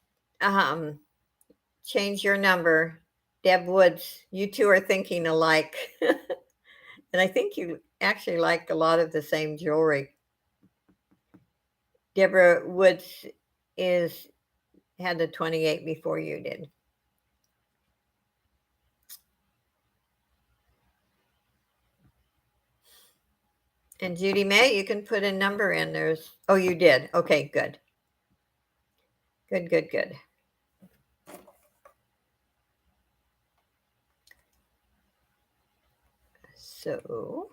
change your number. Deb Woods, you two are thinking alike. And I think you actually like a lot of the same jewelry. Deborah Woods is had the 28 before you did. And Judy May, you can put a number in. Oh, you did. Okay, good. Good. So,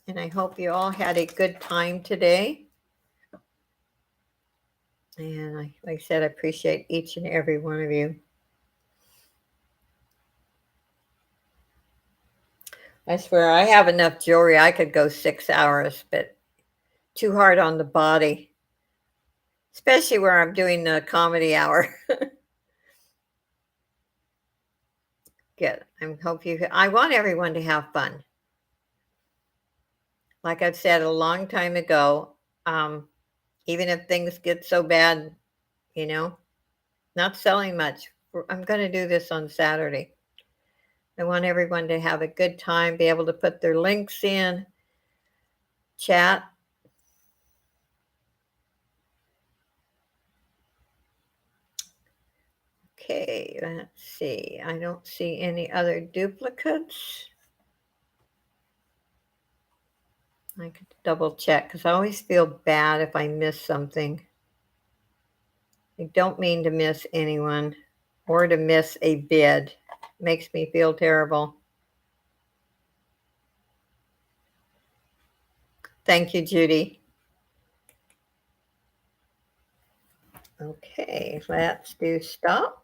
and I hope you all had a good time today. And like I said, I appreciate each and every one of you. I swear I have enough jewelry. I could go 6 hours, but too hard on the body, especially where I'm doing the comedy hour. Good. I want everyone to have fun. Like I've said a long time ago, even if things get so bad, not selling much. I'm going to do this on Saturday. I want everyone to have a good time, be able to put their links in, chat. Okay, let's see. I don't see any other duplicates. I could double check because I always feel bad if I miss something. I don't mean to miss anyone or to miss a bid. It makes me feel terrible. Thank you, Judy. Okay, let's do stop.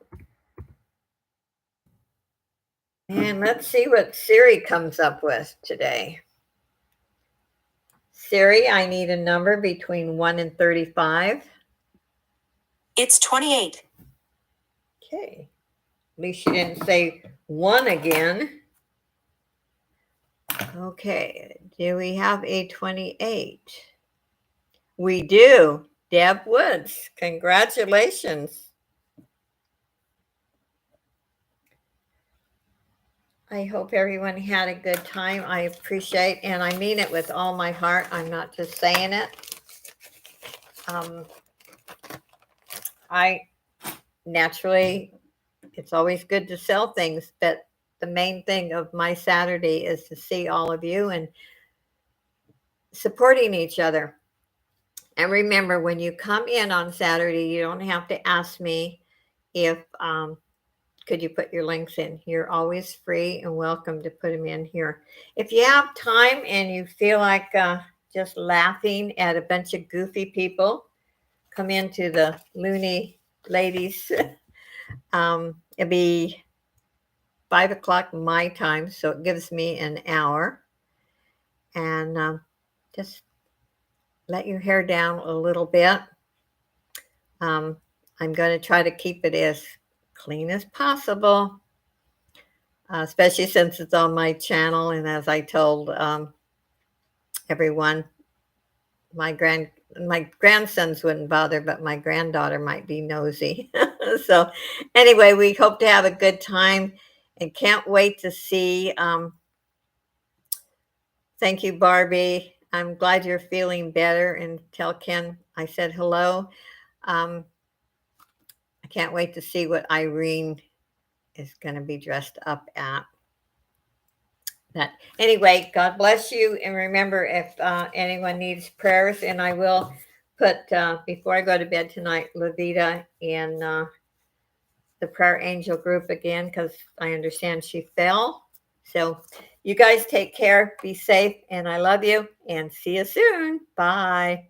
And let's see what Siri comes up with today. Siri, I need a number between 1 and 35. It's 28. Okay. At least she didn't say 1 again. Okay. Do we have a 28? We do. Deb Woods. Congratulations. I hope everyone had a good time. I appreciate, and I mean it with all my heart. I'm not just saying it. I naturally, it's always good to sell things, but the main thing of my Saturday is to see all of you and supporting each other. And remember, when you come in on Saturday, you don't have to ask me if could you put your links in. You're always free and welcome to put them in here. If you have time and you feel like just laughing at a bunch of goofy people, come into the Looney Ladies. It'll be 5 o'clock my time, so it gives me an hour. And just let your hair down a little bit. I'm going to try to keep it as clean as possible, especially since it's on my channel. And as I told everyone, my grandsons wouldn't bother, but my granddaughter might be nosy. So anyway, we hope to have a good time and can't wait to see. Thank you, Barbie. I'm glad you're feeling better, and tell Ken I said hello. I can't wait to see what Irene is going to be dressed up at. But anyway, God bless you. And remember, if anyone needs prayers, and I will put, before I go to bed tonight, Levita in the prayer angel group again, because I understand she fell. So you guys take care, be safe, and I love you, and see you soon. Bye.